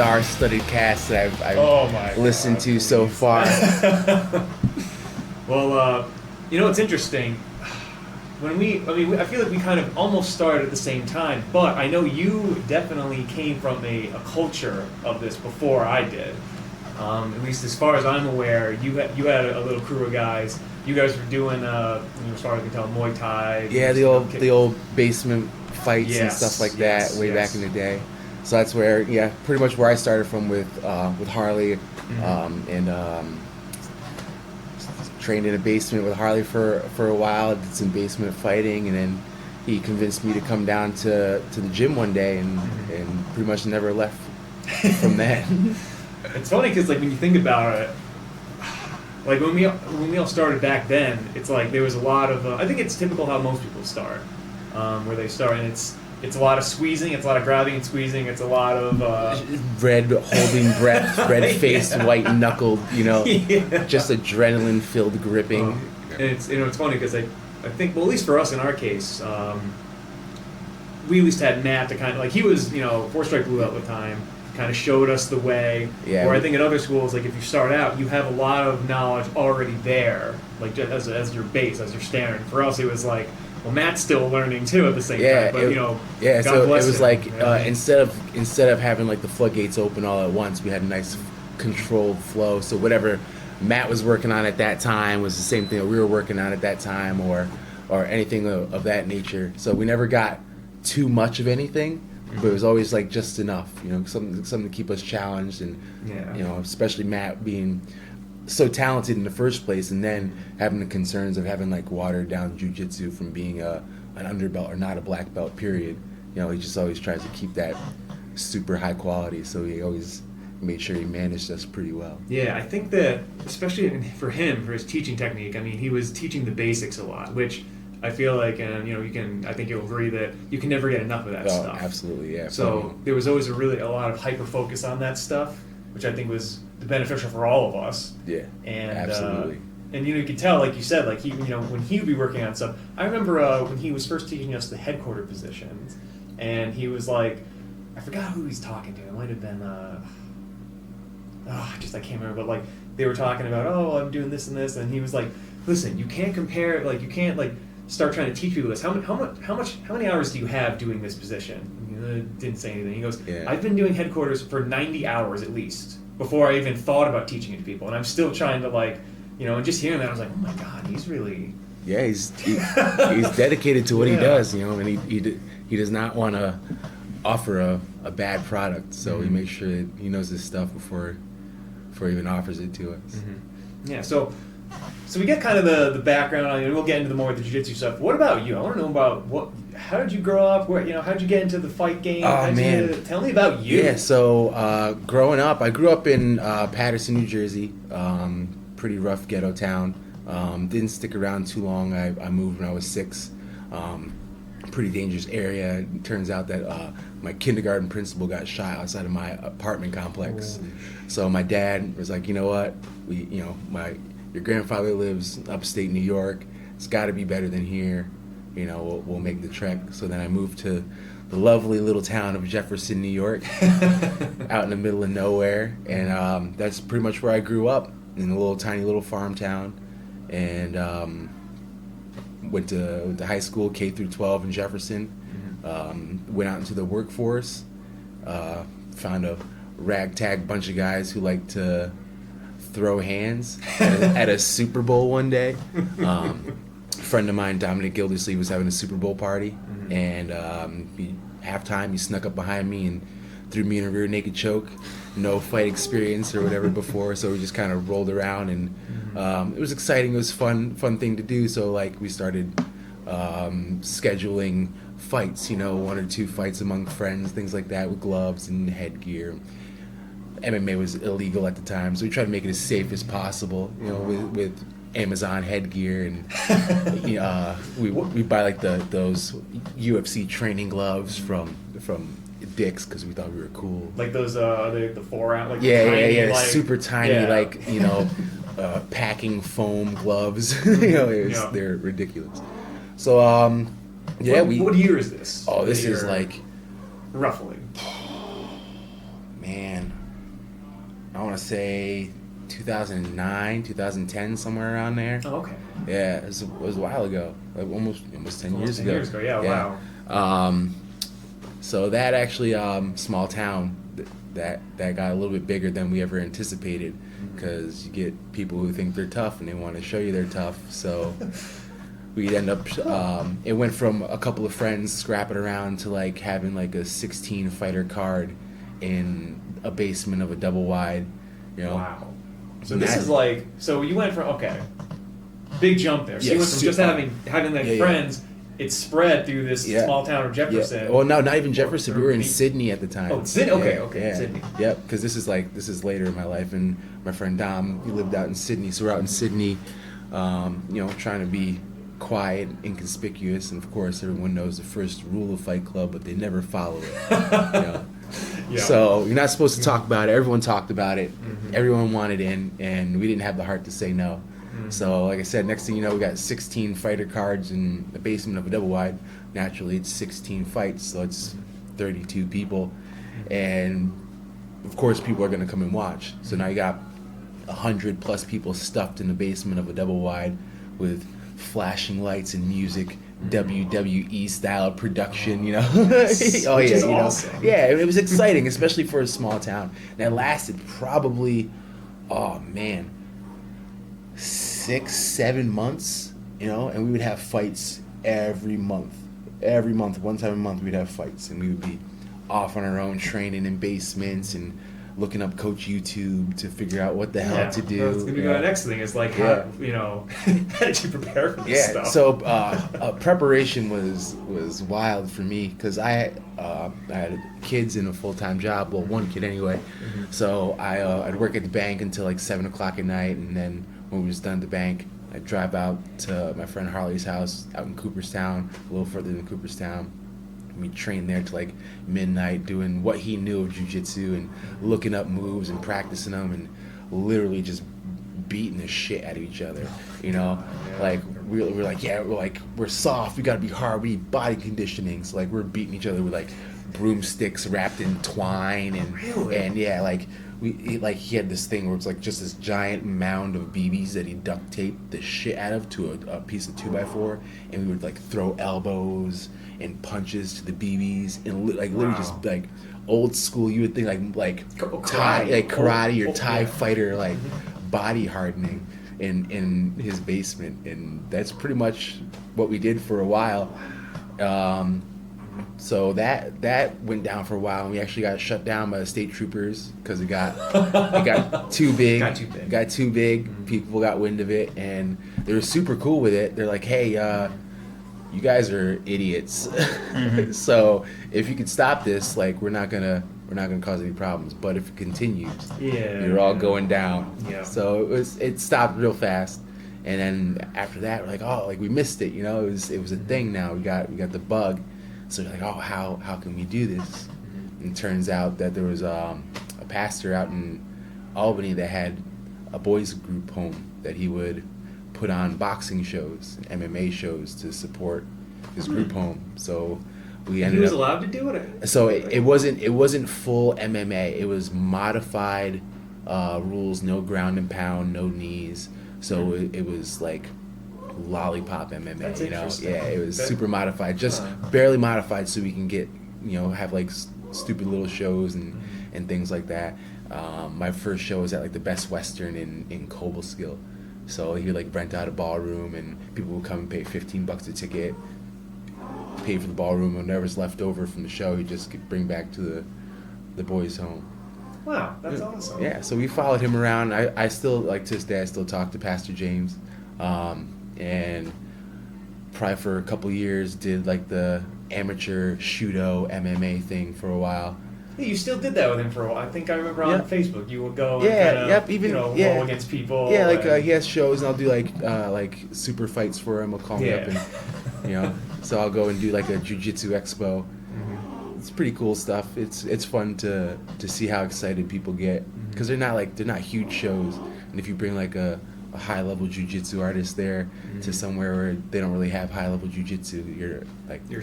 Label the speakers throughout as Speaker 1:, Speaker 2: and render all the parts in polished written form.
Speaker 1: star-studded cast that I've listened to so far.
Speaker 2: Well, it's interesting. I feel like we kind of almost started at the same time, but I know you definitely came from a culture of this before I did. At least as far as I'm aware, you had a little crew of guys. You guys were doing, as far as I can tell, Muay Thai.
Speaker 1: Yeah, the old basement fights and stuff like that way back in the day. So that's where, pretty much where I started from with Harley, and trained in a basement with Harley for a while. Did some basement fighting, and then he convinced me to come down to the gym one day, and pretty much never left from that.
Speaker 2: It's funny because when you think about it, when we all started back then, it's like there was a lot of I think it's typical how most people start, where they start, and it's a lot of squeezing, it's a lot of grabbing and squeezing, it's a lot of
Speaker 1: red holding breath, red faced, white knuckled, just adrenaline filled gripping.
Speaker 2: And it's funny because I think, well, at least for us in our case, we at least had Matt to kind of he was 4-strike blue belt at the time. Kind of showed us the way.
Speaker 1: Yeah.
Speaker 2: Or I think in other schools, if you start out, you have a lot of knowledge already there, just as your base, as your standard. For us, it was Matt's still learning too at the same time. But God
Speaker 1: so it
Speaker 2: bless
Speaker 1: was
Speaker 2: him.
Speaker 1: instead of having the floodgates open all at once, we had a nice controlled flow. So whatever Matt was working on at that time was the same thing that we were working on at that time, or anything of that nature. So we never got too much of anything. But it was always just enough, something to keep us challenged, and especially Matt being so talented in the first place, and then having the concerns of having watered down jiu-jitsu from being an underbelt or not a black belt. Period. He just always tries to keep that super high quality. So he always made sure he managed us pretty well.
Speaker 2: Yeah, I think that especially for him, for his teaching technique, he was teaching the basics a lot, which I feel and I think you'll agree that you can never get enough of that stuff.
Speaker 1: Absolutely, yeah.
Speaker 2: So there was always a lot of hyper focus on that stuff, which I think was beneficial for all of us.
Speaker 1: Yeah,
Speaker 2: and
Speaker 1: absolutely.
Speaker 2: And you could tell, like you said, he when he would be working on stuff. I remember when he was first teaching us the headquarter positions, and he was I forgot who he's talking to. It might have been I can't remember, but they were talking about, I'm doing this and this, and he was listen, you can't compare, you can't start trying to teach people this. How many hours do you have doing this position? Didn't say anything. He goes, I've been doing headquarters for 90 hours at least before I even thought about teaching it to people, and I'm still trying to and just hearing that, I was like, oh my God, he's really...
Speaker 1: Yeah, he's dedicated to what he does, and he does not want to offer a bad product, so he makes sure that he knows his stuff before he even offers it to us.
Speaker 2: Mm-hmm. Yeah, so we get kind of the background on, we'll get into more of the jiu-jitsu stuff. What about you? I want to know about how did you grow up? How did you get into the fight game? Tell me about you.
Speaker 1: Yeah, so growing up, I grew up in Paterson, New Jersey, pretty rough ghetto town. Didn't stick around too long. I moved when I was 6. Pretty dangerous area. It turns out that my kindergarten principal got shot outside of my apartment complex. So my dad was like, you know what? Your grandfather lives upstate New York. It's got to be better than here. We'll make the trek. So then I moved to the lovely little town of Jefferson, New York, out in the middle of nowhere. And that's pretty much where I grew up, in a little tiny little farm town. And went to high school, K through 12 in Jefferson. Went out into the workforce. Found a ragtag bunch of guys who like to throw hands at a Super Bowl one day. A friend of mine, Dominic Gildersleeve, was having a Super Bowl party, and halftime he snuck up behind me and threw me in a rear naked choke. No fight experience or whatever before, so we just kind of rolled around, and it was exciting. It was fun thing to do. So we started scheduling fights, 1 or 2 fights among friends, things like that, with gloves and headgear. MMA was illegal at the time, so we tried to make it as safe as possible, with Amazon headgear, and we buy those UFC training gloves from Dick's because we thought we were cool.
Speaker 2: Those the 4-ounce,
Speaker 1: tiny, super tiny, packing foam gloves. They're ridiculous. So
Speaker 2: what year is this?
Speaker 1: Oh, this is
Speaker 2: roughly.
Speaker 1: Man, I want to say 2009, 2010, somewhere around there.
Speaker 2: Oh, okay.
Speaker 1: Yeah, it was a while ago, like almost 10 years
Speaker 2: 10
Speaker 1: ago.
Speaker 2: years ago, yeah.
Speaker 1: So that actually, small town, that got a little bit bigger than we ever anticipated, because you get people who think they're tough and they want to show you they're tough. So we'd end up, it went from a couple of friends scrapping around to like having like a 16 fighter card in a basement of a double wide, you know.
Speaker 2: Wow. So this is like, so you went from, okay, big jump there. So you went from just having like friends, it spread through this small town of Jefferson.
Speaker 1: Yeah. Well, no, not even Jefferson. We were in Sydney at the time.
Speaker 2: Oh, Sydney. Okay, Sydney.
Speaker 1: Yep, because this is later in my life, and my friend Dom, he lived out in Sydney, so we're out in Sydney, trying to be quiet, inconspicuous, and of course everyone knows the first rule of Fight Club, but they never follow it.
Speaker 2: Yeah.
Speaker 1: So you're not supposed to talk about it. Everyone talked about it. Everyone wanted in, and we didn't have the heart to say no. So, like I said, next thing you know, we got 16 fighter cards in the basement of a double wide. Naturally, it's 16 fights, so it's 32 people. And, of course, people are going to come and watch. So now you got 100 plus people stuffed in the basement of a double wide with flashing lights and music, WWE style production, you know. Oh,
Speaker 2: Which
Speaker 1: yeah,
Speaker 2: is
Speaker 1: you know.
Speaker 2: awesome.
Speaker 1: Yeah, it was exciting, especially for a small town. And it lasted probably, oh man, 6-7 months, you know, and we would have fights every month. Every month, one time a month, we'd have fights, and we would be off on our own, training in basements and looking up Coach YouTube to figure out what the hell to do.
Speaker 2: That's going to be my next thing. Is like, how, how did you prepare for this stuff?
Speaker 1: So preparation was wild for me, because I had kids and a full-time job. Well, one kid anyway. So I'd work at the bank until like 7 o'clock at night, and then when we was done at the bank, I'd drive out to my friend Harley's house out in Cooperstown, a little further than Cooperstown. We trained there till like midnight, doing what he knew of jiu-jitsu and looking up moves and practicing them, and literally just beating the shit out of each other, you know. Like we're soft, we gotta be hard, we need body conditioning. So like we're beating each other with like broomsticks wrapped in twine, and he had this thing where it's like just this giant mound of BBs that he duct taped the shit out of to a piece of 2x4, and we would like throw elbows and punches to the BBs, and literally just like old school. You would think like karate or Thai fighter, like body hardening in his basement, and that's pretty much what we did for a while. So that went down for a while, and we actually got shut down by the state troopers because it got too big. Got too big. People got wind of it, and they were super cool with it. They're like, "Hey, you guys are idiots. So if you could stop this, like we're not gonna cause any problems. But if it continues, you're all going down."
Speaker 2: Yeah.
Speaker 1: So it stopped real fast, and then after that, we're like, oh, like we missed it. You know, it was a thing. Now we got the bug. So we're like, oh, how can we do this? And it turns out that there was a pastor out in Albany that had a boys group home that he would put on boxing shows, MMA shows to support his group home. So we ended up.
Speaker 2: He was allowed to do it.
Speaker 1: So it wasn't full MMA. It was modified rules, no ground and pound, no knees. So it was like lollipop MMA.
Speaker 2: That's
Speaker 1: you know,
Speaker 2: interesting.
Speaker 1: yeah, it was super modified, just barely modified, so we can get have like stupid little shows and things like that. My first show was at like the Best Western in Cobleskill. So he would like rent out a ballroom, and people would come and pay $15 a ticket, pay for the ballroom, and whatever's left over from the show, he just could bring back to the boys' home.
Speaker 2: Wow, that's awesome.
Speaker 1: Yeah, so we followed him around. I still, like to this day, I still talk to Pastor James, and probably for a couple years did like the amateur Shudo MMA thing for a while.
Speaker 2: Yeah, you still did that with him for a while. I think I remember on Facebook you would go
Speaker 1: roll
Speaker 2: against people.
Speaker 1: Yeah, like he has shows, and I'll do like super fights for him. He'll call me up, and so I'll go and do like a jiu-jitsu expo. It's pretty cool stuff. It's fun to see how excited people get, because they're not huge shows, and if you bring like a high-level jiu-jitsu artist there to somewhere where they don't really have high-level jiu-jitsu. You're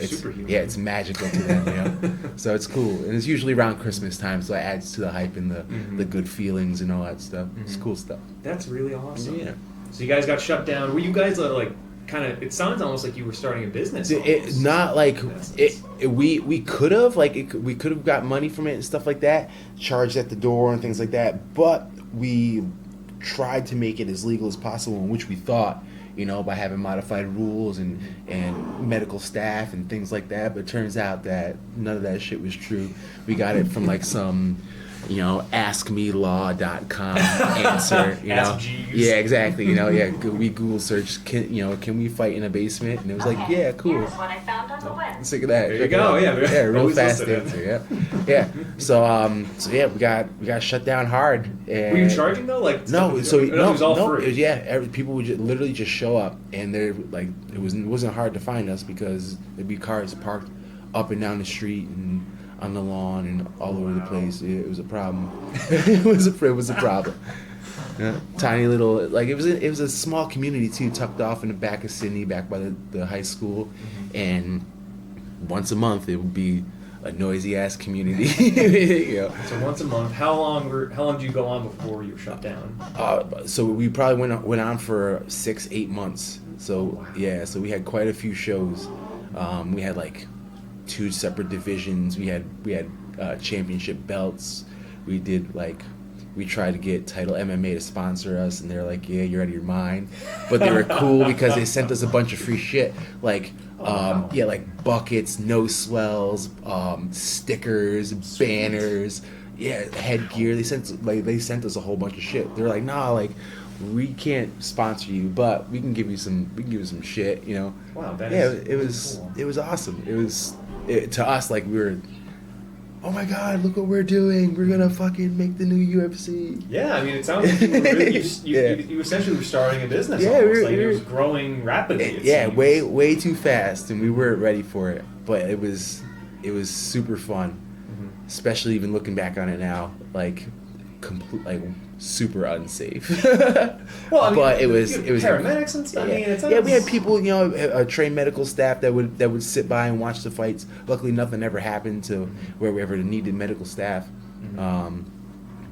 Speaker 2: superhuman.
Speaker 1: Yeah, it's magical to them, you know. So it's cool, and it's usually around Christmas time, so it adds to the hype and the good feelings and all that stuff. It's cool stuff.
Speaker 2: That's really awesome.
Speaker 1: Yeah.
Speaker 2: So you guys got shut down. Were you guys like kind of? It sounds almost like you were starting a business.
Speaker 1: It not like we could have we could have got money from it and stuff like that, charged at the door and things like that, but we tried to make it as legal as possible, in which we thought, you know, by having modified rules and medical staff and things like that. But it turns out that none of that shit was true. We got it from like some, you know, askmelaw.com answer, you know.
Speaker 2: Ask Jeeves.
Speaker 1: Yeah, exactly. You know, we Google searched, can we fight in a basement? And it was like, yeah, cool.
Speaker 3: Here's what I found on the web.
Speaker 1: Sick of that.
Speaker 2: There you go. Yeah,
Speaker 1: real
Speaker 2: always
Speaker 1: fast
Speaker 2: listening.
Speaker 1: answer. Yeah. So yeah, we got shut down hard. And
Speaker 2: Were you charging though? Like
Speaker 1: no, so
Speaker 2: it was all free.
Speaker 1: People would literally just show up, and they're like, it wasn't hard to find us because there'd be cars parked up and down the street and on the lawn and all over the place. It was a problem. it was a problem. Yeah, tiny little, like it was a small community too, tucked off in the back of Sydney, back by the high school, and once a month it would be a noisy ass community. You know.
Speaker 2: So once a month, how long did you go on before you were shut down?
Speaker 1: So we probably went on for 6-8 months. So yeah, so we had quite a few shows. We had like 2 separate divisions. We had championship belts. We tried to get Title MMA to sponsor us, and they're like, yeah, you're out of your mind. But they were cool because they sent us a bunch of free shit, like like buckets, no swells, stickers, banners, headgear. They sent us a whole bunch of shit. They were like, nah, like we can't sponsor you, but we can give you some shit, you know.
Speaker 2: Wow,
Speaker 1: it was awesome. To us, like we were, oh my god, look what we're doing. We're gonna fucking make the new UFC.
Speaker 2: Yeah, I mean, it sounds like you were really, you essentially were starting a business.
Speaker 1: Yeah,
Speaker 2: it was growing rapidly. It seems.
Speaker 1: way too fast, and we weren't ready for it. But it was super fun, especially even looking back on it now, like super unsafe.
Speaker 2: Well, I mean,
Speaker 1: but it was
Speaker 2: paramedics and stuff.
Speaker 1: Yeah.
Speaker 2: I mean, it sounds...
Speaker 1: Yeah, we had people, you know, a trained medical staff that would sit by and watch the fights. Luckily, nothing ever happened to where we ever needed medical staff. A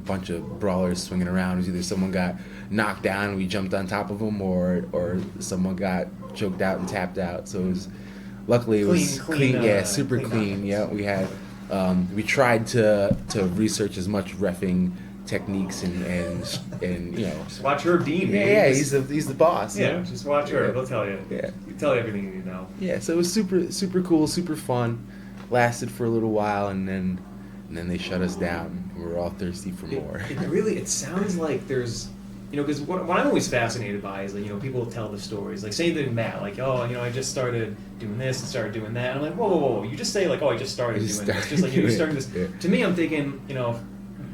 Speaker 1: bunch of brawlers swinging around. It was either someone got knocked down and we jumped on top of them, or someone got choked out and tapped out. So it was, luckily, it was clean. Yeah, super clean. Yeah, we had. We tried to research as much reffing techniques and you know,
Speaker 2: just watch her, Dean.
Speaker 1: Yeah, he's the boss.
Speaker 2: Yeah, just watch her. They'll tell you.
Speaker 1: Yeah,
Speaker 2: he'll tell you everything you need to know.
Speaker 1: Yeah, so it was super cool, super fun. Lasted for a little while, and then they shut us down. We were all thirsty for more.
Speaker 2: It sounds like there's, you know, because what I'm always fascinated by is, like, you know, people tell the stories, like say to Matt, like, oh, you know, I just started doing this and started doing that. And I'm like, whoa, you just say like, oh, I just started doing this, just like you're starting this. Yeah. To me, I'm thinking, you know,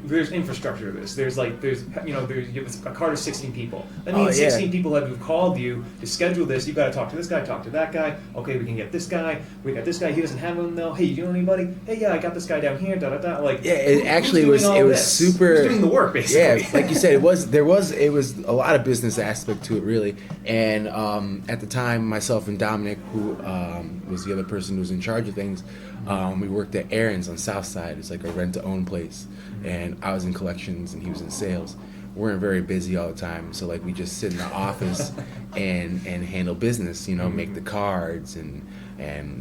Speaker 2: there's infrastructure to this. There's you have a cart of 16 people. That means 16 people have called you to schedule this. You've got to talk to this guy, talk to that guy. Okay, we can get this guy. We got this guy. He doesn't have one though. Hey, you know anybody? Hey, yeah, I got this guy down here. Da da da. Like,
Speaker 1: yeah, it was super.
Speaker 2: Who's doing the work, basically?
Speaker 1: Yeah, like you said, it was a lot of business aspect to it, really. And at the time, myself and Dominic, who was the other person who was in charge of things, we worked at Aaron's on South Side. It's like a rent-to-own place. And I was in collections and he was in sales. We weren't very busy all the time, so like we just sit in the office and handle business, you know, make the cards and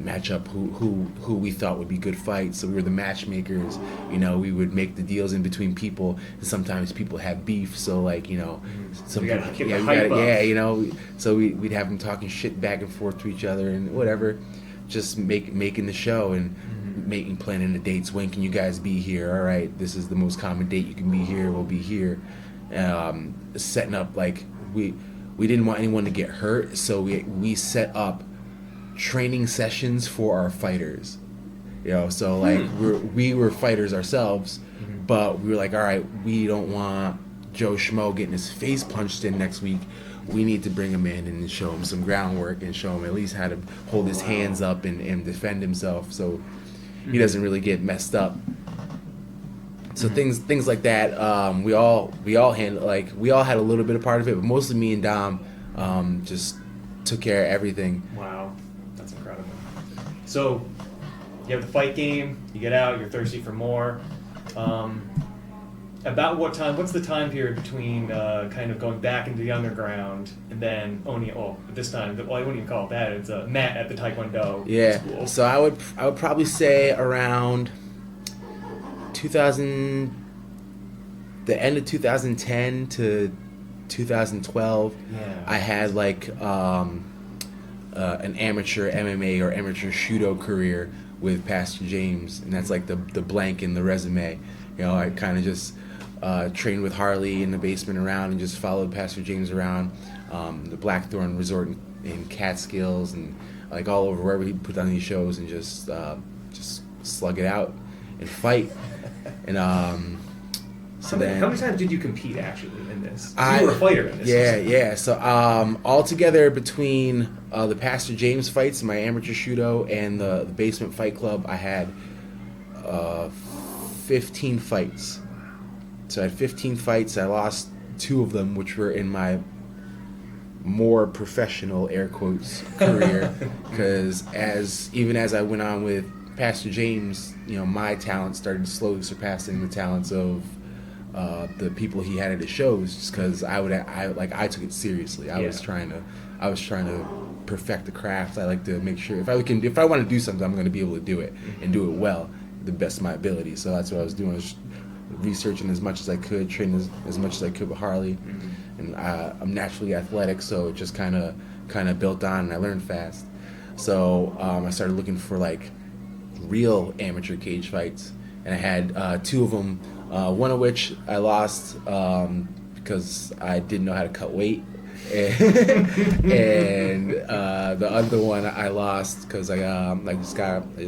Speaker 1: match up who we thought would be good fights. So we were the matchmakers, you know. We would make the deals in between people, and sometimes people have beef, so like, you know, some people, you know, so we'd have them talking shit back and forth to each other and whatever, just making the show and planning the dates. When can you guys be here? All right, this is the most common date you can be here. We'll be here. Setting up, like, we didn't want anyone to get hurt, so we set up training sessions for our fighters. You know, so like we were fighters ourselves, but we were like, all right, we don't want Joe Schmo getting his face punched in next week. We need to bring him in and show him some groundwork and show him at least how to hold his hands up and defend himself, so he doesn't really get messed up. So things like that. We all handled, like, we all had a little bit of part of it, but mostly me and Dom just took care of everything.
Speaker 2: Wow, that's incredible. So you have the fight game. You get out. You're thirsty for more. About what time? What's the time period between kind of going back into the underground and then owning? Oh, this time, well, I wouldn't even call it that. It's a mat at the Taekwondo school.
Speaker 1: So I would probably say around 2000, the end of 2010 to 2012.
Speaker 2: Yeah.
Speaker 1: I had like an amateur MMA or amateur Shudo career with Pastor James, and that's like the blank in the resume. You know, I kind of just trained with Harley in the basement around and just followed Pastor James around the Blackthorn Resort in Catskills and like all over wherever he put on these shows, and just slug it out and fight. And
Speaker 2: how many times did you compete actually in this? You were a fighter in this.
Speaker 1: Yeah. So altogether between the Pastor James fights, my amateur Shudo, and the Basement Fight Club, I had 15 fights. So I had 15 fights. I lost 2 of them, which were in my more professional, air quotes, career. Because even as I went on with Pastor James, you know, my talent started slowly surpassing the talents of the people he had at his shows, just because I took it seriously. I was trying to perfect the craft. I like to make sure if I want to do something, I'm going to be able to do it and do it well, the best of my ability. So that's what I was doing. I was researching as much as I could, training as much as I could with Harley, and I'm naturally athletic, so it just kind of built on, and I learned fast. So I started looking for like real amateur cage fights, and I had 2 of them. One of which I lost because I didn't know how to cut weight, and the other one I lost because I just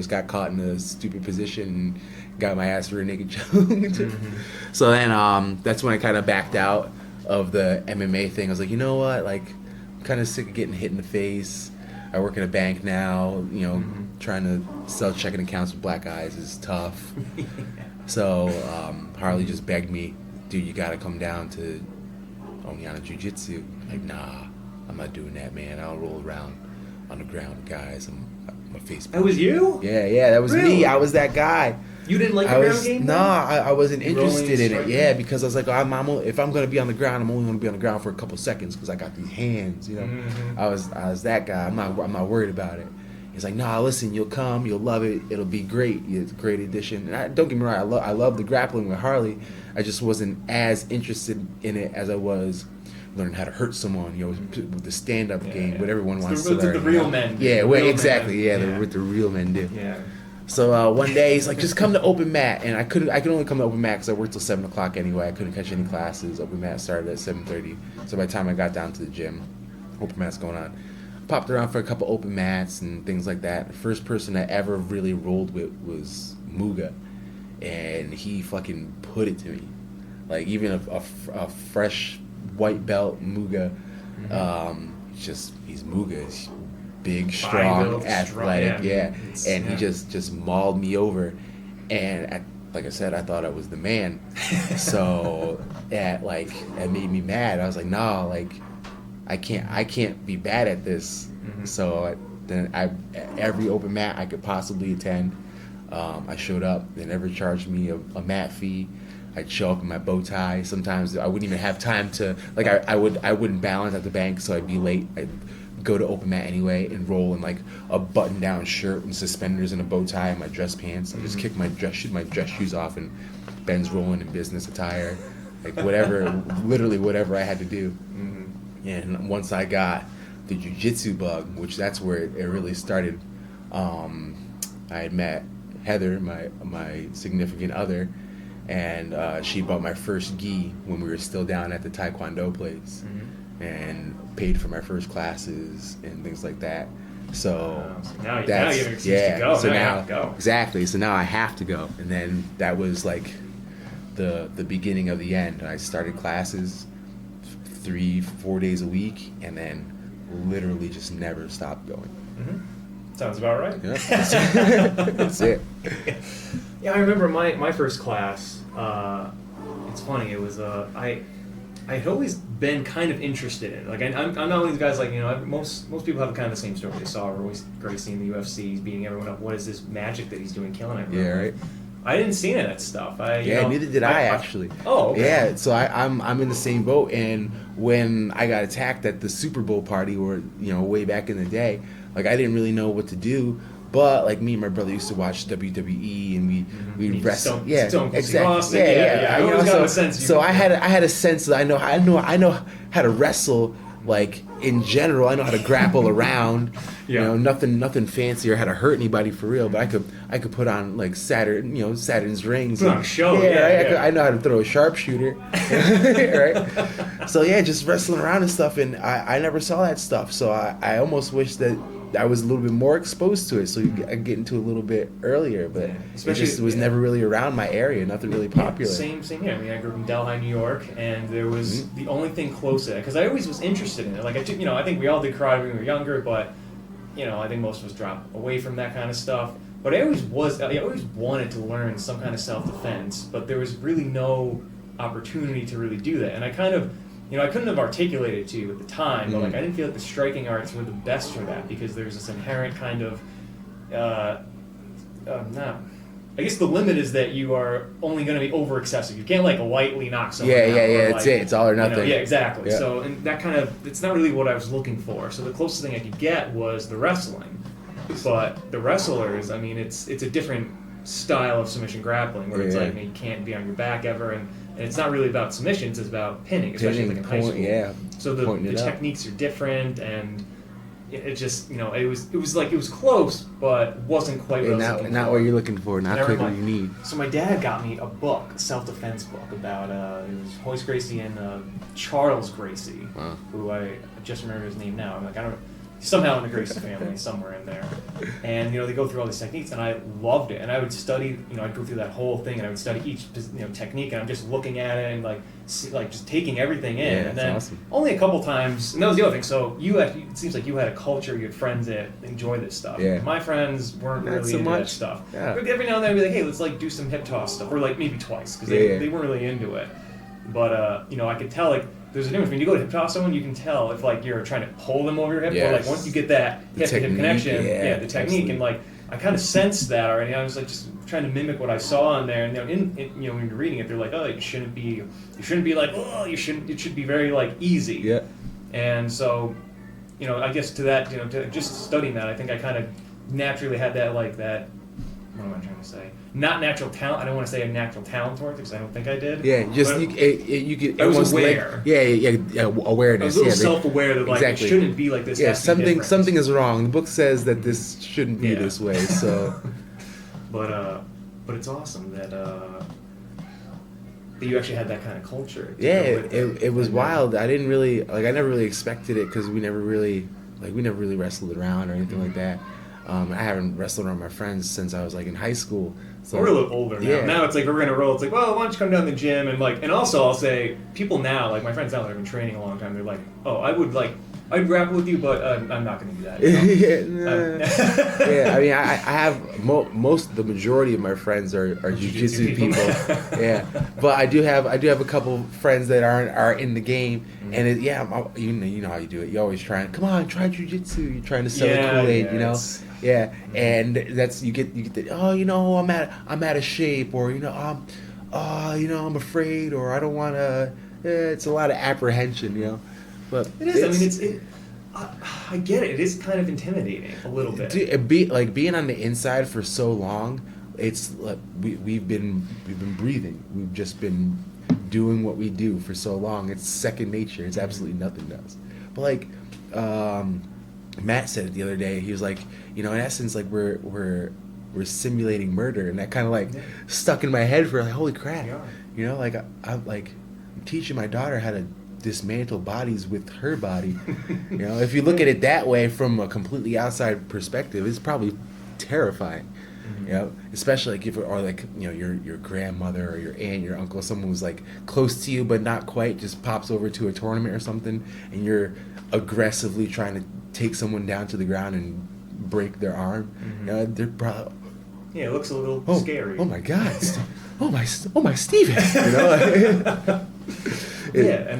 Speaker 1: got caught in a stupid position and got my ass rear naked choked. So then that's when I kind of backed out of the MMA thing. I was like, you know what, like, I'm kind of sick of getting hit in the face. I work in a bank now. You know, trying to sell checking accounts with black eyes is tough. So Harley just begged me, dude, you gotta come down to Onyana Jiu-Jitsu. Like, nah, I'm not doing that, man. I don't roll around on the ground with guys. I'm a face.
Speaker 2: That was you?
Speaker 1: Yeah, that was
Speaker 2: Really?
Speaker 1: me. I was that guy.
Speaker 2: You didn't like the ground game?
Speaker 1: I wasn't interested in it.
Speaker 2: striking?
Speaker 1: Yeah, because I was like, if I'm gonna be on the ground, I'm only gonna be on the ground for a couple seconds because I got these hands. You know, I was that guy. I'm not worried about it. He's like, nah, listen, you'll come, you'll love it, it'll be great. It's a great addition. And don't get me wrong, I love the grappling with Harley. I just wasn't as interested in it as I was learning how to hurt someone, you know, with the stand-up game, what everyone wants to learn.
Speaker 2: The real men do.
Speaker 1: Yeah, exactly.
Speaker 2: Men.
Speaker 1: What the real men do.
Speaker 2: Yeah.
Speaker 1: So one day he's like, just come to open mat, and I could only come to open mat because I worked till 7 o'clock anyway. I couldn't catch any classes. Open mat started at 7:30. So by the time I got down to the gym, open mat's going on. Popped around for a couple open mats and things like that. The first person I ever really rolled with was Muga, and he fucking put it to me. Like, even a fresh white belt Muga, he's Muga. He's big, strong, athletic, and he just mauled me over. And like I said, I thought I was the man. So that made me mad. I was like, nah, like, I can't be bad at this. So then every open mat I could possibly attend, I showed up. They never charged me a mat fee. I'd show up in my bow tie. Sometimes I wouldn't even have time to, like, I wouldn't balance at the bank, so I'd be late. I'd go to open mat anyway and roll in like a button-down shirt and suspenders and a bow tie and my dress pants. I just shoot my dress shoes off, and Ben's rolling in business attire, like literally whatever I had to do. And once I got the jiu-jitsu bug, which that's where it really started, I had met Heather, my significant other, and she bought my first gi when we were still down at the Taekwondo place, and paid for my first classes and things like that. So
Speaker 2: now you have an excuse to go.
Speaker 1: So
Speaker 2: now you have to go.
Speaker 1: Exactly. So now I have to go, and then that was like the beginning of the end. I started classes 3-4 days a week, and then literally just never stopped going.
Speaker 2: Sounds about right.
Speaker 1: Yeah, that's it.
Speaker 2: Yeah, I remember my first class. It's funny. It was I had always been kind of interested in it. Like I'm not one of these guys like most people have kind of the same story. They saw Royce Gracie in the UFC, he's beating everyone up. What is this magic that he's doing, killing everyone?
Speaker 1: Yeah, right.
Speaker 2: I didn't see any of that stuff.
Speaker 1: Neither did I actually.
Speaker 2: Oh, okay.
Speaker 1: Yeah, so I'm in the same boat. And when I got attacked at the Super Bowl party, or way back in the day, like I didn't really know what to do. But like me and my brother used to watch WWE, and we wrestle.
Speaker 2: Stone
Speaker 1: Exactly.
Speaker 2: Austin,
Speaker 1: Yeah.
Speaker 2: I always got a sense.
Speaker 1: So I had a sense that I know how to wrestle. Like in general, I know how to grapple around. Nothing fancy or how to hurt anybody for real. But I could put on like Saturn's rings.
Speaker 2: Put on a show.
Speaker 1: I know how to throw a sharpshooter. Right. So just wrestling around and stuff, and I never saw that stuff. So I almost wish that I was a little bit more exposed to it, so I could get into it a little bit earlier. But it just was never really around my area. Nothing really popular.
Speaker 2: Same here. I mean, I grew up in Delhi, New York, and there was the only thing close to that, because I always was interested in it. Like I think we all did karate when we were younger, but I think most of us dropped away from that kind of stuff. But I always wanted to learn some kind of self-defense, but there was really no opportunity to really do that. And I kind of, I couldn't have articulated it to you at the time, but like I didn't feel like the striking arts were the best for that, because there's this inherent kind of, I guess the limit is that you are only going to be over excessive. You can't like lightly knock someone out.
Speaker 1: Yeah. That's it. It's all or nothing.
Speaker 2: Yeah, exactly.
Speaker 1: Yeah.
Speaker 2: So, and that kind of, it's not really what I was looking for. So the closest thing I could get was the wrestling. But the wrestlers, I mean, it's a different style of submission grappling, where it's like you can't be on your back ever, and it's not really about submissions. It's about pinning, especially like in high school.
Speaker 1: Yeah.
Speaker 2: So the techniques are different, and it just it was close, but wasn't quite what I was looking for.
Speaker 1: Not what you're looking for. Not quite what you need.
Speaker 2: So my dad got me a book, a self-defense book about it was Royce Gracie and Charles Gracie, who I just remember his name now. I'm like, I don't. Somehow in the Gracie family, somewhere in there, and they go through all these techniques, and I loved it. And I would study, I'd go through that whole thing, and I would study each technique, and I'm just looking at it and like just taking everything in.
Speaker 1: Yeah,
Speaker 2: and then
Speaker 1: awesome.
Speaker 2: Only a couple times, and that was the other thing. So it seems like you had a culture, you had friends that enjoy this stuff.
Speaker 1: Yeah.
Speaker 2: My friends weren't
Speaker 1: Not
Speaker 2: really
Speaker 1: so
Speaker 2: into
Speaker 1: much.
Speaker 2: that stuff.
Speaker 1: Yeah.
Speaker 2: But every now and then I'd be like, hey, let's like do some hip toss stuff, or like maybe twice, because they weren't really into it. But I could tell like. There's a difference. When you go to hip toss someone, you can tell if like you're trying to pull them over your hip, or like once you get that hip to hip connection, the technique, absolutely. And like I kind of sensed that already. I was like just trying to mimic what I saw in there, and when you're reading it, they're like, oh, you shouldn't be like, oh, it should be very like easy.
Speaker 1: Yeah.
Speaker 2: And so, I guess to that, to just studying that, I think I kind of naturally had that like that. What am I trying to say? Not natural talent. I don't want to say a natural talent towards it, because I don't think I did.
Speaker 1: Yeah, just you could.
Speaker 2: I was aware.
Speaker 1: Awareness.
Speaker 2: I was a little self-aware that like
Speaker 1: exactly.
Speaker 2: it shouldn't be like this.
Speaker 1: Yeah, something is wrong. The book says that this shouldn't be this way. So,
Speaker 2: but it's awesome that you actually had that kind of culture.
Speaker 1: Yeah, it was wild. I didn't really I never really expected it, because we never really wrestled around or anything like that. I haven't wrestled around my friends since I was like in high school. So
Speaker 2: we're a little older now.
Speaker 1: Yeah.
Speaker 2: Now it's like we're gonna roll. It's like, well, why don't you come down to the gym and also I'll say people now, like my friends now that have been training a long time, they're like, oh, I'd grapple with you, but I'm not gonna do that.
Speaker 1: Yeah, I mean, I have the majority of my friends are jiu-jitsu people. Yeah, but I do have a couple friends that are in the game, and you know how you do it. You always try jiu-jitsu. You're trying to sell the Kool-Aid, Yeah, and that's you get the I'm out of shape, or I'm afraid, or I don't want to. It's a lot of apprehension, But
Speaker 2: it is. I mean, I get it. It is kind of intimidating a little bit.
Speaker 1: Being on the inside for so long, it's like we've been breathing. We've just been doing what we do for so long. It's second nature. It's absolutely nothing to us. But like Matt said it the other day. He was like, in essence, like we're simulating murder, and that kind of like stuck in my head for like, holy crap. Like I'm teaching my daughter how to dismantle bodies with her body. If you look at it that way from a completely outside perspective, it's probably terrifying. Especially like if your grandmother or your aunt, your uncle, someone who's like close to you but not quite, just pops over to a tournament or something, and you're aggressively trying to take someone down to the ground and break their arm. They're probably
Speaker 2: Yeah, it looks a little scary.
Speaker 1: Oh my God! Oh my Steven! You know.
Speaker 2: Yeah,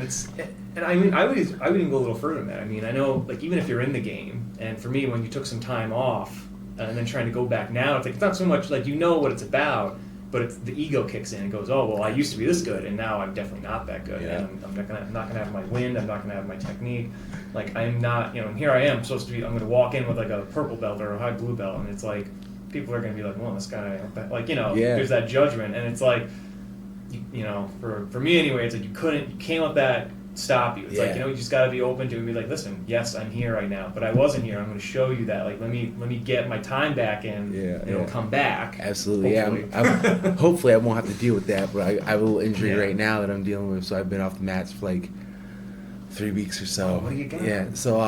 Speaker 2: and I mean, I would even go a little further than that. I mean, I know, like, even if you're in the game, and for me, when you took some time off and then trying to go back now, it's not so much like you know what it's about, but it's the ego kicks in and goes, oh well, I used to be this good, and now I'm definitely not that good.
Speaker 1: Yeah.
Speaker 2: And I'm not gonna have my wind. I'm not gonna have my technique. Like, I'm not, and here I am supposed to be. I'm gonna walk in with like a purple belt or a high blue belt, and it's like people are gonna be like, well, this guy, like, there's that judgment, and it's like. For me anyway, it's like you can't let that stop you. It's like, you just got to be open to it and be like, listen, yes, I'm here right now, but I wasn't here. I'm going to show you that. Like, let me get my time back in, and it'll come back.
Speaker 1: Absolutely,
Speaker 2: hopefully.
Speaker 1: Hopefully I won't have to deal with that, but I have a little injury right now that I'm dealing with, so I've been off the mats for like 3 weeks or so.
Speaker 2: Oh, what do you got?
Speaker 1: Yeah, so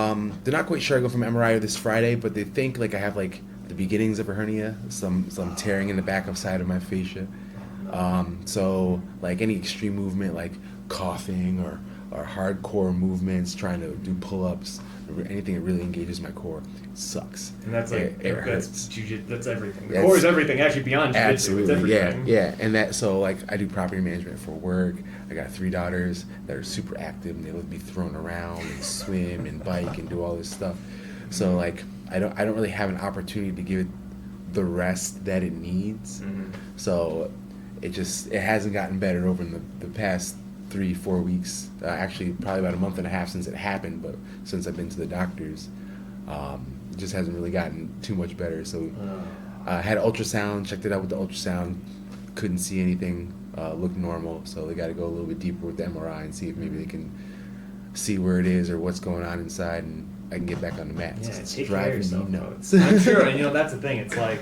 Speaker 1: they're not quite sure I go from MRI this Friday, but they think like I have like the beginnings of a hernia, some tearing in the back of side of my fascia. So like any extreme movement, like coughing or hardcore movements, trying to do pull-ups, anything that really engages my core, sucks.
Speaker 2: And that's like
Speaker 1: it
Speaker 2: that's
Speaker 1: hurts.
Speaker 2: that's everything. The core is everything, actually, beyond jiu-jitsu.
Speaker 1: Absolutely,
Speaker 2: It's everything.
Speaker 1: yeah. And that, so like I do property management for work. I got 3 daughters that are super active, and they let me thrown around and swim and bike and do all this stuff. So like I don't really have an opportunity to give it the rest that it needs.
Speaker 2: Mm-hmm.
Speaker 1: So it hasn't gotten better over in the past 3-4 weeks. Actually, probably about a month and a half since it happened, but since I've been to the doctors, it just hasn't really gotten too much better. So I had an ultrasound, checked it out with the ultrasound, couldn't see anything, looked normal. So they got to go a little bit deeper with the MRI and see if maybe they can see where it is or what's going on inside, and I can get back on the mats.
Speaker 2: Yeah,
Speaker 1: It's
Speaker 2: take care of yourself.
Speaker 1: me nuts.
Speaker 2: I'm sure, and that's the thing. It's like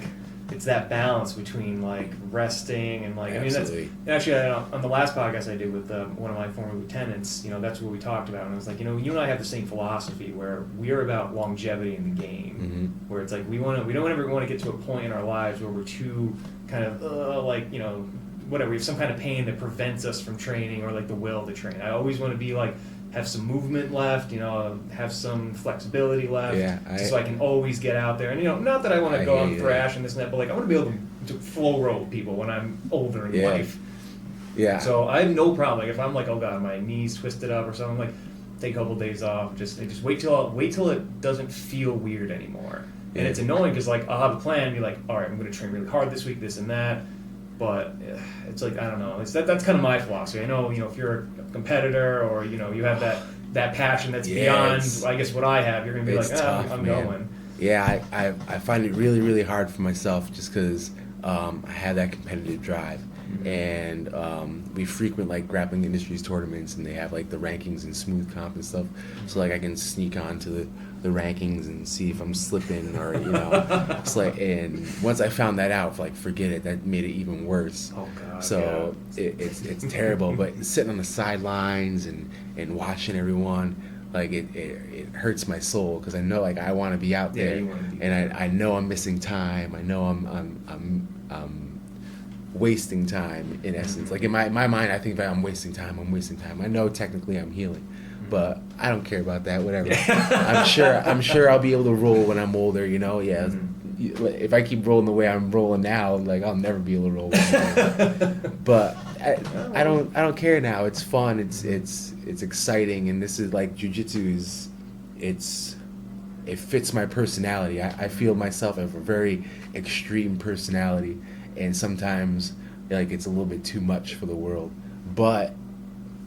Speaker 2: it's that balance between like resting and like
Speaker 1: Absolutely.
Speaker 2: actually on the last podcast I did with one of my former lieutenants, that's what we talked about, and I was like, you and I have the same philosophy where we are about longevity in the game,
Speaker 1: Mm-hmm.
Speaker 2: where it's like we don't ever want to get to a point in our lives where we're too kind of whatever, we have some kind of pain that prevents us from training or like the will to train. I always want to be like have some movement left, have some flexibility left, so I can always get out there. And not that I want to go and thrash and this and that, but like I want to be able to flow roll people when I'm older in life.
Speaker 1: Yeah.
Speaker 2: So I have no problem. Like if I'm like, oh god, my knees twisted up or something, like take a couple of days off. Just wait till it doesn't feel weird anymore. And it's annoying because like I'll have a plan, and be like, all right, I'm going to train really hard this week, this and that. But it's like, I don't know. That's kind of my philosophy. I know, if you're a competitor or, you have that passion that's beyond, I guess, what I have, you're going to be like,
Speaker 1: tough,
Speaker 2: I'm
Speaker 1: man.
Speaker 2: going.
Speaker 1: Yeah, I find it really, really hard for myself just because I have that competitive drive. Mm-hmm. And we frequent like Grappling Industries tournaments, and they have like the rankings and smooth comp and stuff. So like I can sneak on to the rankings and see if I'm slipping or it's like, and once I found that out, like forget it, that made it even worse.
Speaker 2: Oh god.
Speaker 1: So it's terrible. But sitting on the sidelines and watching everyone, like it hurts my soul because I know like I want to be out there, and I know I'm missing time. I know I'm wasting time in essence. Like in my mind, I think if I'm wasting time, I'm wasting time. I know technically I'm healing, but I don't care about that. Whatever. I'm sure I'll be able to roll when I'm older. Yeah. If I keep rolling the way I'm rolling now, like I'll never be able to roll. But I don't care now. It's fun. It's exciting, and this is like jiu-jitsu it fits my personality. I feel myself as a very extreme personality, and sometimes like it's a little bit too much for the world. But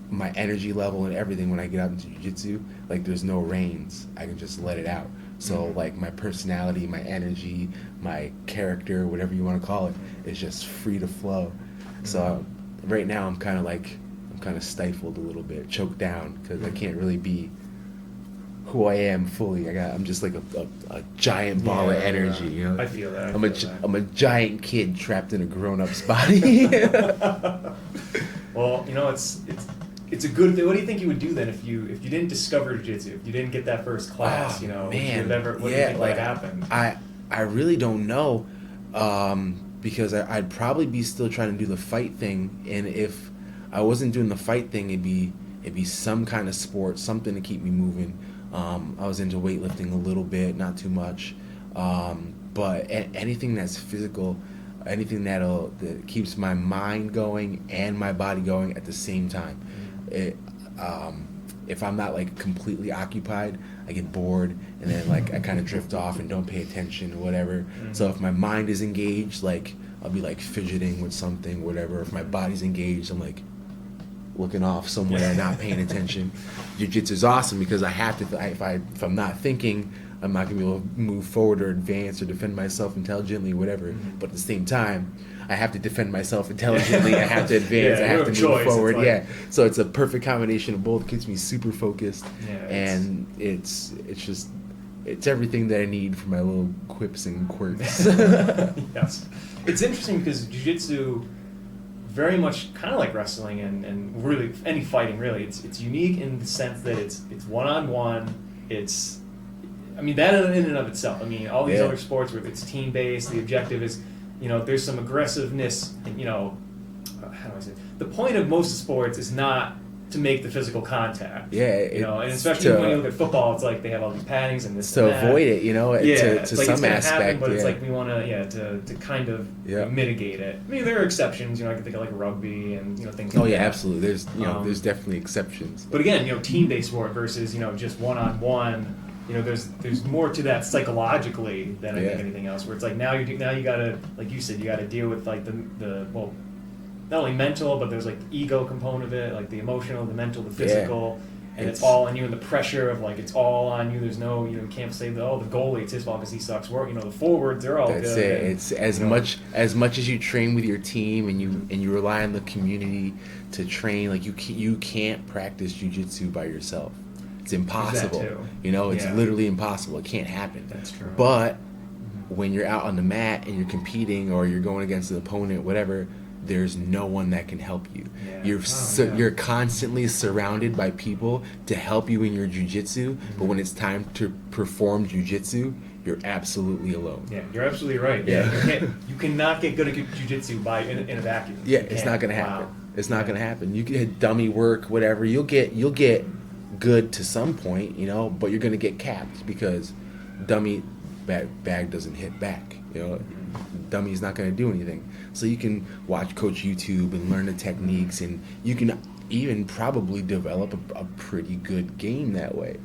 Speaker 1: my energy level and everything when I get out into jiu-jitsu, like there's no reins. I can just let it out. So like my personality, my energy, my character, whatever you want to call it, is just free to flow. So right now I'm kind of stifled a little bit, choked down, because I can't really be who I am fully. I'm just like a giant ball of energy.
Speaker 2: I feel that.
Speaker 1: I'm a giant kid trapped in a grown-up's body.
Speaker 2: Well, it's a good thing. What do you think you would do then if you didn't discover jiu-jitsu, if you didn't get that first class?
Speaker 1: Man,
Speaker 2: what do you think would happen?
Speaker 1: I really don't know, because I'd probably be still trying to do the fight thing, and if I wasn't doing the fight thing, it'd be some kind of sport, something to keep me moving. I was into weightlifting a little bit, not too much, but anything that's physical. anything that keeps my mind going and my body going at the same time. It, if I'm not like completely occupied, I get bored, and then like I kind of drift off and don't pay attention or whatever. So if my mind is engaged, like I'll be like fidgeting with something, whatever. If my body's engaged, I'm like looking off somewhere, not paying attention. Jiu-jitsu is awesome because I have to. If I'm not thinking, I'm not gonna be able to move forward or advance or defend myself intelligently, whatever. But at the same time, I have to defend myself intelligently. I have to advance.
Speaker 2: Yeah,
Speaker 1: I have to move forward.
Speaker 2: Like,
Speaker 1: yeah. So it's a perfect combination of both. It keeps me super focused, and it's everything that I need for my little quips and quirks.
Speaker 2: Yes, it's interesting because jiu-jitsu, very much kind of like wrestling and really any fighting really. It's unique in the sense that it's one-on-one. I mean, that in and of itself. I mean, all these other sports where it's team-based, the objective is, there's some aggressiveness, and, how do I say it? The point of most sports is not to make the physical contact.
Speaker 1: Yeah.
Speaker 2: And especially when you look at football, it's like they have all these paddings and this
Speaker 1: to
Speaker 2: and that.
Speaker 1: avoid it, to
Speaker 2: like
Speaker 1: some
Speaker 2: it's
Speaker 1: aspect.
Speaker 2: happen, but it's like we want to kind of mitigate it. I mean, there are exceptions. I can think of like rugby and things.
Speaker 1: Oh
Speaker 2: like
Speaker 1: yeah,
Speaker 2: that.
Speaker 1: absolutely. There's there's definitely exceptions.
Speaker 2: But again, team-based sport versus just one-on-one. There's more to that psychologically than I think anything else. Where it's like now you gotta, like you said, you gotta deal with like the not only mental, but there's like the ego component of it, like the emotional, the mental, the physical, and it's all on you, and the pressure of like it's all on you. There's no you can't say the goalie, it's his fault because he sucks. The forwards, they're all
Speaker 1: That's
Speaker 2: good.
Speaker 1: it. It's as much as you train with your team and you rely on the community to train. Like you can't practice jiu-jitsu by yourself. It's impossible. It's literally impossible. It can't happen.
Speaker 2: That's true.
Speaker 1: But when you're out on the mat and you're competing or you're going against an opponent, whatever, there's no one that can help you. You're constantly surrounded by people to help you in your jiu-jitsu, but when it's time to perform jiu-jitsu, you're absolutely alone.
Speaker 2: Yeah, you're absolutely right. Yeah, you cannot get good at jiu-jitsu in a vacuum.
Speaker 1: Yeah, it's not gonna happen. It's not gonna happen. You get dummy work, whatever. You'll get good to some point, but you're gonna get capped because dummy bag doesn't hit back. Dummy's not gonna do anything. So you can watch Coach YouTube and learn the techniques, and you can even probably develop a pretty good game that way.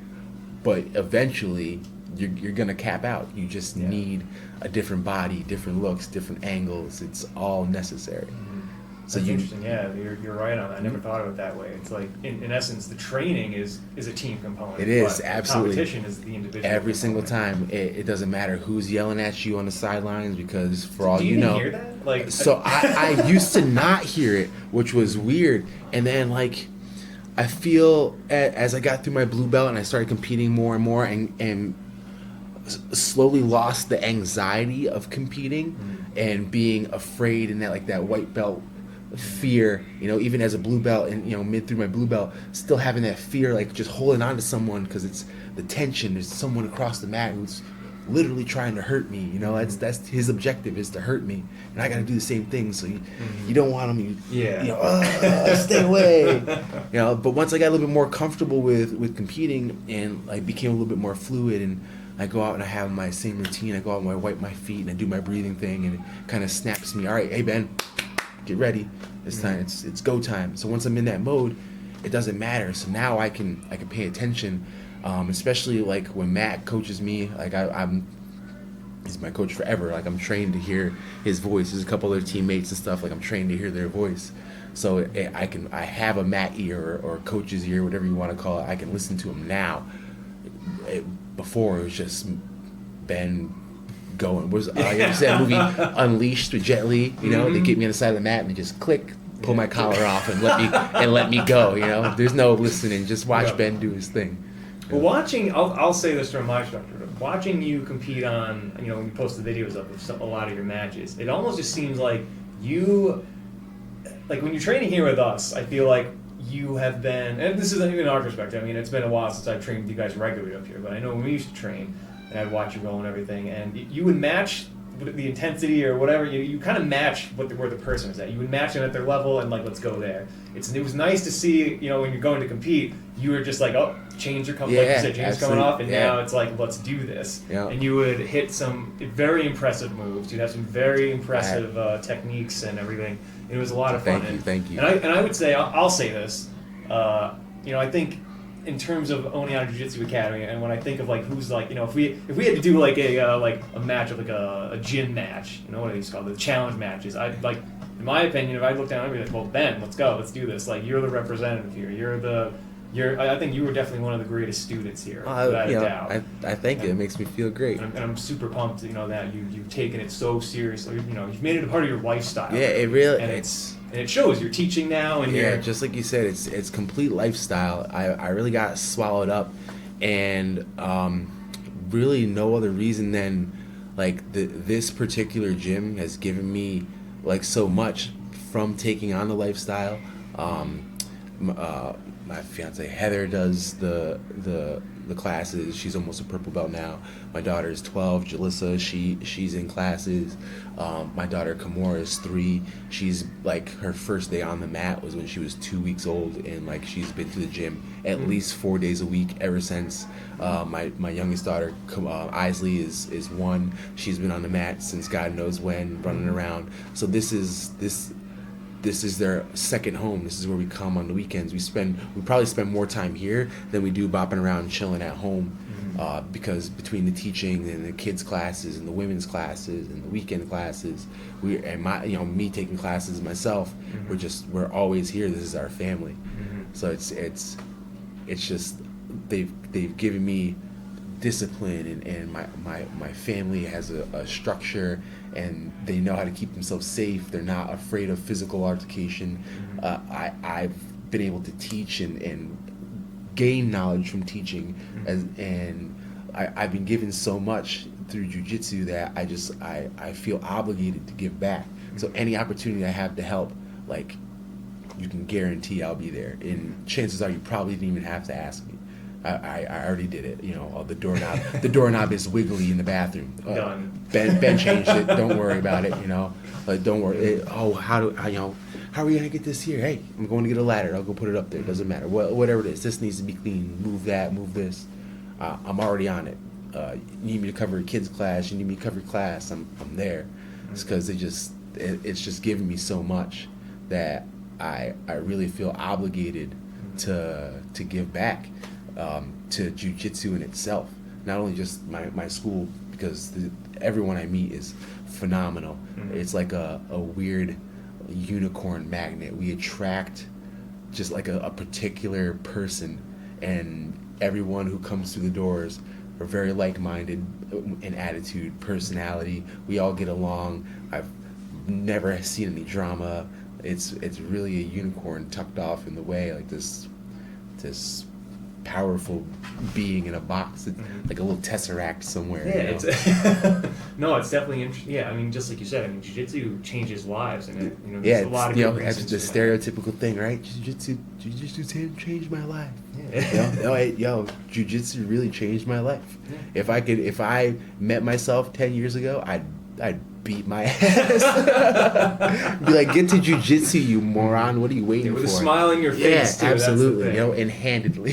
Speaker 1: But eventually, you're gonna cap out. You just need a different body, different looks, different angles. It's all necessary.
Speaker 2: So that's interesting. Yeah, you're right on that. I never thought of it that way. It's like in essence, the training is a team component.
Speaker 1: It is
Speaker 2: but
Speaker 1: absolutely.
Speaker 2: The competition is the individual.
Speaker 1: Every single time, it doesn't matter who's yelling at you on the sidelines because for all
Speaker 2: do
Speaker 1: you
Speaker 2: even
Speaker 1: know.
Speaker 2: Hear that? Like,
Speaker 1: so I used to not hear it, which was weird, and then like I feel as I got through my blue belt and I started competing more and more and slowly lost the anxiety of competing and being afraid and that white belt fear, even as a blue belt and mid through my blue belt, still having that fear, like just holding on to someone because it's the tension. There's someone across the mat who's literally trying to hurt me. That's his objective, is to hurt me, and I got to do the same thing. So you don't want him. Stay away. But once I got a little bit more comfortable with competing and I became a little bit more fluid, and I go out and I have my same routine. I go out and I wipe my feet and I do my breathing thing, and it kind of snaps me. All right, hey Ben, get ready. It's time. It's go time. So once I'm in that mode, it doesn't matter. So now I can pay attention, especially like when Matt coaches me. Like he's my coach forever. Like I'm trained to hear his voice. There's a couple other teammates and stuff. Like I'm trained to hear their voice. So I have a Matt ear or coach's ear, whatever you want to call it. I can listen to him now. Before it was just Ben going. You ever see that movie Unleashed with Jet Li? They get me on the side of the mat and they just click, pull my collar off and let me go. There's no listening. Just watch Ben do his thing.
Speaker 2: Well, watching, I'll say this from my perspective. Watching you compete on, when you post the videos of a lot of your matches, it almost just seems like you, like when you're training here with us, I feel like you have been, and this isn't even our perspective. I mean, it's been a while since I've trained with you guys regularly up here, but I know when we used to train, and I'd watch you roll and everything, and you would match the intensity or whatever, you kind of match where the person is at. You would match them at their level and like, let's go there. It was nice to see, when you're going to compete, you were just like, oh, chains are coming, like you said, chains coming off, and now it's like, let's do this.
Speaker 1: Yeah.
Speaker 2: And you would hit some very impressive moves. You'd have some very impressive techniques and everything. It was a lot of fun.
Speaker 1: Thank you.
Speaker 2: And I would say, I'll say this, I think in terms of Oneonta Jiu-Jitsu Academy, and when I think of like who's like, if we had to do like a match of like a gym match, what are these called, the challenge matches, I'd like, in my opinion, if I look down, I'd be like, well, Ben, let's go, let's do this. Like, you're the representative here. I think you were definitely one of the greatest students here, without a doubt.
Speaker 1: I thank you. It makes me feel great.
Speaker 2: And I'm super pumped, that you've taken it so seriously. You've made it a part of your lifestyle.
Speaker 1: Yeah, it really.
Speaker 2: And it shows. You're teaching now, and you're
Speaker 1: just like you said, it's complete lifestyle. I really got swallowed up, and really no other reason than like this particular gym has given me like so much from taking on the lifestyle. My fiance Heather does the classes. She's almost a purple belt now. My daughter is 12, Jalissa. She's in classes. My daughter Kamora is 3. She's like, her first day on the mat was when she was 2 weeks old, and like she's been to the gym at least 4 days a week ever since. My youngest daughter Isley is 1. She's been on the mat since God knows when, running around. So this is their second home. This is where we come on the weekends. We probably spend more time here than we do bopping around chilling at home, because between the teaching and the kids classes and the women's classes and the weekend classes, me taking classes myself, we're always here. This is our family. So it's just they've given me discipline, and my family has a structure, and they know how to keep themselves safe. They're not afraid of physical altercation. I've been able to teach and gain knowledge from teaching, and I've been given so much through jiu-jitsu that I feel obligated to give back. So any opportunity I have to help, like, you can guarantee I'll be there. And chances are you probably didn't even have to ask me. I already did it. The doorknob is wiggly in the bathroom.
Speaker 2: Done.
Speaker 1: Ben changed it. Don't worry about it. Don't worry. How are we gonna get this here? Hey, I'm going to get a ladder. I'll go put it up there. Doesn't matter. Whatever it is. This needs to be clean. Move that. Move this. I'm already on it. You need me to cover a kids class. You need me to cover class. I'm there. It's because it's just given me so much that I really feel obligated to give back. To jiu-jitsu in itself, not only just my school, because everyone I meet is phenomenal. It's like a weird unicorn magnet. We attract just like a particular person, and everyone who comes through the doors are very like-minded in attitude, personality. We all get along. I've never seen any drama. It's really a unicorn tucked off in the way, like this powerful being in a box, like a little tesseract somewhere.
Speaker 2: Yeah, it's definitely interesting. Yeah, I mean, just like you said, jiu-jitsu changes lives, and there's a lot of good reasons.
Speaker 1: That's the stereotypical thing, right? Jiu-jitsu changed my life.
Speaker 2: Yeah.
Speaker 1: Jiu-jitsu really changed my life. Yeah. If I met myself 10 years ago, I'd beat my ass. Be like, get to jiu-jitsu, you moron. What are you waiting for?
Speaker 2: With a smile on your face, too.
Speaker 1: Absolutely. And handedly.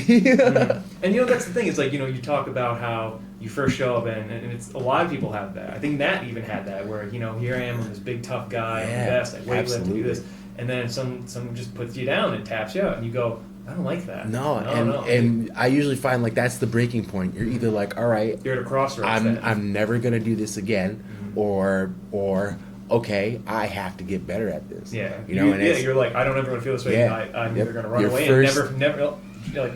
Speaker 2: And that's the thing. It's like, you talk about how you first show up, and it's a lot of people have that. I think Matt even had that, where here I am, I'm this big tough guy, I'm the best, I weightlift, do this, and then someone just puts you down and taps you out, and you go, I don't like that.
Speaker 1: No. And I usually find like that's the breaking point. You're either like, all right,
Speaker 2: you're at a crossroads.
Speaker 1: I'm never gonna do this again, or okay, I have to get better at this.
Speaker 2: Yeah. You're like, I don't ever want to feel this way. Yeah. I'm never gonna run away. And never.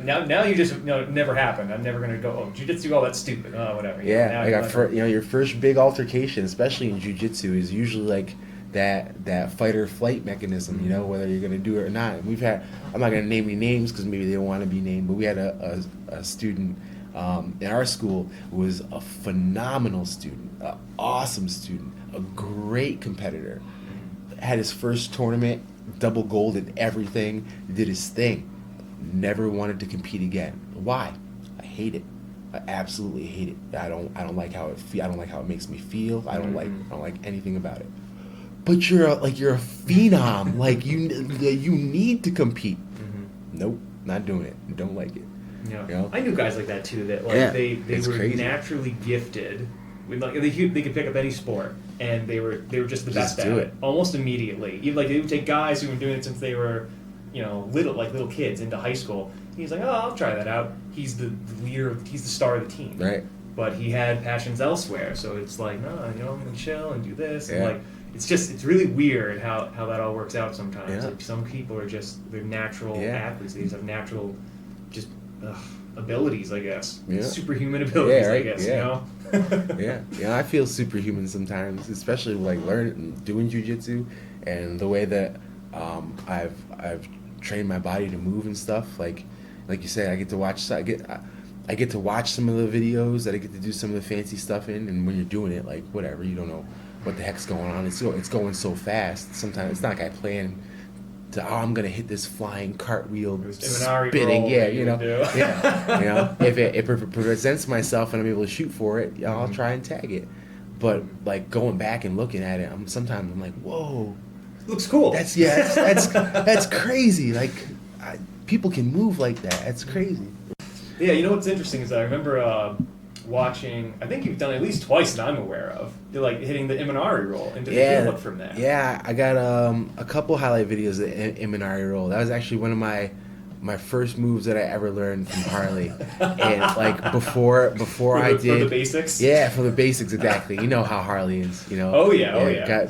Speaker 2: Now you just it never happened. I'm never gonna go. Oh, jiu-jitsu, that's stupid. Oh, whatever.
Speaker 1: Your first big altercation, especially in jiu-jitsu, is usually like that fight or flight mechanism, whether you're going to do it or not. We've had, I'm not going to name any names because maybe they don't want to be named, but we had a student in our school who was a phenomenal student, an awesome student, a great competitor, had his first tournament, double gold in everything, did his thing, never wanted to compete again. Why? I hate it. I absolutely hate it. I don't like how I don't like how it makes me feel. I don't like anything about it. But you're a phenom. Like you need to compete. Nope, not doing it. Don't like it.
Speaker 2: Yeah,
Speaker 1: You know?
Speaker 2: I knew guys like that too. That like
Speaker 1: Yeah,
Speaker 2: they
Speaker 1: it's
Speaker 2: were
Speaker 1: crazy.
Speaker 2: naturally gifted. With like they could pick up any sport, and they were just the
Speaker 1: Just
Speaker 2: best at
Speaker 1: do
Speaker 2: it
Speaker 1: it.
Speaker 2: almost immediately. Even like they would take guys who were doing it since they were, little kids into high school. He's like, oh, I'll try that out. He's the leader. He's the star of the team.
Speaker 1: Right.
Speaker 2: But he had passions elsewhere, so it's like, no, I'm gonna chill and do this. And
Speaker 1: Yeah.
Speaker 2: like, it's really weird how that all works out sometimes.
Speaker 1: Yeah.
Speaker 2: Like some people are they're natural
Speaker 1: Yeah.
Speaker 2: athletes. They just have natural, just abilities, I guess.
Speaker 1: Yeah.
Speaker 2: Superhuman abilities,
Speaker 1: Yeah, right,
Speaker 2: I guess.
Speaker 1: yeah. Yeah, I feel superhuman sometimes, especially like doing jujitsu, and the way that I've trained my body to move and stuff. Like you say, I get to watch. I get to watch some of the videos that I get to do some of the fancy stuff in, and when you're doing it, like whatever, you don't know what the heck's going on. It's going so fast. Sometimes it's not like I plan to. Oh, I'm gonna hit this flying cartwheel, spinning. Yeah, yeah. If it presents myself and I'm able to shoot for it, I'll try and tag it. But like going back and looking at it, sometimes I'm like, whoa,
Speaker 2: Looks cool.
Speaker 1: that's crazy. Like people can move like that. That's crazy.
Speaker 2: Yeah, you know what's interesting is I remember watching. I think you've done it at least twice that I'm aware of. You're like hitting the Imanari roll and did the field look from that.
Speaker 1: Yeah, I got a couple highlight videos of the Imanari roll. That was actually one of my first moves that I ever learned from Harley. And like before I did
Speaker 2: for the basics.
Speaker 1: Yeah, for the basics exactly. You know how Harley is. You know.
Speaker 2: Oh yeah.
Speaker 1: Got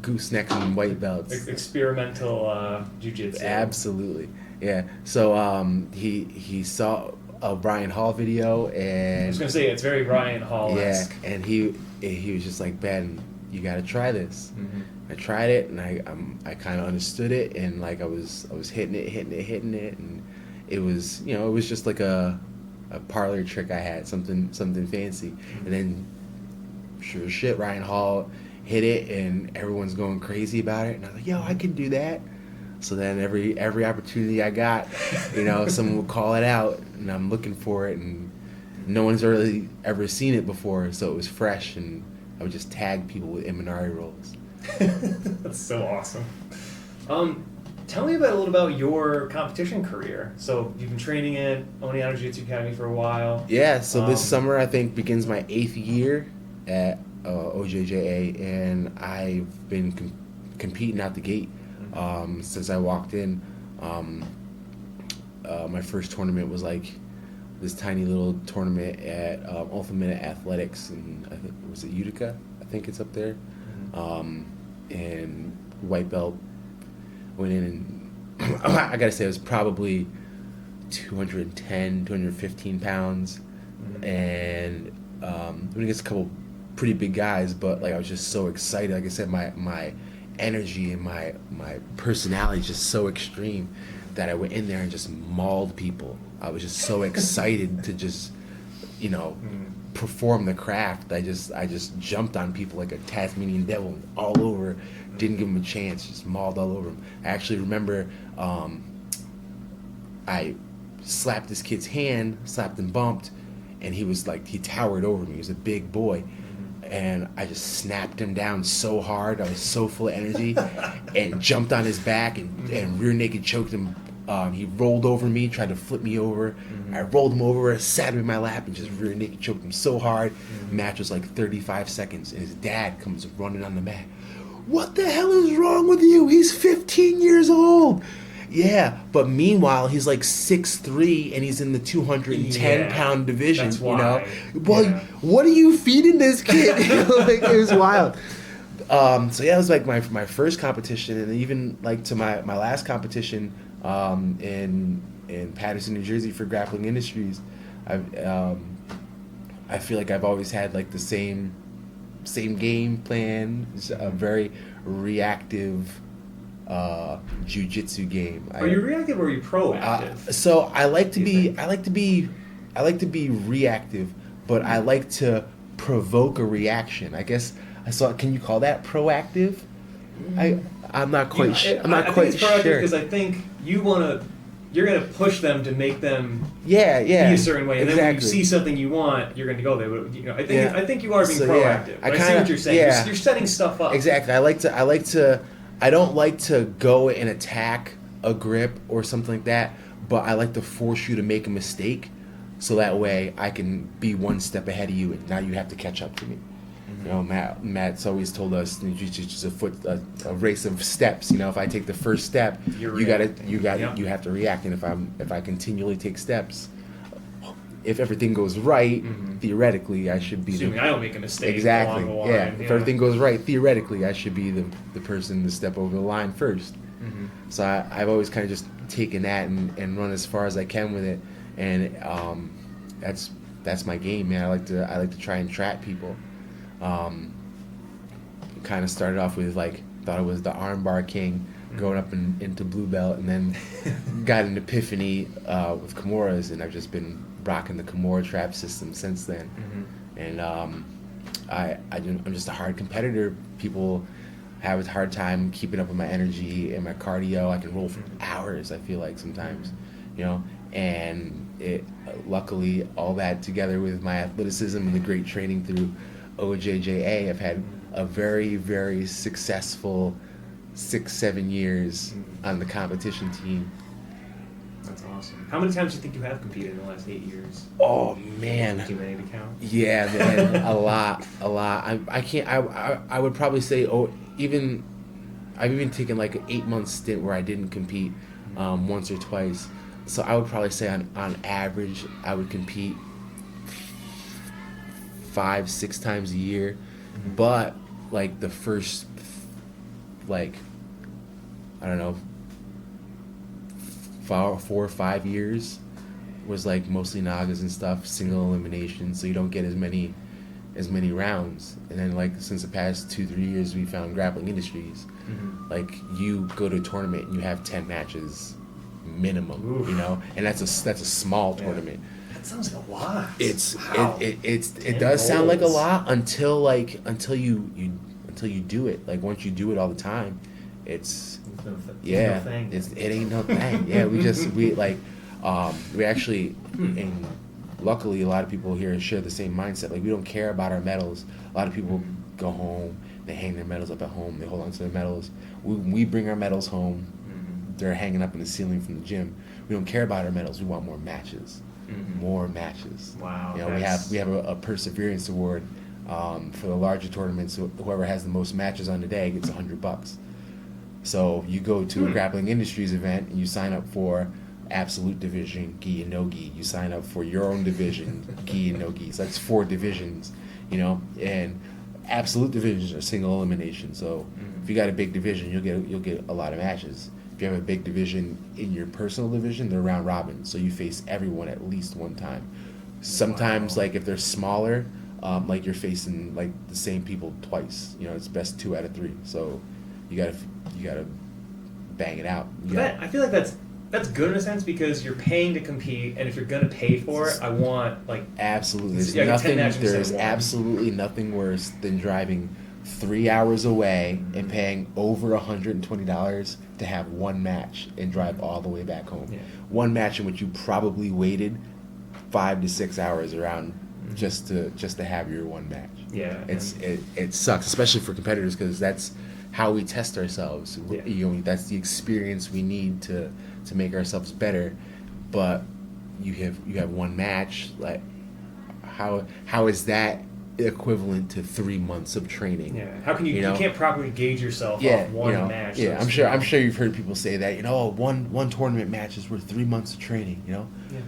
Speaker 1: goosenecks and white belts.
Speaker 2: Experimental jiu-jitsu.
Speaker 1: Absolutely. Yeah. So he saw a Brian Hall video, and
Speaker 2: I was gonna say it's very Ryan Hall-esque.
Speaker 1: yeah, and he was just like, Ben, you got to try this. I tried it, and I kind of understood it, and like I was hitting it, and it was it was just like a parlor trick I had, something fancy, and then sure as shit, Ryan Hall hit it, and everyone's going crazy about it, and I was like, yo, I can do that. So then every opportunity I got, someone would call it out, and I'm looking for it, and no one's really ever seen it before, so it was fresh, and I would just tag people with Imanari rolls.
Speaker 2: That's so awesome. Tell me a little about your competition career. So you've been training at Oniana Jiu-Jitsu Academy for a while.
Speaker 1: Yeah, so this summer I think begins my 8th year at OJJA, and I've been competing out the gate. Since I walked in. My first tournament was like this tiny little tournament at Ultimate Athletics, and I think was it Utica? I think it's up there. And white belt went in, and I gotta say it was probably 210, 215 pounds, and when against a couple pretty big guys, but like I was just so excited. Like I said, my energy and my personality is just so extreme that I went in there and just mauled people. I was just so excited to just perform the craft. I just jumped on people like a Tasmanian devil all over, didn't give them a chance, just mauled all over them. I actually remember I slapped this kid's hand, slapped and bumped, and he towered over me. He was a big boy. And I just snapped him down so hard. I was so full of energy, and jumped on his back and rear naked choked him. He rolled over me, tried to flip me over. I rolled him over, sat him in my lap, and just rear naked choked him so hard. Match was like 35 seconds, and his dad comes running on the mat. What the hell is wrong with you? He's 15 years old. Yeah, but meanwhile, he's like 6'3", and he's in the 210-pound division.
Speaker 2: That's why.
Speaker 1: Well, what are you feeding this kid? Like, it was wild. So yeah, it was like my first competition, and even like to my last competition in Paterson, New Jersey for Grappling Industries. I feel like I've always had like the same game plan. It's a very reactive jiu-jitsu game.
Speaker 2: Are you reactive or are you proactive?
Speaker 1: So I like to be reactive, but I like to provoke a reaction. I guess can you call that proactive? I'm not quite sure.
Speaker 2: I think it's proactive because I think you want to you're gonna push them to make them
Speaker 1: yeah,
Speaker 2: be a certain way, and then when you
Speaker 1: exactly.
Speaker 2: see something you want, you're gonna go there. But, you know, I think you are being
Speaker 1: So,
Speaker 2: proactive.
Speaker 1: I
Speaker 2: I
Speaker 1: kinda,
Speaker 2: see what you're saying.
Speaker 1: yeah.
Speaker 2: You're setting stuff up.
Speaker 1: Exactly. I don't like to go and attack a grip or something like that, but I like to force you to make a mistake, so that way I can be one step ahead of you, and now you have to catch up to me. You know, Matt's always told us just a race of steps. You know, if I take the first step,
Speaker 2: You're
Speaker 1: you
Speaker 2: reacting. Yep.
Speaker 1: you have to react. And if I continually take steps, if everything goes right, theoretically I should be
Speaker 2: Assuming I don't make a mistake
Speaker 1: exactly.
Speaker 2: along the line.
Speaker 1: Yeah, if everything goes right, theoretically I should be the person to step over the line first. So I've always kind of just taken that and run as far as I can with it, and that's my game, man. I like to try and trap people. Kind of started off with thought I was the armbar king, going up into blue belt, and then got an epiphany with Kimuras, and I've just been rocking the Kimura trap system since then. And I'm just a hard competitor. People have a hard time keeping up with my energy and my cardio. I can roll for hours, I feel like sometimes, you know. And luckily, all that together with my athleticism and the great training through OJJA, I've had a very, very successful 6-7 years on the competition team.
Speaker 2: That's awesome. How many times do you think you have competed in the last 8 years?
Speaker 1: Oh man,
Speaker 2: Too many to count.
Speaker 1: yeah, man, a lot. I can't. I would probably say I've even taken like an 8-month stint where I didn't compete once or twice. So I would probably say on average I would compete 5-6 times a year, but like the first, like, I don't know, 4 or 5 years was like mostly Nagas and stuff, single elimination, so you don't get as many rounds. And then like since the past 2-3 years we found Grappling Industries, like you go to a tournament and you have 10 matches minimum.
Speaker 2: Oof.
Speaker 1: You know, and that's a small tournament.
Speaker 2: That sounds like a lot.
Speaker 1: Wow. It does
Speaker 2: goals.
Speaker 1: sound like a lot until you do it. Like once you do it all the time, it's yeah, it ain't no thing. Yeah, we actually, and luckily a lot of people here share the same mindset. Like we don't care about our medals. A lot of people go home, they hang their medals up at home, they hold on to their medals. We bring our medals home. They're hanging up in the ceiling from the gym. We don't care about our medals. We want more matches. More matches.
Speaker 2: Wow.
Speaker 1: You know, we have a perseverance award for the larger tournaments. Whoever has the most matches on the day gets $100. So you go to a Grappling Industries event and you sign up for absolute division, gi and no gi. You sign up for your own division, gi and no gi. So that's 4 divisions, you know. And absolute divisions are single elimination. So if you got a big division, you'll get a lot of matches. If you have a big division in your personal division, they're round robin, so you face everyone at least one time. Sometimes, like if they're smaller, like you're facing like the same people twice. You know, it's best 2 out of 3. So you gotta bang it out.
Speaker 2: I feel like that's good in a sense because you're paying to compete, and if you're gonna pay for it, I want like
Speaker 1: absolutely. There's
Speaker 2: yeah,
Speaker 1: nothing.
Speaker 2: 10 matches
Speaker 1: There
Speaker 2: instead
Speaker 1: is
Speaker 2: of 1.
Speaker 1: absolutely nothing worse than driving 3 hours away and paying over $120 to have one match and drive all the way back home.
Speaker 2: Yeah.
Speaker 1: One match in which you probably waited 5 to 6 hours around just to have your one match.
Speaker 2: Yeah,
Speaker 1: It sucks, especially for competitors, because that's how we test ourselves.
Speaker 2: Yeah.
Speaker 1: You know, that's the experience we need to make ourselves better. But you have one match. Like how is that equivalent to 3 months of training?
Speaker 2: Yeah. How can you
Speaker 1: know?
Speaker 2: you can't properly gauge yourself off one match.
Speaker 1: Yeah,
Speaker 2: so
Speaker 1: I'm
Speaker 2: to
Speaker 1: sure.
Speaker 2: speak.
Speaker 1: I'm sure you've heard people say that. You know, one tournament match is worth 3 months of training. You know,
Speaker 2: Yeah.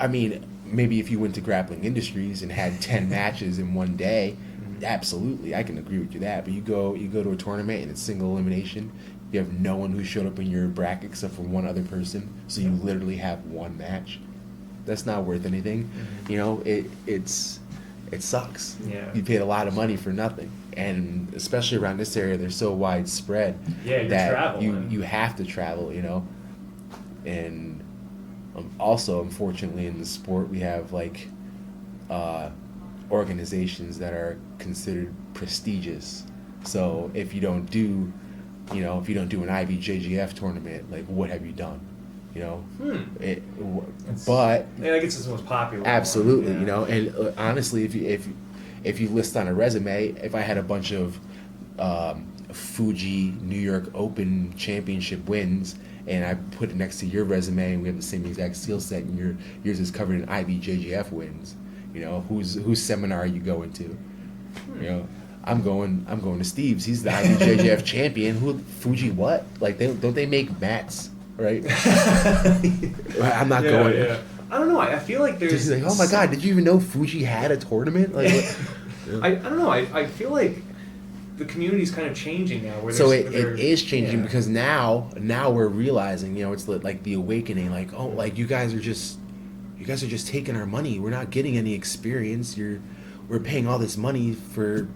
Speaker 1: I mean, maybe if you went to Grappling Industries and had 10 matches in one day, absolutely, I can agree with you that. But you go to a tournament and it's single elimination. You have no one who showed up in your bracket except for one other person, so you literally have one match. That's not worth anything. You know, it sucks.
Speaker 2: Yeah.
Speaker 1: You paid a lot of money for nothing, and especially around this area, they're so widespread
Speaker 2: Yeah, you're
Speaker 1: that
Speaker 2: traveling.
Speaker 1: you have to travel. You know, and also unfortunately in the sport we have like organizations that are considered prestigious. So if you don't do an IBJJF tournament, like what have you done? You know,
Speaker 2: It's-
Speaker 1: but
Speaker 2: Yeah, I guess it's the most popular.
Speaker 1: absolutely,
Speaker 2: One,
Speaker 1: you know, and honestly, if you list on a resume, if I had a bunch of Fuji New York Open Championship wins, and I put it next to your resume, and we have the same exact skill set, and yours is covered in IBJJF wins. You know, whose seminar are you going to? You know, I'm going to Steve's. He's the IBJJF champion. Who Fuji what? Like don't they make mats, right? I'm not going.
Speaker 2: Yeah. I don't know. I feel like there's.
Speaker 1: He's like, oh my god, did you even know Fuji had a tournament? Like,
Speaker 2: I don't know. I feel like the community's kind of changing now. Where
Speaker 1: so
Speaker 2: there's-
Speaker 1: it is changing
Speaker 2: yeah.
Speaker 1: because now we're realizing, you know, it's like the awakening. Like, oh, like you guys are just taking our money. We're not getting any experience. We're paying all this money for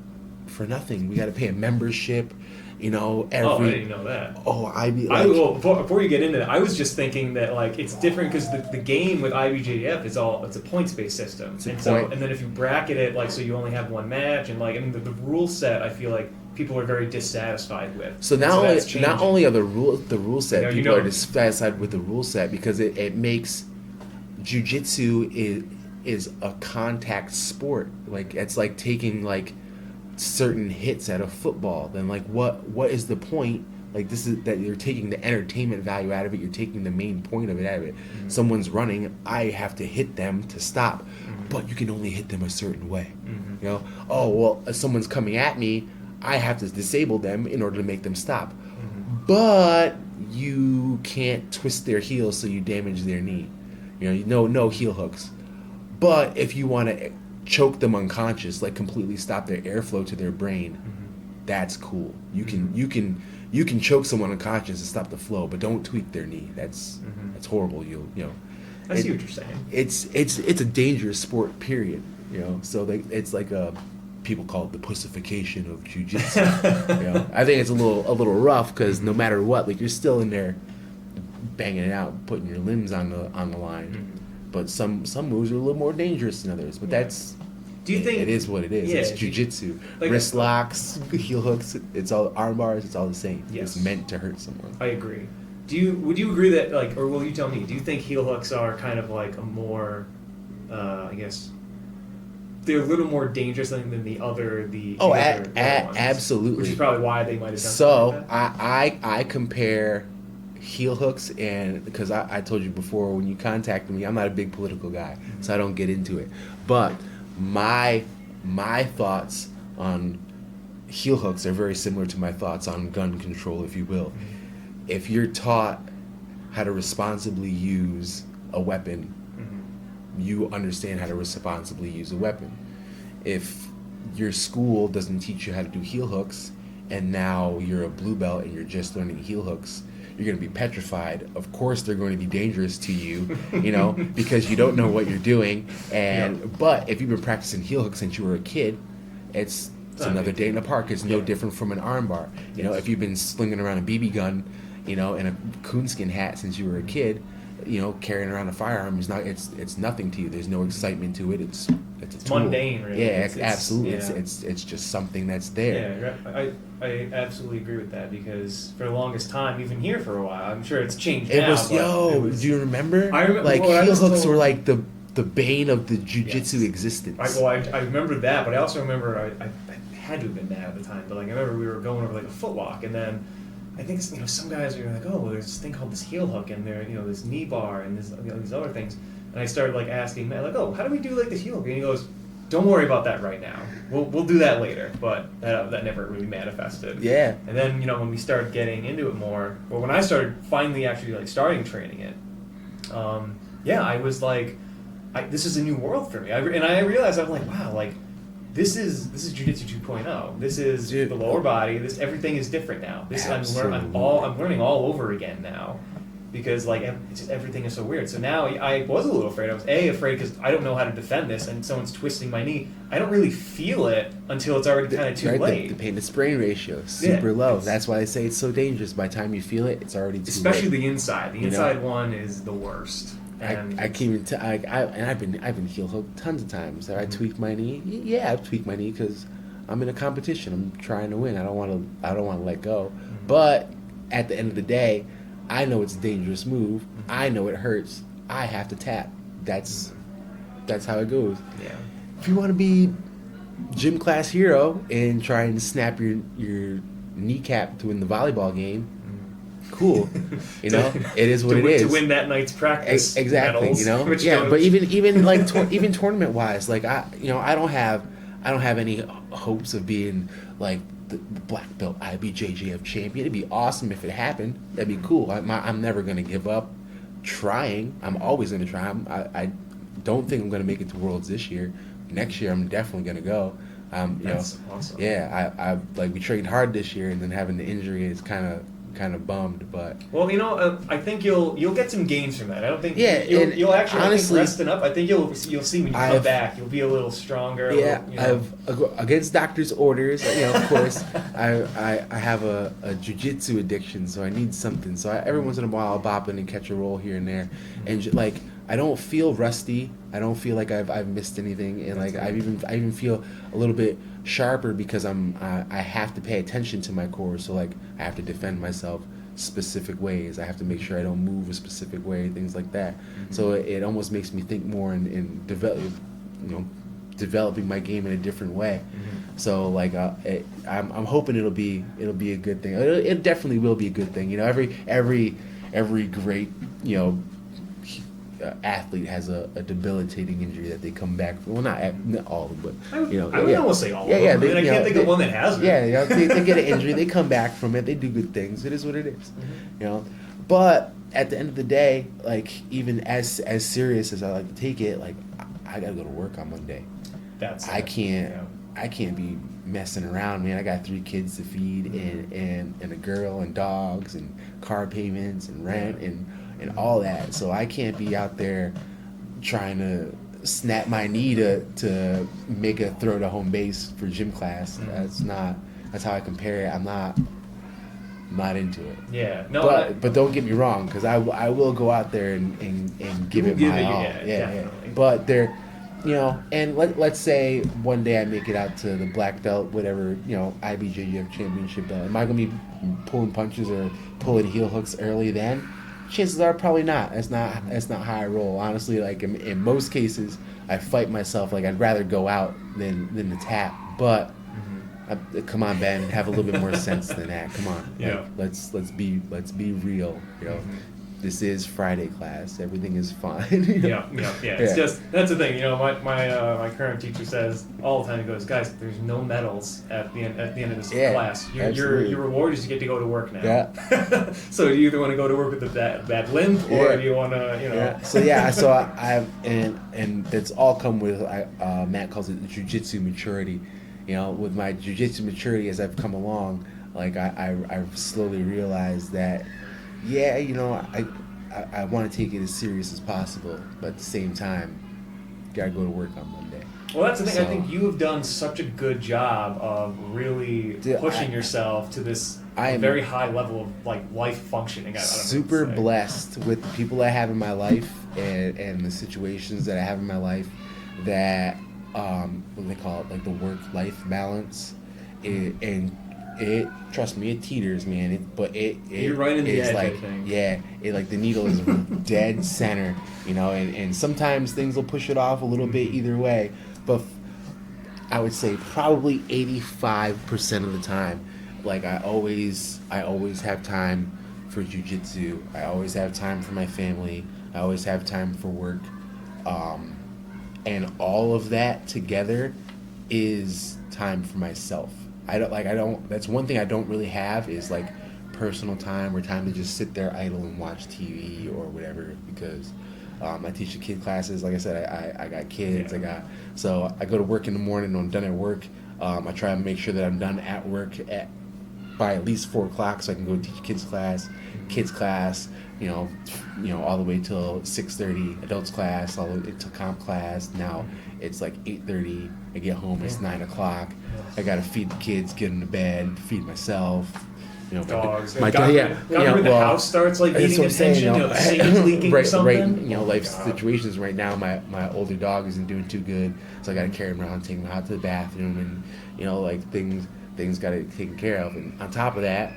Speaker 1: nothing. We got to pay a membership. You know,
Speaker 2: Oh, I didn't know that.
Speaker 1: Oh,
Speaker 2: Well, before you get into that, I was just thinking that like it's different because the game with IBJJF is it's a points based system,
Speaker 1: It's a
Speaker 2: and
Speaker 1: point.
Speaker 2: and then if you bracket it like so you only have one match and like I mean the rule set I feel like people are very dissatisfied with.
Speaker 1: So
Speaker 2: that's
Speaker 1: not
Speaker 2: changing.
Speaker 1: only are the rule set,
Speaker 2: Yeah, you
Speaker 1: people
Speaker 2: know.
Speaker 1: are dissatisfied with the rule set because it makes jiu-jitsu is a contact sport. Like it's like taking like certain hits at a football. Then like what is the point? Like this is that you're taking the entertainment value out of it. You're taking the main point of it out of it.
Speaker 2: Mm-hmm.
Speaker 1: Someone's running, I have to hit them to stop,
Speaker 2: Mm-hmm.
Speaker 1: but you can only hit them a certain way.
Speaker 2: Mhm.
Speaker 1: You know, oh well, if someone's coming at me, I have to disable them in order to make them stop.
Speaker 2: Mhm.
Speaker 1: But you can't twist their heel so you damage their knee. You know, no heel hooks. But if you want to choke them unconscious, like completely stop their airflow to their brain, that's cool. You can choke someone unconscious and stop the flow, but don't tweak their knee. That's horrible. You know.
Speaker 2: I see what you're saying.
Speaker 1: It's a dangerous sport. Period. You know, so it's like people call it the pussification of jiu-jitsu. You know, I think it's a little rough because no matter what, like you're still in there banging it out, putting your limbs on the line.
Speaker 2: Mhm.
Speaker 1: But some moves are a little more dangerous than others. But that's
Speaker 2: Do you think
Speaker 1: it is what it is.
Speaker 2: Yeah,
Speaker 1: It's
Speaker 2: do you-
Speaker 1: jiu-jitsu.
Speaker 2: like-
Speaker 1: Wrist locks, heel hooks. It's all arm bars. It's all the same.
Speaker 2: Yes.
Speaker 1: It's meant to hurt someone.
Speaker 2: I agree. Would you agree that like or will you tell me? Do you think heel hooks are kind of like a more, I guess, they're a little more dangerous than the other
Speaker 1: Oh,
Speaker 2: other ones,
Speaker 1: absolutely.
Speaker 2: Which is probably why they might have done
Speaker 1: So
Speaker 2: something like that.
Speaker 1: I compare heel hooks and because I told you before when you contacted me, I'm not a big political guy, so I don't get into it. But my thoughts on heel hooks are very similar to my thoughts on gun control, if you will. If you're taught how to responsibly use a weapon, you understand how to responsibly use a weapon. If your school doesn't teach you how to do heel hooks, and now you're a blue belt and you're just learning heel hooks, you're going to be petrified. Of course, they're going to be dangerous to you, you know, because you don't know what you're doing. But if you've been practicing heel hooks since you were a kid, it's another day in the park. It's no different from an arm bar. You know, if you've been slinging around a BB gun, you know, and a coonskin hat since you were a kid, you know, carrying around a firearm is not. It's nothing to you. There's no excitement to it. It's a tool.
Speaker 2: Mundane, really.
Speaker 1: Yeah,
Speaker 2: It's-
Speaker 1: absolutely.
Speaker 2: yeah.
Speaker 1: It's just something that's there.
Speaker 2: Yeah, I absolutely agree with that because for the longest time, even here for a while, I'm sure it's changed
Speaker 1: It
Speaker 2: now.
Speaker 1: was
Speaker 2: but it was-
Speaker 1: Do you remember?
Speaker 2: I remember-
Speaker 1: Like
Speaker 2: well, I
Speaker 1: heel
Speaker 2: was
Speaker 1: hooks
Speaker 2: told-
Speaker 1: were like the bane of the jiu-jitsu
Speaker 2: Yes.
Speaker 1: existence.
Speaker 2: I remember that, but I also remember I had to have been mad at the time. But like I remember we were going over like a footwalk, and then I think some guys are like, oh, well, there's this thing called this heel hook, and there this knee bar, and this these other things. And I started like asking Matt, like, oh, how do we do like this heel hook? And he goes, don't worry about that right now. We'll do that later. But that never really manifested.
Speaker 1: Yeah.
Speaker 2: And then when we started getting into it more, or when I started finally actually like starting training it, I was like, this is a new world for me. And I realized I'm like, wow, like this is Jiu-Jitsu 2.0. This is
Speaker 1: Dude.
Speaker 2: the lower body. Everything is different now.
Speaker 1: Absolutely.
Speaker 2: I'm learning all over again now. Because like it's just, everything is so weird. So now I was a little afraid. I was afraid because I don't know how to defend this, and someone's twisting my knee. I don't really feel it until it's already kind of too
Speaker 1: Right,
Speaker 2: late.
Speaker 1: the pain to sprain ratio is super low.
Speaker 2: it's-
Speaker 1: That's why I say it's so dangerous. By the time you feel it, it's already too
Speaker 2: Especially
Speaker 1: late.
Speaker 2: the inside. The
Speaker 1: You know?
Speaker 2: inside one is the worst. And
Speaker 1: I can't even. I've been heel hooked tons of times. Have I tweaked my knee? Yeah, I've tweaked my knee because I'm in a competition. I'm trying to win. I don't want to let go. But at the end of the day, I know it's a dangerous move. I know it hurts. I have to tap. That's how it goes.
Speaker 2: Yeah.
Speaker 1: If you want to be gym class hero and try and snap your kneecap to win the volleyball game, cool. You know, it is what it is.
Speaker 2: To win that night's practice.
Speaker 1: Exactly.
Speaker 2: Medals,
Speaker 1: You know, yeah. But even like even tournament wise, like I don't have any hopes of being like the black belt IBJJF champion. It'd be awesome if it happened. That'd be cool. I'm never gonna give up trying. I'm always gonna try. I don't think I'm gonna make it to Worlds this year. Next year, I'm definitely gonna go.
Speaker 2: That's awesome.
Speaker 1: Yeah, I like we trained hard this year, and then having the injury is kind of bummed. But
Speaker 2: well, I think you'll get some gains from that. I don't think you'll actually
Speaker 1: honestly,
Speaker 2: resting up. I think you'll see when you come back, you'll be a little stronger.
Speaker 1: Yeah, against doctor's orders. Of course, I have a jiu-jitsu addiction, so I need something. So every once in a while, I'll bop in and catch a roll here and there, and like I don't feel rusty. I don't feel like I've missed anything, and like I even feel a little bit sharper because I have to pay attention to my core. So like I have to defend myself specific ways. I have to make sure I don't move a specific way, things like that. So it almost makes me think more in developing my game in a different way. So like I'm hoping it'll be a good thing. It definitely will be a good thing. Every great athlete has a debilitating injury that they come back from. Well, not all of them, but
Speaker 2: I would almost say all of them. I can't think of one that hasn't.
Speaker 1: Yeah, they get an injury, they come back from it, they do good things. It is what it is, But at the end of the day, like even as serious as I like to take it, like I gotta go to work on Monday. I can't be messing around, man. I got 3 kids to feed and a girl and dogs and car payments and rent and all that. So I can't be out there trying to snap my knee to make a throw to home base for gym class. That's how I compare it. I'm not into it.
Speaker 2: Yeah. No.
Speaker 1: But don't get me wrong, because I will go out there and give it my all. Yeah. But there, and let's say one day I make it out to the black belt, whatever, IBJJF championship belt. Am I gonna be pulling punches or pulling heel hooks early then? Chances are probably not. That's not how I roll. Honestly, like in most cases, I fight myself. Like I'd rather go out than to tap. But come on, Ben, have a little bit more sense than that. Come on, let's be real. This is Friday class. Everything is fine.
Speaker 2: Yeah. It's just that's the thing. My current teacher says all the time. He goes, guys, there's no medals at the end of this class. Your reward is you get to go to work now.
Speaker 1: Yeah.
Speaker 2: So you either want to go to work with a bad limp, or do you want to
Speaker 1: Yeah. So I've and that's all come with Matt calls it jiu-jitsu maturity. With my jiu-jitsu maturity as I've come along, like I've slowly realized that. Yeah, I want to take it as serious as possible, but at the same time, gotta go to work on Monday.
Speaker 2: Well, that's the thing. I think you have done such a good job of really pushing yourself to this very high level of like life functioning.
Speaker 1: Super blessed with the people I have in my life and the situations that I have in my life that what do they call it, like the work-life balance, It trust me, it teeters, man.
Speaker 2: You're right in the edge,
Speaker 1: like,
Speaker 2: I think.
Speaker 1: Yeah, like the needle is dead center, and sometimes things will push it off a little bit either way, but I would say probably 85% of the time, like I always have time for jiu-jitsu. I always have time for my family. I always have time for work, and all of that together is time for myself. That's one thing I don't really have is like personal time or time to just sit there idle and watch TV or whatever, because I teach the kid classes. Like I said, I got kids. So I go to work in the morning. When I'm done at work, I try to make sure that I'm done at work by at least 4 o'clock so I can go teach kids class, all the way till 6:30, adults class, all the way to comp class. Now it's like 8:30. I get home, it's 9 o'clock. I gotta feed the kids, get them to bed, feed myself.
Speaker 2: Dogs.
Speaker 1: When
Speaker 2: the house starts like needing attention, the sink's leaking or something.
Speaker 1: Life situations right now. My older dog isn't doing too good, so I gotta carry him around, take him out to the bathroom, and like things gotta get taken care of. And on top of that,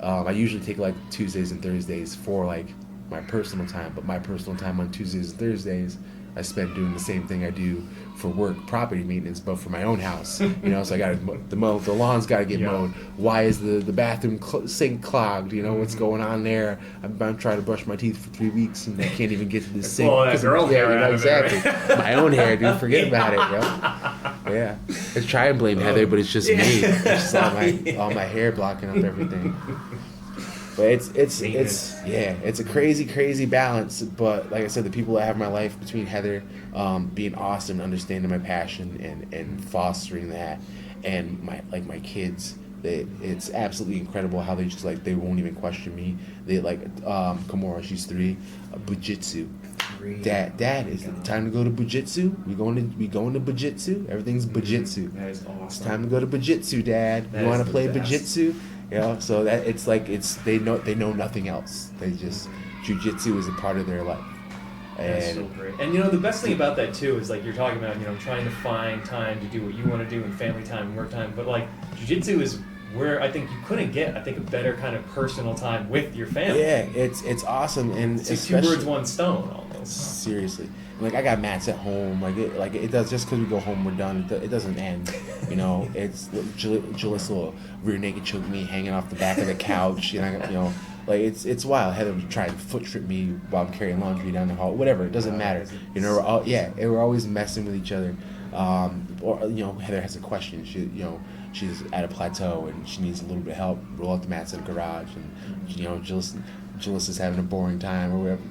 Speaker 1: I usually take like Tuesdays and Thursdays for like my personal time, but my personal time on Tuesdays and Thursdays I spend doing the same thing I do for work, property maintenance, but for my own house. You know, so I got to the lawn's got to get mowed. Why is the bathroom sink clogged? You know, what's going on there? I'm trying to brush my teeth for 3 weeks and I can't even get to the sink.
Speaker 2: Well, that's your own hair.
Speaker 1: You know, exactly. My own hair, dude. Forget about it, yo. Yeah. I try and blame Heather, but it's just me. It's just all my hair blocking up everything. But it's a crazy balance. But like I said, the people that have in my life between Heather being awesome, understanding my passion and fostering that, and my kids, it's absolutely incredible how they just like they won't even question me. They like Kimura, she's 3, Bujitsu. Dad, is it time to go to Bujitsu? We going to Bujitsu? Everything's Bujitsu.
Speaker 2: That is awesome.
Speaker 1: It's time to go to Bujitsu, Dad. You want to play Bujitsu? You know, so that it's they know nothing else. They just jiu-jitsu is a part of their life.
Speaker 2: That's so great. And you know, the best thing about that too is like you're talking about, you know, trying to find time to do what you want to do in family time and work time. But like jiu-jitsu is where I think you couldn't get, I think, a better kind of personal time with your family.
Speaker 1: Yeah, it's awesome, and
Speaker 2: it's like 2 birds, 1 stone almost.
Speaker 1: Seriously, like I got mats at home. Like it does just because we go home, we're done. It doesn't end. You know, it's Jalissa will rear naked choke me hanging off the back of the couch. You know, like it's wild. Heather would try to foot trip me while I'm carrying laundry down the hall. Whatever, it doesn't matter. You know, we're always messing with each other. Or you know, Heather has a question. She's at a plateau and she needs a little bit of help. Roll out the mats in the garage, and you know, Jalissa is having a boring time or whatever.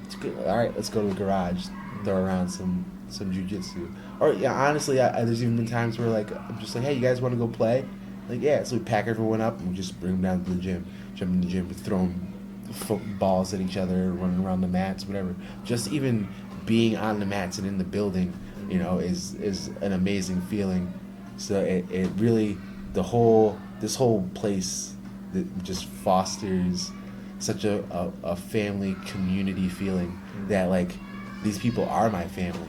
Speaker 1: All right, let's go to the garage, throw around some jiu-jitsu. Or yeah, honestly, there's even been times where like I'm just like, hey, you guys want to go play? Like yeah, so we pack everyone up and we just bring them down to the gym. Jump in the gym, throwing balls at each other, running around the mats, whatever. Just even being on the mats and in the building, you know, is an amazing feeling. So it really this whole place that just fosters such a family community feeling that like these people are my family.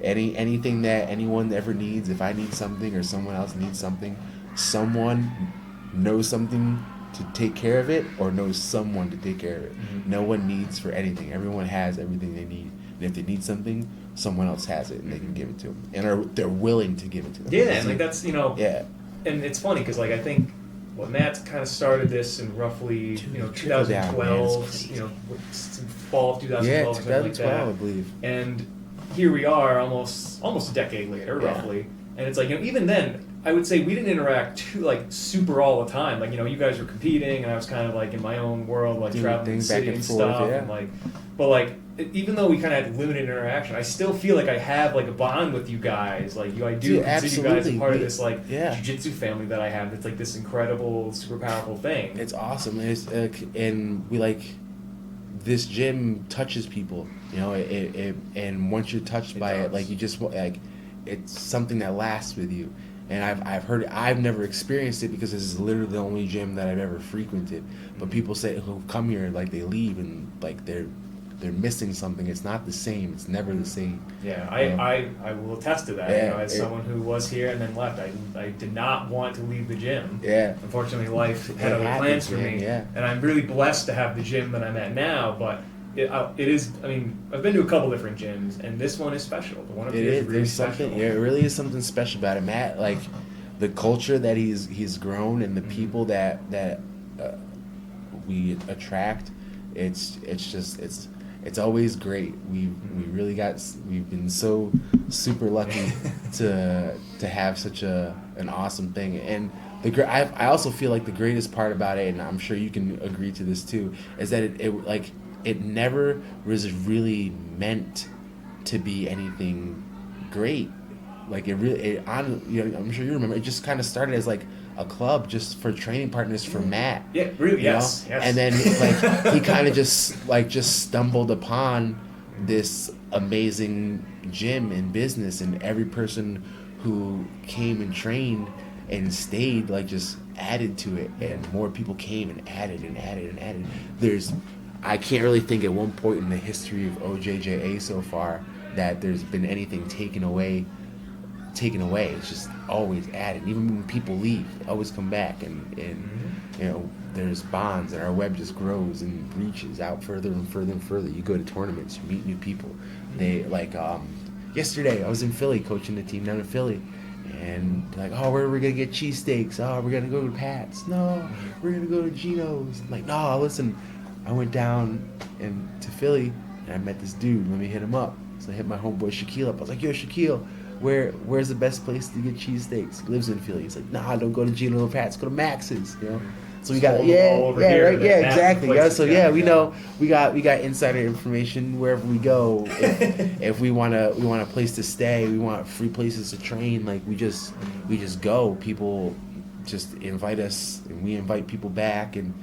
Speaker 1: Anything that anyone ever needs, if I need something or someone else needs something, someone knows something to take care of it or knows someone to take care of it. Mm-hmm. No one needs for anything. Everyone has everything they need. And if they need something, someone else has it and they can give it to them. And they're willing to give it to them.
Speaker 2: Yeah, and like that's, you know,
Speaker 1: yeah.
Speaker 2: And it's funny because like I think Matt kind of started this in roughly, you know, 2012, you know, fall of 2012
Speaker 1: yeah,
Speaker 2: or something like that.
Speaker 1: I believe.
Speaker 2: And here we are almost a decade later, roughly. And it's like, you know, even then, I would say we didn't interact too like super all the time. Like, you know, you guys were competing, and I was kind of like in my own world, like traveling the city and stuff. Yeah. And like, but like, even though we kind of had limited interaction, I still feel like I have like a bond with you guys. Like, I do consider you guys a part of this like jiu-jitsu family that I have. It's like this incredible, super powerful thing.
Speaker 1: It's awesome, and we like this gym touches people. You know, and once you're touched by it, like you just like it's something that lasts with you. And I've heard it. I've never experienced it because this is literally the only gym that I've ever frequented. But people say who come here, like they leave and like they're missing something. It's not the same. It's never the same.
Speaker 2: Yeah, I will attest to that. You know, as someone who was here and then left, I did not want to leave the gym.
Speaker 1: Yeah.
Speaker 2: Unfortunately, life had other plans for me.
Speaker 1: Yeah.
Speaker 2: And I'm really blessed to have the gym that I'm at now. But it is. I mean, I've been to a couple different gyms, and this one is special. The one up here is really special.
Speaker 1: Yeah, it really is something special about it, Matt. Like the culture that he's grown and the people that we attract. It's always great. We've been so super lucky to have such an awesome thing. And I also feel like the greatest part about it, and I'm sure you can agree to this too, is that it never was really meant to be anything great. Like I'm sure you remember. It just kind of started as like a club just for training partners for Matt.
Speaker 2: Yeah, really. Yes.
Speaker 1: And then like he kind of just stumbled upon this amazing gym and business, and every person who came and trained and stayed like just added to it, and more people came and added and added and added. I can't really think at one point in the history of OJJA so far that there's been anything taken away taken away. It's just always added. Even when people leave, they always come back, and you know, there's bonds, and our web just grows and reaches out further and further and further. You go to tournaments, you meet new people. They like yesterday I was in Philly coaching the team down in Philly, and like, oh, where are we gonna get cheesesteaks? Oh, we're gonna go to Pat's. No, we're gonna go to Gino's. I'm like, no, listen, I went down to Philly and I met this dude. Let me hit him up. So I hit my homeboy Shaquille up. I was like, yo, Shaquille, where's the best place to get cheesesteaks? He lives in Philly. He's like, nah, don't go to Gino or Pat's, go to Max's, you know. So we got exactly. Yeah, so yeah, we know we got insider information wherever we go. If we want a place to stay, we want free places to train. Like we just go. People just invite us, and we invite people back, and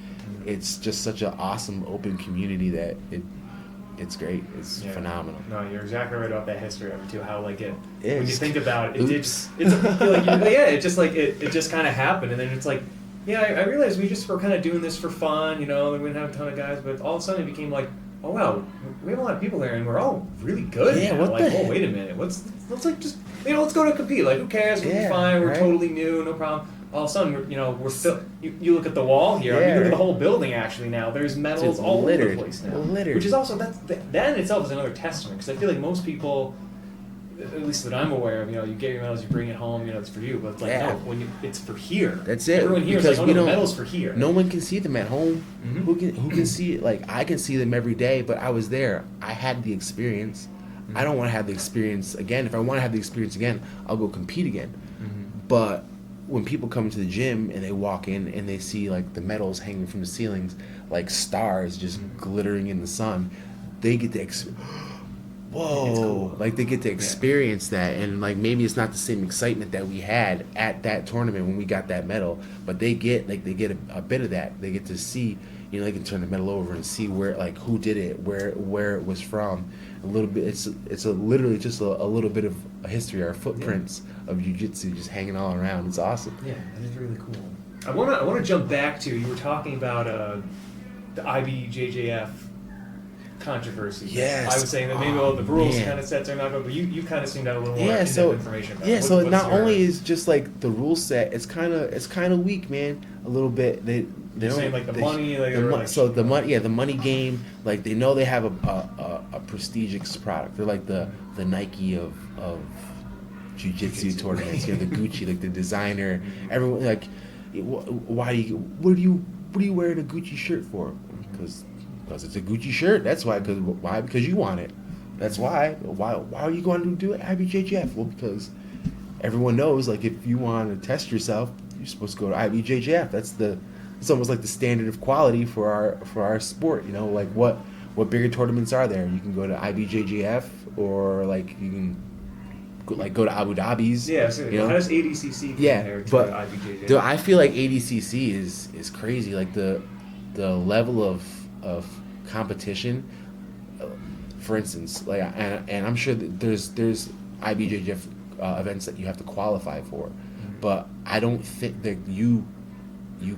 Speaker 1: it's just such an awesome open community that it's great. It's phenomenal.
Speaker 2: No, you're exactly right about that history of it too. How like when you
Speaker 1: It's-
Speaker 2: think about it,
Speaker 1: Oops.
Speaker 2: it just kind of happened, and then it's like, yeah, I realized we just were kind of doing this for fun, you know. We didn't have a ton of guys, but all of a sudden it became like, oh wow, we have a lot of people here, and we're all really good.
Speaker 1: Yeah,
Speaker 2: now.
Speaker 1: what
Speaker 2: like,
Speaker 1: the-
Speaker 2: oh wait a minute, let's like just let's go to compete. Like who cares? We'll be
Speaker 1: Yeah,
Speaker 2: fine. We're
Speaker 1: right.
Speaker 2: totally new, no problem. All of a sudden, we're still. You look at the wall here.
Speaker 1: Yeah,
Speaker 2: you look at the
Speaker 1: right.
Speaker 2: whole building. Actually, now there's medals
Speaker 1: Just
Speaker 2: all over
Speaker 1: littered.
Speaker 2: the place now.
Speaker 1: Littered.
Speaker 2: Which is also that in itself is another testament, because I feel like most people, at least that I'm aware of, you get your medals, you bring it home, it's for you. But it's like
Speaker 1: Yeah.
Speaker 2: no, it's for here.
Speaker 1: That's it.
Speaker 2: Everyone here is
Speaker 1: Because
Speaker 2: like, oh
Speaker 1: we
Speaker 2: no, the
Speaker 1: don't-
Speaker 2: medals for here.
Speaker 1: No one can see them at home.
Speaker 2: Mhm.
Speaker 1: Who can see it? Like I can see them every day, but I was there. I had the experience. I don't want to have the experience again. If I want to have the experience again, I'll go compete again. But when people come to the gym and they walk in and they see like the medals hanging from the ceilings, like stars just glittering in the sun, they get to whoa,
Speaker 2: It's cool.
Speaker 1: like they get to experience that, and like maybe it's not the same excitement that we had at that tournament when we got that medal, but they get a bit of that. They get to see, they can turn the medal over and see where, like, who did it, where it was from. A little bit. It's literally just a little bit of a history, our footprints of jiu-jitsu just hanging all around. It's awesome.
Speaker 2: Yeah, that is really cool. I want to jump back to, you were talking about the IBJJF controversy.
Speaker 1: Yes.
Speaker 2: I was saying that maybe the rules kind of sets are not good, but you kind of seem to have a little more in-depth information about it.
Speaker 1: So
Speaker 2: What's
Speaker 1: not
Speaker 2: your-
Speaker 1: only is just like the rule set, it's kind of weak, man. A little bit. They
Speaker 2: You're
Speaker 1: don't
Speaker 2: saying, like, the money, like,
Speaker 1: the
Speaker 2: or,
Speaker 1: mo-
Speaker 2: like-
Speaker 1: so the money game. Like they know they have a prestigious product. They're like the Nike of jiu-jitsu tournaments. The Gucci, like the designer. Everyone like, what are you wearing a Gucci shirt for? Because it's a Gucci shirt. That's why. Why? Because you want it. That's why. Why are you going to do it? IBJJF? Well, because everyone knows, like, if you want to test yourself, you're supposed to go to IBJJF. It's almost like the standard of quality for our sport. Like what bigger tournaments are there? You can go to IBJJF, or like you can go to Abu Dhabi's.
Speaker 2: Yeah, so how does ADCC compare to
Speaker 1: but
Speaker 2: IBJJF?
Speaker 1: dude, I feel like ADCC is crazy. Like the level of competition. For instance, like, and I'm sure that there's IBJJF events that you have to qualify for, but I don't think that you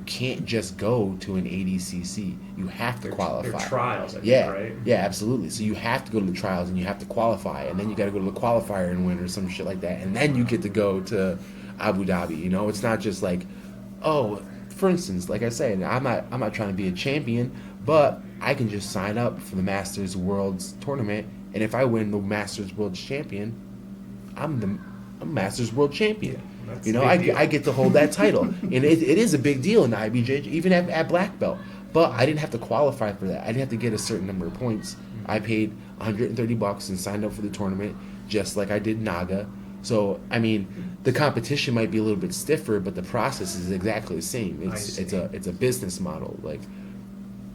Speaker 1: can't just go to an ADCC. You have to qualify.
Speaker 2: They're trials, I think,
Speaker 1: Yeah,
Speaker 2: right?
Speaker 1: yeah, absolutely. So you have to go to the trials and you have to qualify, and then you got to go to the qualifier and win or some shit like that, and then you get to go to Abu Dhabi. It's not just like, oh, for instance, like I said, I'm not trying to be a champion, but I can just sign up for the Masters Worlds tournament, and if I win the Masters Worlds champion, I'm Masters World champion.
Speaker 2: That's a big deal.
Speaker 1: I get to hold that title, and it is a big deal in the IBJ, even at black belt. But I didn't have to qualify for that. I didn't have to get a certain number of points. I paid $130 and signed up for the tournament, just like I did Naga. So I mean, the competition might be a little bit stiffer, but the process is exactly the same. It's a business model. Like,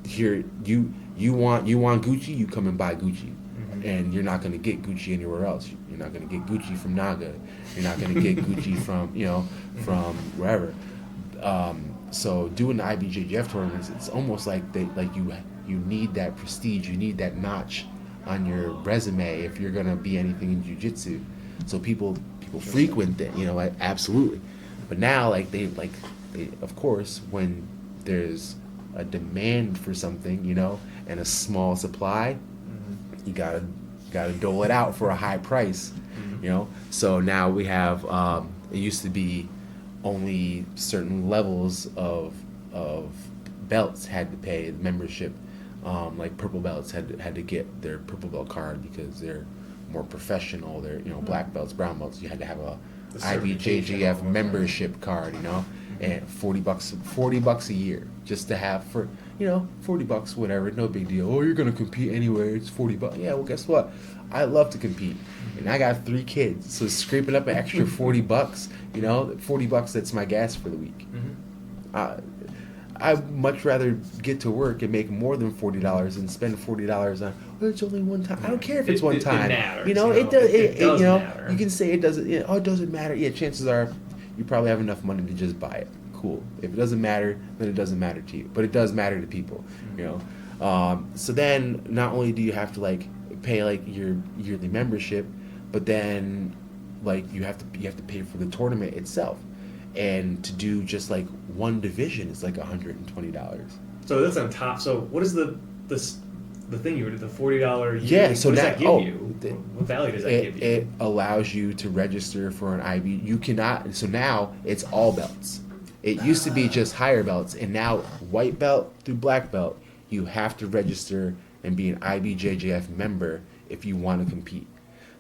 Speaker 1: here you want Gucci, you come and buy Gucci. And you're not going to get Gucci anywhere else. You're not going to get Gucci from Naga. You're not going to get Gucci from wherever. So doing the IBJJF tournaments, it's almost like you need that prestige. You need that notch on your resume if you're going to be anything in jiu-jitsu. So people frequent that. Absolutely. But now, they of course, when there's a demand for something, and a small supply, you gotta dole it out for a high price. you know. So now we have it used to be only certain levels of belts had to pay membership. Like purple belts had to get their purple belt card because they're more professional. They're black belts, brown belts. You had to have a
Speaker 2: The certification,
Speaker 1: IBJJF
Speaker 2: almost,
Speaker 1: membership card, and $40 a year just to have for $40, whatever, no big deal. Oh, you're gonna compete anyway. It's $40. Yeah, well, guess what? I love to compete, and I got 3 kids, so scraping up an extra $40, $40, that's my gas for the week. I'd much rather get to work and make more than $40 and spend $40 on. Oh, it's only one time. I don't care if it's one time.
Speaker 2: It matters.
Speaker 1: It does.
Speaker 2: It does matter.
Speaker 1: You can say it doesn't. Oh, it doesn't matter. Yeah, chances are you probably have enough money to just buy it. Cool. If it doesn't matter, then it doesn't matter to you. But it does matter to people. So then, not only do you have to pay your yearly membership, but then you have to pay for the tournament itself. And to do just one division is $120.
Speaker 2: So that's on top. So what is the thing you were the $40?
Speaker 1: Yeah. So
Speaker 2: what does
Speaker 1: now,
Speaker 2: that give you? What value does that give you?
Speaker 1: It allows you to register for an IB. You cannot. So now it's all belts. It used to be just higher belts, and now white belt through black belt, you have to register and be an IBJJF member if you want to compete.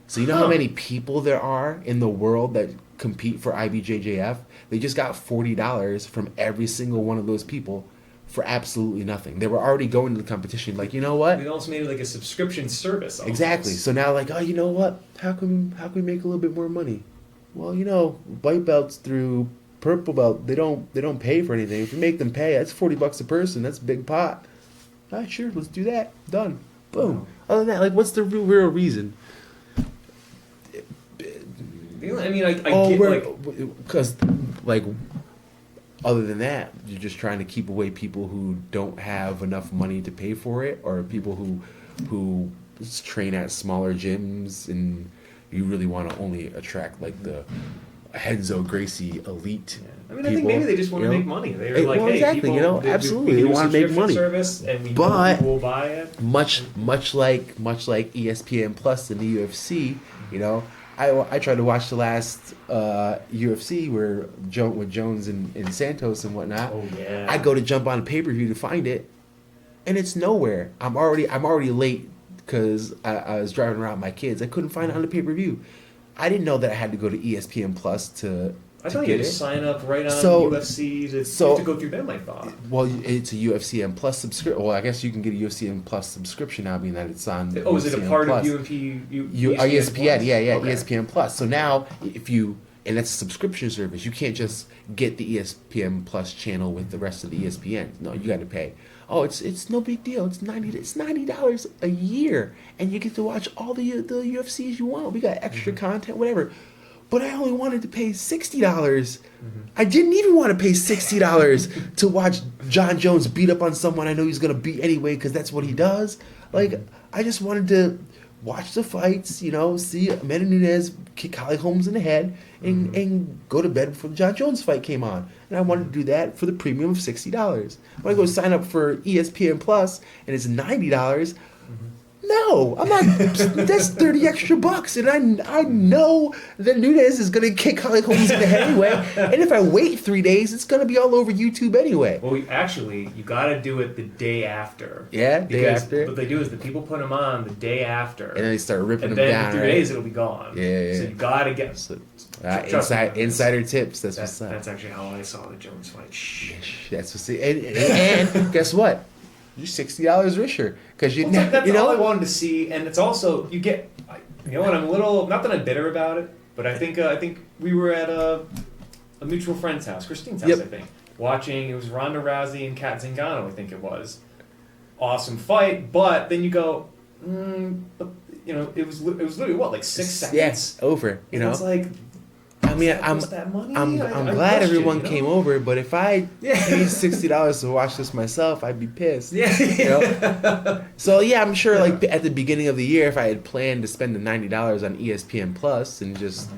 Speaker 1: So you know how many people there are in the world that compete for IBJJF? They just got $40 from every single one of those people for absolutely nothing. They were already going to the competition. You know what?
Speaker 2: We also made it a subscription service. Almost.
Speaker 1: Exactly. So now oh, you know what? How can we make a little bit more money? Well, white belts through purple belt, they don't pay for anything. If you make them pay, that's $40 a person. That's a big pot. All right, sure, let's do that. Done. Boom. Wow. Other than that, what's the real reason?
Speaker 2: I mean, I get
Speaker 1: because other than that, you're just trying to keep away people who don't have enough money to pay for it, or people who train at smaller gyms, and you really want to only attract the Henzo Gracie elite.
Speaker 2: Yeah. I mean, I think maybe they just want to make money. They're
Speaker 1: hey, exactly,
Speaker 2: people,
Speaker 1: absolutely, they want to make money.
Speaker 2: Service and we will buy it.
Speaker 1: Much like ESPN Plus and the UFC, I tried to watch the last UFC with Jones and Santos and whatnot.
Speaker 2: Oh yeah.
Speaker 1: I go to jump on a pay-per-view to find it, and it's nowhere. I'm already late because I was driving around with my kids. I couldn't find it on the pay-per-view. I didn't know that I had to go to ESPN Plus to
Speaker 2: I thought you just sign up right on UFC to go through them, I thought.
Speaker 1: Well, it's a UFCN Plus subscription. Well, I guess you can get a UFCN Plus subscription now, being that it's on.
Speaker 2: Oh, is it a part
Speaker 1: Plus.
Speaker 2: of ESPN?
Speaker 1: ESPN, yeah,
Speaker 2: okay.
Speaker 1: ESPN Plus. So now, and that's a subscription service, you can't just get the ESPN Plus channel with the rest of the ESPN. No, you got to pay. Oh, it's no big deal. It's $90 a year, and you get to watch all the UFCs you want. We got extra content, whatever. But I only wanted to pay $60. Mm-hmm. I didn't even want to pay $60 to watch John Jones beat up on someone I know he's going to beat anyway because that's what he does. I just wanted to watch the fights, see Amanda Nunes kick Holly Holmes in the head and go to bed before the John Jones fight came on. And I wanted to do that for the premium of $60. When I go sign up for ESPN Plus and it's $90, no, I'm not. That's $30 extra, and I know that Nunez is gonna kick Holly Holmes in the head anyway. And if I wait 3 days, it's gonna be all over YouTube anyway.
Speaker 2: Well, actually, you gotta do it the day after.
Speaker 1: Yeah, day after.
Speaker 2: What they do is the people put them on the day after,
Speaker 1: and then they start ripping them
Speaker 2: down.
Speaker 1: down.
Speaker 2: And then in 3 days, it'll be gone.
Speaker 1: Yeah.
Speaker 2: So you gotta get
Speaker 1: insider tips. That's what's up.
Speaker 2: That's actually how I saw the Jones fight. Shh.
Speaker 1: That's what's and guess what? You're $60 richer because
Speaker 2: that's all I wanted to see, and it's also you get. And I'm a little not that I'm bitter about it, but I think we were at a mutual friend's house, Christine's house, I think, watching. It was Ronda Rousey and Kat Zingano, I think it was. Awesome fight, but then you go, it was literally what 6 seconds.
Speaker 1: Yes, over.
Speaker 2: It's like.
Speaker 1: I mean, I'm glad everyone came over, but if I paid $60 to watch this myself, I'd be pissed.
Speaker 2: Yeah.
Speaker 1: So I'm sure at the beginning of the year, if I had planned to spend the $90 on ESPN Plus and just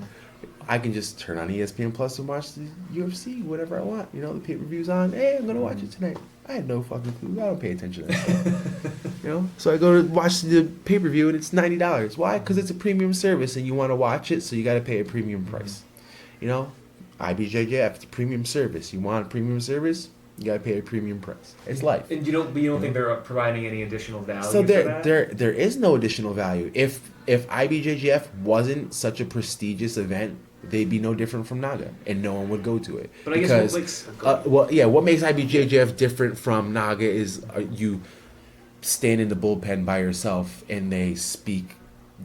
Speaker 1: I can just turn on ESPN Plus and watch the UFC, whatever I want. You know, the pay-per-view's on. Hey, I'm gonna watch it tonight. I had no fucking clue. I don't pay attention to that stuff. You know, so I go to watch the pay-per-view and it's $90. Why? Because it's a premium service and you want to watch it, so you got to pay a premium price. You know, IBJJF, it's a premium service. You want a premium service, you got to pay a premium price. It's life.
Speaker 2: And you don't think they're providing any additional value?
Speaker 1: So
Speaker 2: for that?
Speaker 1: there is no additional value. If IBJJF wasn't such a prestigious event, they'd be no different from Naga, and no one would go to it.
Speaker 2: But I guess
Speaker 1: what makes IBJJF different from Naga is you stand in the bullpen by yourself, and they speak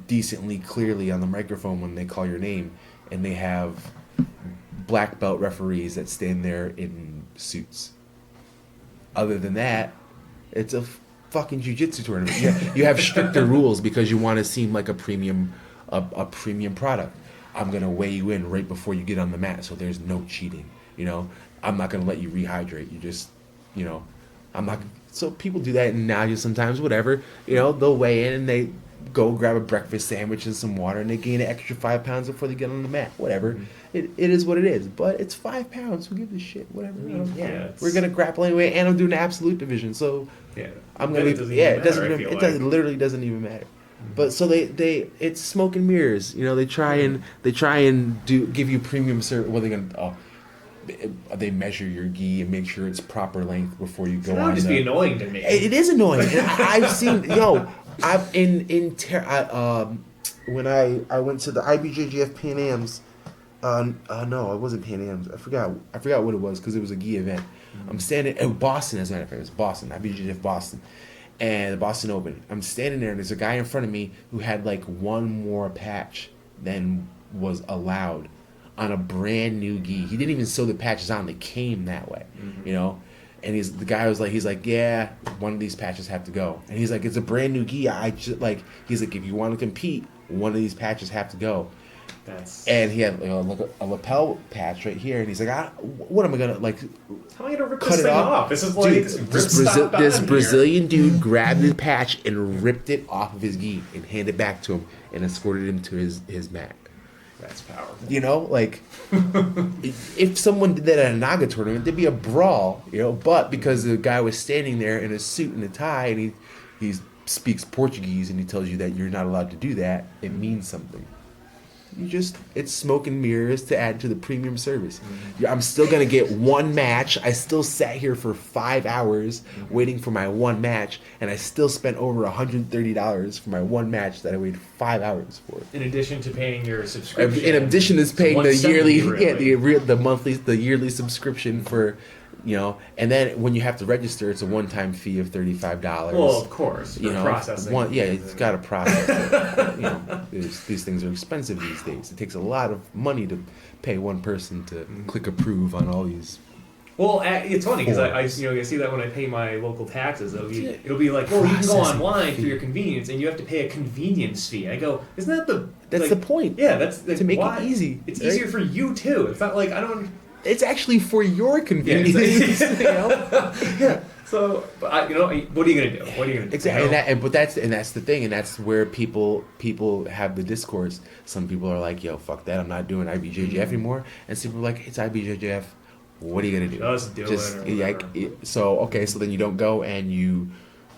Speaker 1: decently clearly on the microphone when they call your name, and they have black belt referees that stand there in suits. Other than that, it's a fucking jiu-jitsu tournament. You have stricter rules because you want to seem like a premium product. I'm gonna weigh you in right before you get on the mat, so there's no cheating. You know, I'm not gonna let you rehydrate. You just, you know, I'm not. So people do that in Naga sometimes. Whatever, you know, they'll weigh in and they go grab a breakfast sandwich and some water, and they gain an extra 5 pounds before they get on the mat. Whatever, it is what it is. But it's 5 pounds. Who gives a shit? Whatever. You know, we're gonna grapple anyway, and I'm doing an absolute division, so I'm gonna. It literally doesn't even matter. But so they it's smoke and mirrors. You know, they try and give you premium service. Well, they're gonna they measure your gi and make sure it's proper length before you go on.
Speaker 2: That would just be annoying to me.
Speaker 1: It is annoying. And I've seen when I went to the IBJJF Pan Ams. No, it wasn't Pan Ams. I forgot what it was because it was a gi event. I'm standing in Boston, as a matter of fact. It was Boston, IBJJF Boston. And the Boston Open. I'm standing there, and there's a guy in front of me who had like one more patch than was allowed on a brand new gi. He didn't even sew the patches on; they came that way, you know. And the guy was like, yeah, one of these patches have to go. And he's like, it's a brand new gi. He's like, if you want to compete, one of these patches have to go. And he had like a lapel patch right here, and he's like, what am I gonna like?
Speaker 2: How am I gonna rip this thing off? This is like
Speaker 1: this Brazilian dude grabbed the patch and ripped it off of his gi and handed it back to him and escorted him to his mat.
Speaker 2: That's powerful.
Speaker 1: You know, like if someone did that at a Naga tournament, there'd be a brawl. You know, but because the guy was standing there in a suit and a tie, and he speaks Portuguese, and he tells you that you're not allowed to do that, it means something. It's smoke and mirrors to add to the premium service. I'm still going to get one match. I still sat here for 5 hours waiting for my one match, and I still spent over $130 for my one match that I waited 5 hours for.
Speaker 2: In addition to paying your subscription.
Speaker 1: In addition to paying the yearly, the yearly subscription for, you know, and then when you have to register, it's a one-time fee of $35.
Speaker 2: Well, of course, for processing.
Speaker 1: It's got to process it. You know, these things are expensive these days. It takes a lot of money to pay one person to click approve on all these.
Speaker 2: Well, it's funny because I see that when I pay my local taxes, it'll be like, well, you can go online for your convenience, and you have to pay a convenience fee. I go, isn't that
Speaker 1: that's the point?
Speaker 2: Yeah, that's
Speaker 1: to make it easy.
Speaker 2: It's easier for you too. It's not like I don't.
Speaker 1: It's actually for your convenience. You know?
Speaker 2: Yeah. So, what are you gonna do? What are you gonna do?
Speaker 1: Exactly, and that's the thing, and that's where people have the discourse. Some people are like, "Yo, fuck that! I'm not doing IBJJF anymore," and some people are like, "It's IBJJF. What are you gonna do?
Speaker 2: Just do it."
Speaker 1: So then you don't go and you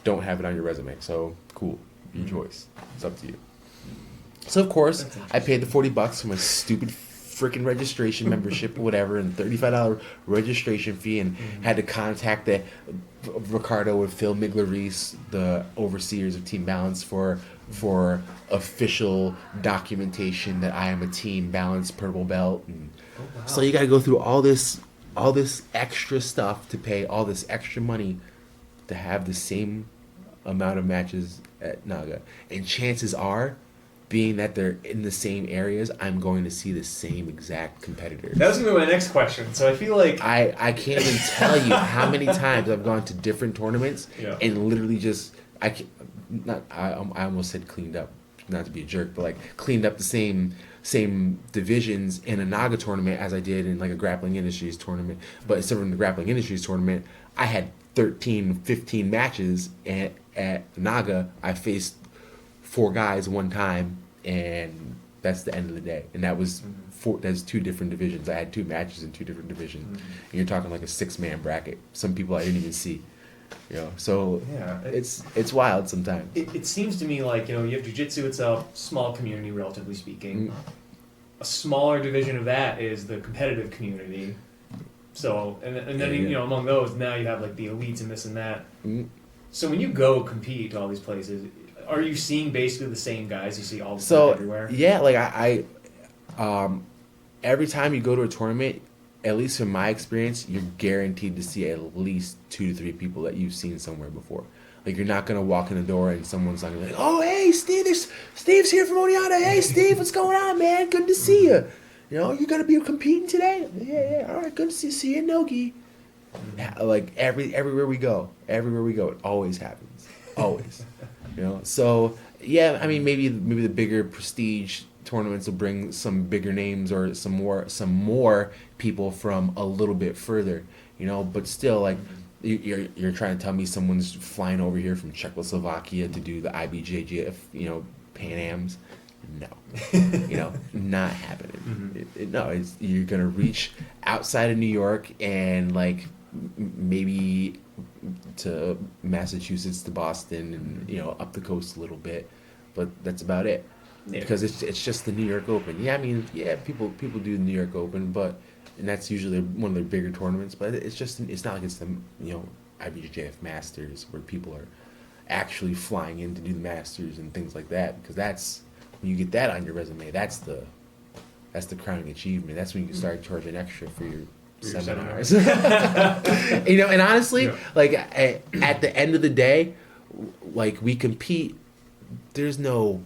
Speaker 1: don't have it on your resume. So cool, your choice. It's up to you. So of course, I paid the $40 for my stupid freaking registration membership or whatever, and $35 registration fee, and had to contact Ricardo and Phil Migler-Reese, the overseers of Team Balance, for official documentation that I am a Team Balance purple belt. And so you got to go through all this extra stuff to pay all this extra money to have the same amount of matches at Naga, and chances are, being that they're in the same areas, I'm going to see the same exact competitors.
Speaker 2: That was going to be my next question. So I feel like
Speaker 1: I can't even tell you how many times I've gone to different tournaments and literally just I almost said cleaned up, not to be a jerk, but like cleaned up the same divisions in a Naga tournament as I did in like a Grappling Industries tournament. But instead of in the Grappling Industries tournament, I had 13, 15 matches at Naga. I faced 4 guys one time, and that's the end of the day. And that was that's 2 different divisions. I had 2 matches in 2 different divisions. And you're talking like a 6-man bracket. Some people I didn't even see. So
Speaker 2: Yeah,
Speaker 1: it's wild sometimes.
Speaker 2: it seems to me like, you have jiu-jitsu itself, small community relatively speaking. A smaller division of that is the competitive community. So and then among those now you have like the elites and this and that. So when you go compete to all these places, are you seeing basically the same guys you see all the time everywhere?
Speaker 1: Yeah, like I every time you go to a tournament, at least in my experience, you're guaranteed to see at least 2 to 3 people that you've seen somewhere before. Like, you're not gonna walk in the door and someone's not gonna be like, "Oh, hey, Steve's here from Oneonta. Hey, Steve, what's going on, man? Good to see you. You're gonna be competing today? Yeah. All right, good to see you, Nogi." Like everywhere we go, it always happens, always. So yeah, I mean, maybe the bigger prestige tournaments will bring some bigger names or some more people from a little bit further, but still, like, you're trying to tell me someone's flying over here from Czechoslovakia to do the IBJJF, Pan Ams? No, not happening. You're gonna reach outside of New York and like maybe to Massachusetts, to Boston, and up the coast a little bit, but that's about it. Yeah. Because it's just the New York Open. Yeah, I mean, people do the New York Open, and that's usually one of their bigger tournaments. But it's not like it's the IBJJF Masters where people are actually flying in to do the Masters and things like that. Because that's when you get that on your resume, that's the crowning achievement. That's when you can start charging extra for your seminars. And honestly, like at the end of the day, like, we compete. There's no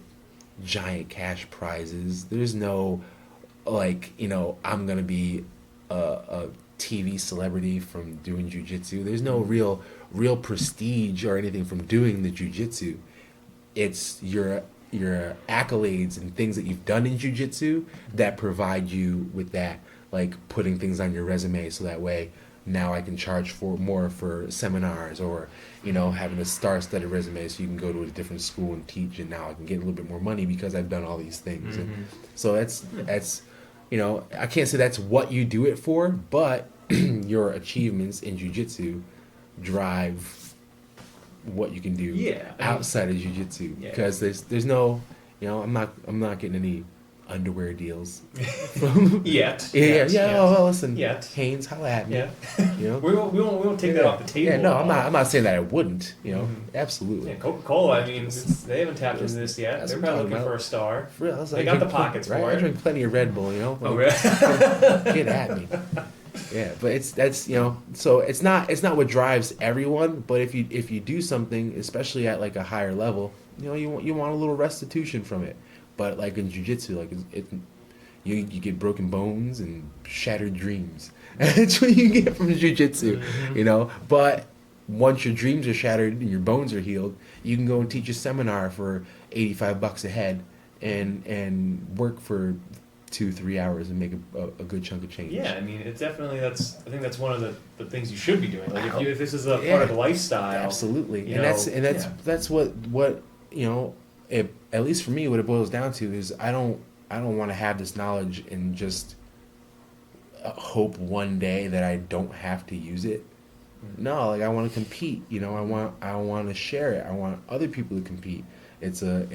Speaker 1: giant cash prizes. There's no like, I'm gonna be a TV celebrity from doing jiu-jitsu. There's no real prestige or anything from doing the jiu-jitsu. It's your accolades and things that you've done in jiu-jitsu that provide you with that, like putting things on your resume, so that way now I can charge more for seminars, or having a star-studded resume so you can go to a different school and teach, and now I can get a little bit more money because I've done all these things. And so that's I can't say that's what you do it for, but your achievements in jiu-jitsu drive what you can do outside of jiu-jitsu, because there's no I'm not getting any underwear deals from
Speaker 2: yet.
Speaker 1: Listen,
Speaker 2: Hanes,
Speaker 1: holla at me.
Speaker 2: We won't take that off the table.
Speaker 1: Yeah, no, I'm not saying that I wouldn't. Absolutely.
Speaker 2: Yeah, Coca-Cola. I mean, they haven't tapped into this yet. They're probably looking for a star.
Speaker 1: For real,
Speaker 2: they got the pockets for it.
Speaker 1: I drink plenty of Red Bull.
Speaker 2: Oh, really?
Speaker 1: Get at me. Yeah, but so it's not what drives everyone. But if you do something, especially at like a higher level, you want a little restitution from it. But like in jiu-jitsu, like you get broken bones and shattered dreams. That's what you get from jiu-jitsu, But once your dreams are shattered and your bones are healed, you can go and teach a seminar for $85 a head and work for 2-3 hours and make a good chunk of change.
Speaker 2: Yeah, I mean, it's definitely I think that's one of the things you should be doing. Like if this is a part of the lifestyle,
Speaker 1: absolutely, that's what at least for me, what it boils down to is I don't want to have this knowledge and just hope one day that I don't have to use it. No, like, I want to compete. I want to share it. I want other people to compete. It's a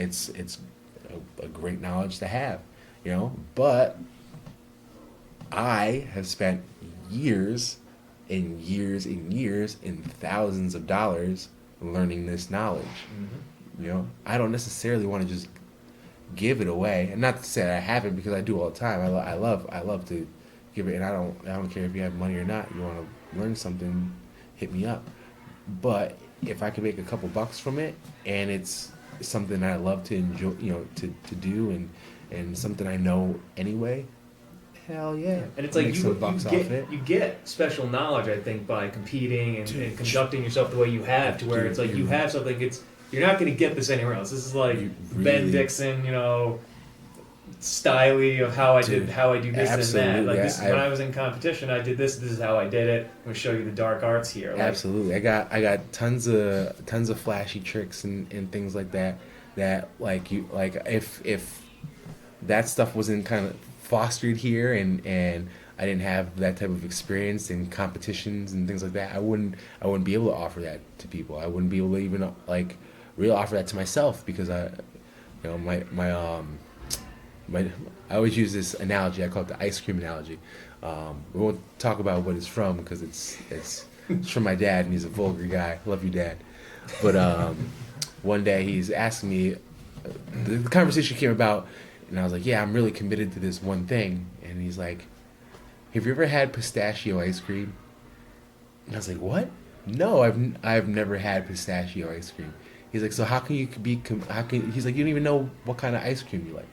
Speaker 1: great knowledge to have. But I have spent years and years and years and thousands of dollars learning this knowledge. I don't necessarily want to just give it away, and not to say that I haven't, because I do all the time. I love to give it, and I don't care if you have money or not. You want to learn something, hit me up. But if I can make a couple bucks from it, and it's something that I love to enjoy, to do, and something I know anyway, hell yeah.
Speaker 2: And it's like you get special knowledge, I think, by competing and conducting yourself the way you have, to where it's like you have something. You're not going to get this anywhere else. This is like Ben Dixon, styly of how I do this and that. Like when I was in competition, I did this. This is how I did it. I'm going to show you the dark arts here. Like,
Speaker 1: absolutely, I got tons of flashy tricks and things like that. That if that stuff wasn't kind of fostered here, and I didn't have that type of experience in competitions and things like that, I wouldn't be able to offer that to people. I wouldn't be able to even like really offer that to myself because my I always use this analogy. I call it the ice cream analogy. We won't talk about what it's from because it's from my dad, and he's a vulgar guy. Love you, Dad. But one day he's asking me, the conversation came about, and I was like, yeah, I'm really committed to this one thing. And he's like, have you ever had pistachio ice cream? And I was like, what? No, I've never had pistachio ice cream. He's like, so how can you be, he's like, you don't even know what kind of ice cream you like.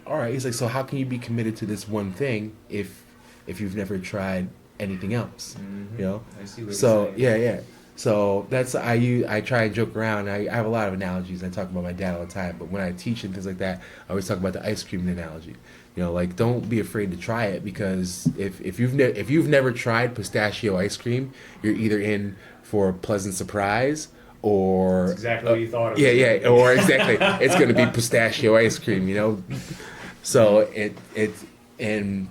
Speaker 1: All right, he's like, so how can you be committed to this one thing if you've never tried anything else?
Speaker 2: Mm-hmm.
Speaker 1: You know.
Speaker 2: I see what
Speaker 1: So
Speaker 2: you're saying.
Speaker 1: yeah. So that's I try and joke around. I have a lot of analogies. I talk about my dad all the time. But when I teach and things like that, I always talk about the ice cream analogy. You know, like don't be afraid to try it because if you've never tried pistachio ice cream, you're either in for a pleasant surprise or
Speaker 2: That's exactly what you thought it was.
Speaker 1: yeah, or exactly it's going to be pistachio ice cream. You know. So it and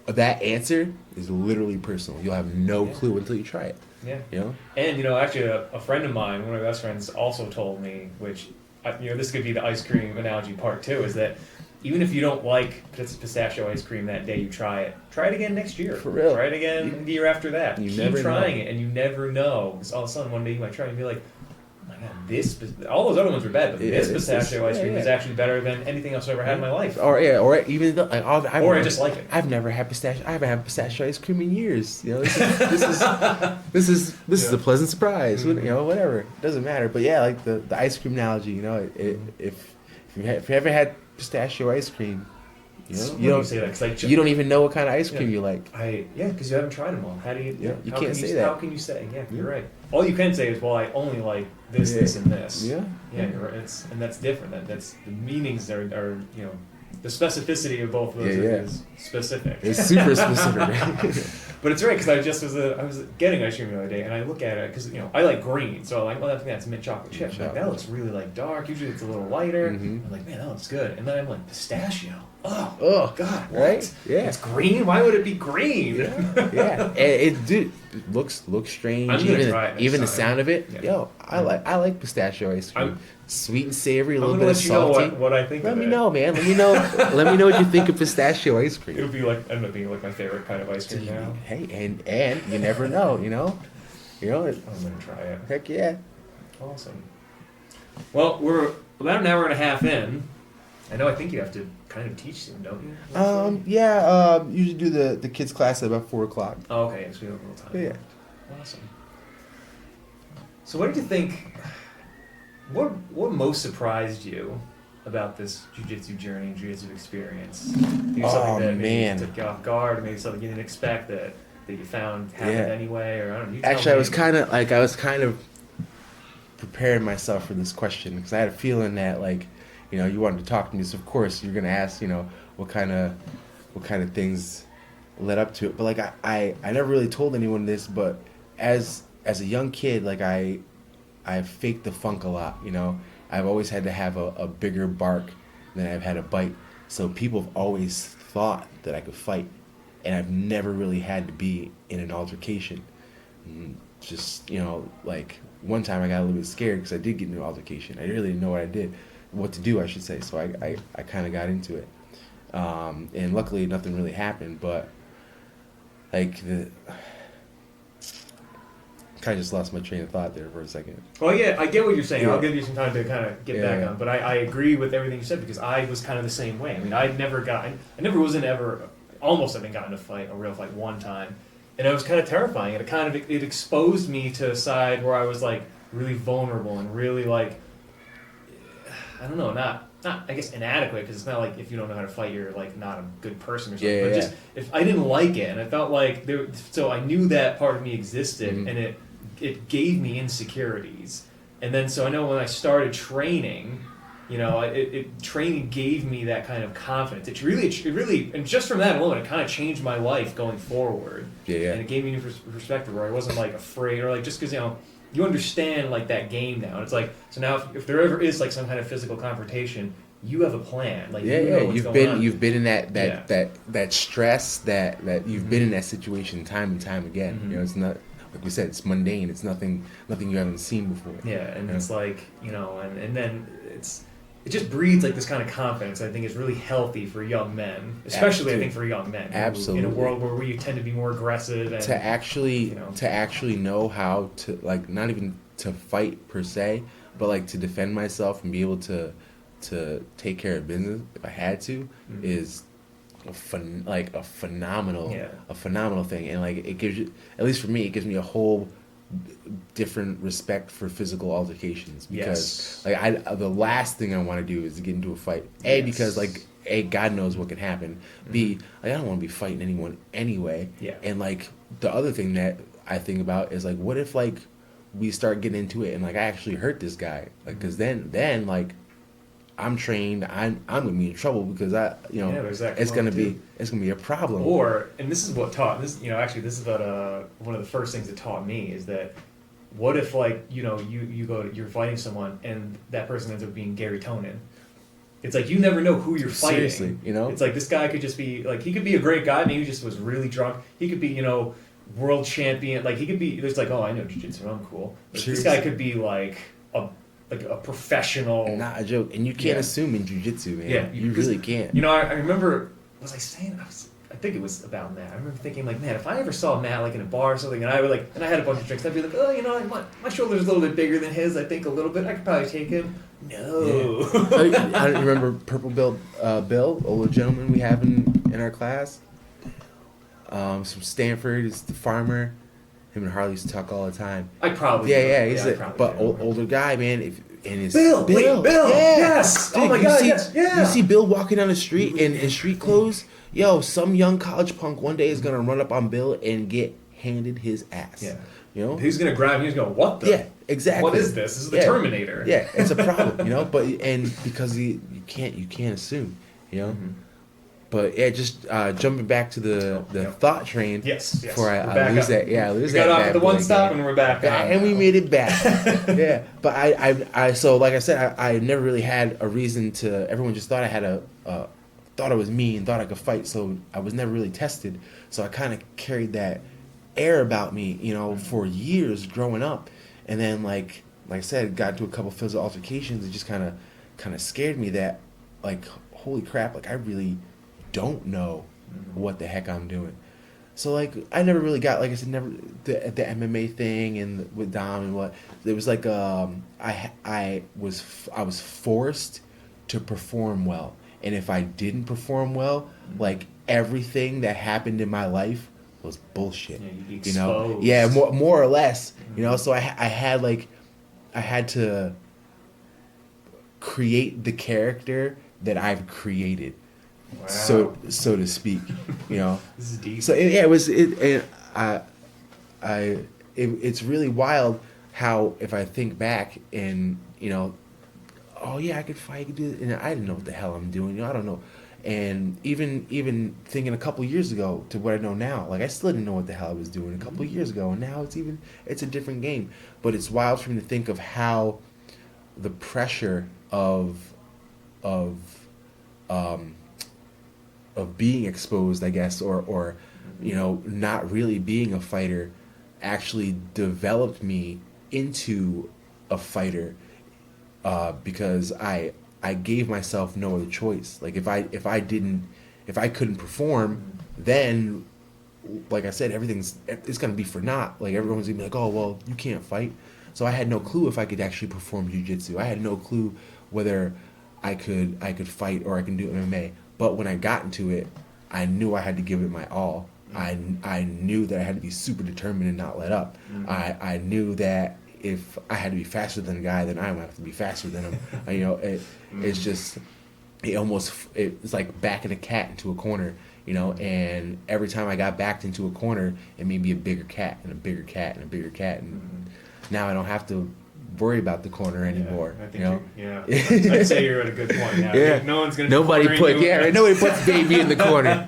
Speaker 1: that answer is literally personal. You'll have no clue until you try it.
Speaker 2: Yeah.
Speaker 1: You know?
Speaker 2: And, actually, a friend of mine, one of my best friends, also told me, which, this could be the ice cream analogy part two, is that even if you don't like pistachio ice cream that day you try it again next year.
Speaker 1: For real.
Speaker 2: Try it again the year after that.
Speaker 1: You
Speaker 2: Keep
Speaker 1: never
Speaker 2: trying
Speaker 1: know.
Speaker 2: it, and you never know. Because all of a sudden, one day you might try and be like, oh my God, all those other ones were bad, but this pistachio ice cream is actually better than anything else I've ever had in my life.
Speaker 1: Or even though, like,
Speaker 2: I just like it.
Speaker 1: I've never had pistachio. I haven't had pistachio ice cream in years. You know, this is a pleasant surprise.
Speaker 2: Mm-hmm.
Speaker 1: You know, whatever. It doesn't matter. But yeah, like the ice cream analogy. You know, if you ever had pistachio ice cream, you don't
Speaker 2: say that, 'cause
Speaker 1: you don't even know what kind of ice cream you like.
Speaker 2: Because you haven't tried them all. How do you?
Speaker 1: Yeah, you
Speaker 2: how
Speaker 1: can't
Speaker 2: can
Speaker 1: say that.
Speaker 2: How can you say? Yeah, you're right. All you can say is, well, I only like this, this, and this.
Speaker 1: Yeah.
Speaker 2: Yeah, you're right. And that's different. That's the meanings are the specificity of both of those is specific.
Speaker 1: It's super specific.
Speaker 2: But it's right because I was getting ice cream the other day and I look at it because I like green, so I'm like, well, that's mint chocolate chip. I'm like, that looks really like dark. Usually it's a little lighter.
Speaker 1: Mm-hmm.
Speaker 2: I'm like, man, that looks good. And then I'm like, pistachio.
Speaker 1: Oh
Speaker 2: God, what?
Speaker 1: Right? Yeah.
Speaker 2: It's green. Why would it be green?
Speaker 1: Yeah. And it looks strange.
Speaker 2: I'm gonna try it next
Speaker 1: even the
Speaker 2: time.
Speaker 1: sound of it.
Speaker 2: Yeah.
Speaker 1: Yo, I like pistachio ice cream. Sweet and savory, a
Speaker 2: I'm
Speaker 1: little
Speaker 2: gonna
Speaker 1: bit
Speaker 2: let
Speaker 1: of
Speaker 2: you know
Speaker 1: salty.
Speaker 2: what I think
Speaker 1: Let
Speaker 2: of
Speaker 1: me
Speaker 2: it.
Speaker 1: know, man. Let me know. Let me know what you think of pistachio ice cream.
Speaker 2: It'll be like end up being like my favorite kind of ice cream now.
Speaker 1: Hey, and you never know. You know.
Speaker 2: I'm gonna try it.
Speaker 1: Heck yeah.
Speaker 2: Awesome. Well, we're about an hour and a half in. I think you have to kind of teach soon, don't you?
Speaker 1: Yeah. Usually do the kids class at about 4:00.
Speaker 2: Oh, okay, so we have a little time.
Speaker 1: Yeah.
Speaker 2: left. Awesome. So, what did you think? What most surprised you about this jiu-jitsu journey, jiu-jitsu experience? Maybe something that maybe took you off guard, or maybe something you didn't expect that you found happened anyway, or I don't know.
Speaker 1: Actually, I was kind of preparing myself for this question because I had a feeling that you wanted to talk to me, so of course you're gonna ask what kind of things led up to it. But I never really told anyone this, but as a young kid, I faked the funk a lot. I've always had to have a bigger bark than I've had a bite. So people have always thought that I could fight, and I've never really had to be in an altercation. Just one time I got a little bit scared because I did get into an altercation. I really didn't know what to do, I should say. So I kind of got into it, and luckily nothing really happened. But kind of just lost my train of thought there for a second.
Speaker 2: Well, yeah, I get what you're saying.
Speaker 1: Yeah.
Speaker 2: I'll give you some time to kind of get back on. But I agree with everything you said because I was kind of the same way. I mean, I never almost haven't gotten a real fight one time. And it was kind of terrifying. It exposed me to a side where I was really vulnerable and really I don't know, not I guess inadequate because it's not like if you don't know how to fight you're not a good person or something. Just if I didn't like it and I felt so I knew that part of me existed and it gave me insecurities. And then so I know when I started training, training gave me that kind of confidence. It really, and just from that alone, it kind of changed my life going forward.
Speaker 1: Yeah.
Speaker 2: And it gave me a new perspective where I wasn't afraid or just because you understand that game now. And it's so now if there ever is some kind of physical confrontation, you have a plan. Like
Speaker 1: Yeah,
Speaker 2: you know what's going on.
Speaker 1: you've been in that stress that you've been in that situation time and time again. You know, it's not like we said, it's mundane. It's nothing you haven't seen before.
Speaker 2: Yeah, and it's like, and then it just breeds like this kind of confidence. I think is really healthy for young men, especially I think for young men.
Speaker 1: Absolutely.
Speaker 2: In a world where we tend to be more aggressive and
Speaker 1: to actually know how to, like, not even to fight per se, but like to defend myself and be able to take care of business if I had to is a phenomenal thing. And like it gives you, at least for me, it gives me a whole different respect for physical altercations, because like the last thing I want to do is to get into a fight. Because like God knows what can happen. B, like, I don't want to be fighting anyone anyway. And like the other thing that I think about is like, what if like we start getting into it and like I actually hurt this guy, like, because then like I'm trained, I'm gonna be in trouble, because it's gonna be a problem.
Speaker 2: And this is what taught this. Actually, this is what one of the first things it taught me is that what if like you're fighting someone and that person ends up being Gary Tonin. It's like you never know who you're fighting.
Speaker 1: Seriously,
Speaker 2: It's like this guy could just be like, he could be a great guy, maybe he just was really drunk. He could be world champion. Like he could be. There's like, oh, I know jiu-jitsu, I'm cool. But this guy could be like a professional.
Speaker 1: Not a joke. And you can't assume in jiu-jitsu, man. Yeah, you really can't.
Speaker 2: I remember, was I saying, I think it was about Matt. I remember thinking like, man, if I ever saw Matt like in a bar or something, and I had a bunch of drinks, I'd be like, oh, my shoulder's a little bit bigger than his, I think a little bit. I could probably take him. No.
Speaker 1: Yeah. I don't remember Purple Bill, older gentleman we have in our class. From Stanford, is the farmer. Him and Harley used to talk all the time.
Speaker 2: I probably
Speaker 1: he's older guy, man.
Speaker 2: Bill, yes.
Speaker 1: Dude,
Speaker 2: oh my God, yes. Yeah.
Speaker 1: You see Bill walking down the street in street clothes. Yo, some young college punk one day is gonna run up on Bill and get handed his ass. Yeah.
Speaker 2: He's gonna grab him. He's going, what the?
Speaker 1: Yeah, exactly.
Speaker 2: What is this? This is the Terminator.
Speaker 1: Yeah, it's a problem, But because you can't assume,
Speaker 2: Mm-hmm.
Speaker 1: But yeah, just jumping back to the thought train.
Speaker 2: Yes.
Speaker 1: Before I lose that. Yeah, I lose that.
Speaker 2: We got off at the one stop and we're back on.
Speaker 1: And we made it back. Yeah, but I so like I said, I never really had a reason to. Everyone just thought I had thought I was mean, thought I could fight. So I was never really tested. So I kind of carried that air about me, for years growing up. And then like I said, got into a couple physical altercations. It just kind of scared me that, like, holy crap, like I really don't know what the heck I'm doing. So like I never really got, like I said, never the MMA thing and with Dom and what it was like. I was forced to perform well, and if I didn't perform well, like everything that happened in my life was bullshit. Yeah, more or less. So I had to create the character that I've created.
Speaker 2: Wow.
Speaker 1: So to speak,
Speaker 2: This is deep.
Speaker 1: So it's really wild how, if I think back and oh yeah, I could fight, I could do it, and I didn't know what the hell I'm doing. I don't know. And even thinking a couple years ago to what I know now, like I still didn't know what the hell I was doing a couple of years ago, and now it's a different game. But it's wild for me to think of how the pressure of being exposed, I guess, or not really being a fighter, actually developed me into a fighter, because I gave myself no other choice. Like if I couldn't perform, then, like I said, it's gonna be for naught. Like everyone's gonna be like, oh well, you can't fight. So I had no clue if I could actually perform jiu-jitsu. I had no clue whether I could fight or I can do MMA. But when I got into it, I knew I had to give it my all. I knew that I had to be super determined and not let up. I knew that if I had to be faster than a guy, then I would have to be faster than him. It's just, it's like backing a cat into a corner, and every time I got backed into a corner, it made me a bigger cat and a bigger cat and a bigger cat. And now I don't have to worry about the corner anymore.
Speaker 2: I'd say you're at a good point now.
Speaker 1: Yeah.
Speaker 2: No one's gonna.
Speaker 1: Nobody puts baby in the corner.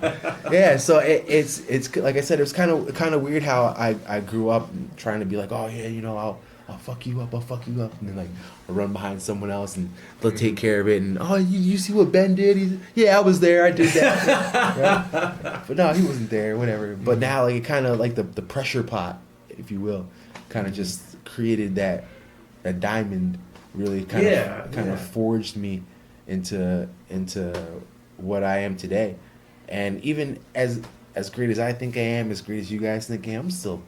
Speaker 1: Yeah, so it's like I said, it was kind of weird how I grew up trying to be like, oh yeah, I'll fuck you up, and then like I'll run behind someone else and they'll take care of it. And oh, you see what Ben did? Yeah, I was there. I did that. Right? But no, he wasn't there. Whatever. But now like it kind of like the pressure pot, if you will, kind of just created that diamond. Really kind of forged me into what I am today. And even as great as I think I am, as great as you guys think I am, I'm still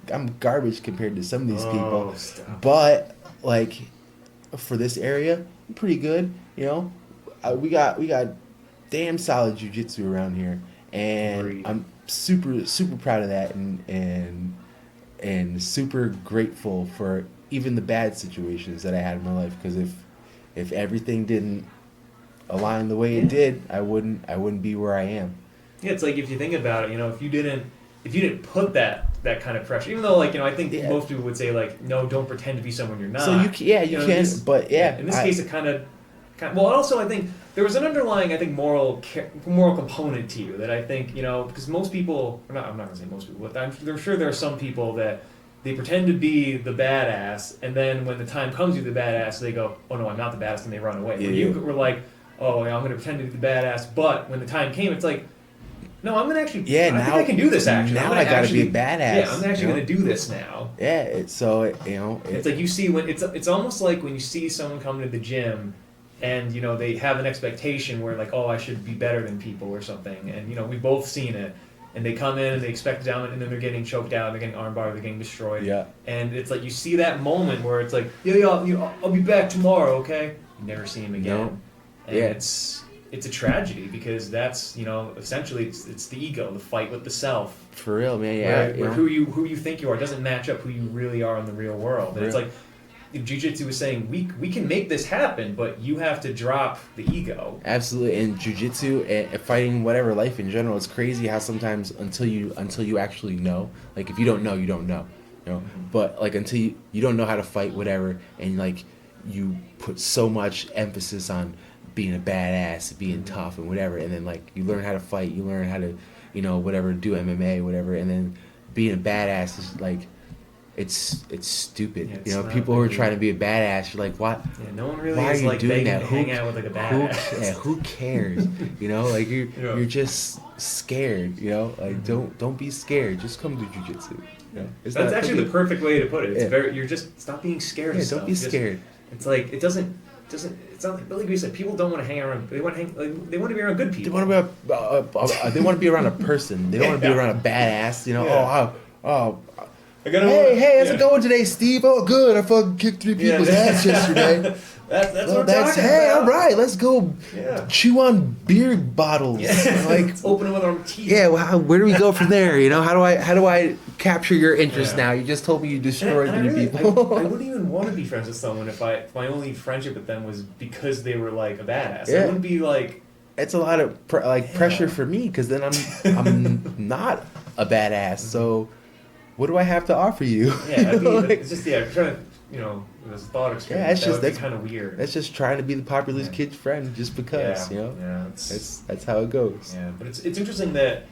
Speaker 1: I'm garbage compared to some of these people.
Speaker 2: Stop.
Speaker 1: But like for this area, I'm pretty good. You know, we got damn solid jujitsu around here, and
Speaker 2: Agreed.
Speaker 1: I'm super proud of that, and super grateful for even the bad situations that I had in my life. Because if everything didn't align the way it did, I wouldn't be where I am.
Speaker 2: Yeah, it's like if you think about it, if you didn't put that kind of pressure, even though like I think most people would say like no, don't pretend to be someone you're not.
Speaker 1: So you can, but
Speaker 2: in this case it kind of well, also I think there was an underlying moral component to you that I think because most people, I'm not gonna say most people, but I'm sure there are some people that they pretend to be the badass, and then when the time comes to be the badass, they go, oh no, I'm not the badass, and they run away.
Speaker 1: Yeah,
Speaker 2: you were like, oh yeah, I'm gonna pretend to be the badass, but when the time came, it's like, no, I'm gonna actually. I think I can do this. Actually,
Speaker 1: now I gotta be a badass.
Speaker 2: Yeah, I'm actually gonna do this now.
Speaker 1: Yeah, it's
Speaker 2: like you see when it's almost like when you see someone come to the gym, and they have an expectation where like, oh, I should be better than people or something, and we've both seen it. And they come in and they expect down, and then they're getting choked out, they're getting armbarred, they're getting destroyed.
Speaker 1: Yeah.
Speaker 2: And it's like you see that moment where it's like, yeah, I'll be back tomorrow, okay? You never see him again.
Speaker 1: No.
Speaker 2: And it's a tragedy because that's essentially it's the ego, the fight with the self.
Speaker 1: For real, man. Yeah.
Speaker 2: Where who you think you are doesn't match up who you really are in the real world. And it's like Jiu-Jitsu was saying, we can make this happen, but you have to drop the ego.
Speaker 1: Absolutely. And jiu-jitsu and fighting, whatever, life in general, it's crazy how sometimes until you actually know, like if you don't know, you don't know. But like until you don't know how to fight, whatever, and like you put so much emphasis on being a badass, being tough and whatever, and then like you learn how to fight, you learn how to whatever, do MMA, whatever, and then being a badass is like it's stupid. People who are trying to be a badass, you're like, what?
Speaker 2: Yeah, no one really
Speaker 1: why
Speaker 2: is
Speaker 1: are you
Speaker 2: like
Speaker 1: doing that?
Speaker 2: Hang out with like a badass.
Speaker 1: Who cares? Like you're just scared. Like don't be scared. Just come to jiu-jitsu.
Speaker 2: That's actually the perfect way to put it. It's you're just stop being scared.
Speaker 1: Yeah,
Speaker 2: of stuff.
Speaker 1: Don't be scared.
Speaker 2: It's like it doesn't. It's not like Billy Green said. People don't want to hang around. They want to they want to be around good people.
Speaker 1: They want to be around a person. They don't want to be around a badass. Hey, how's it going today, Steve? Oh, good. I fucking kicked 3 people's ass yesterday.
Speaker 2: That's what I'm talking
Speaker 1: hey,
Speaker 2: about.
Speaker 1: all right, let's go chew on beer bottles.
Speaker 2: Yeah.
Speaker 1: Like
Speaker 2: let's open them with our teeth.
Speaker 1: Yeah, well, where do we go from there? How do I capture your interest now? You just told me you destroyed 3 people.
Speaker 2: I wouldn't even want to be friends with someone if my only friendship with them was because they were like a badass. I wouldn't be like.
Speaker 1: It's a lot of pressure for me because then I'm not a badass. So. What do I have to offer you?
Speaker 2: Yeah, it's just trying to this thought experience. Yeah, that's kind of weird.
Speaker 1: That's just trying to be the popular kid's friend just because.
Speaker 2: Yeah,
Speaker 1: that's how it goes.
Speaker 2: Yeah, but it's interesting that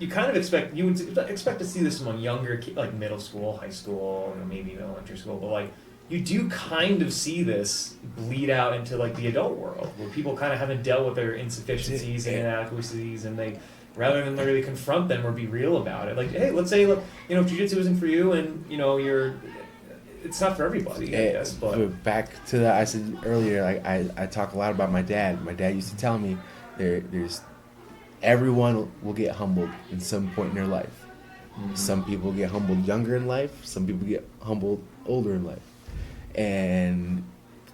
Speaker 2: you kind of expect to see this among younger kids, like middle school, high school, maybe even elementary school, but like you do kind of see this bleed out into like the adult world where people kind of haven't dealt with their insufficiencies and inadequacies, and they. Rather than really confront them or be real about it, like, hey, let's say, if jiu-jitsu isn't for you, and it's not for everybody, I guess. But
Speaker 1: back to that, I said earlier, like I talk a lot about my dad. My dad used to tell me, there's everyone will get humbled in some point in their life. Mm-hmm. Some people get humbled younger in life. Some people get humbled older in life, and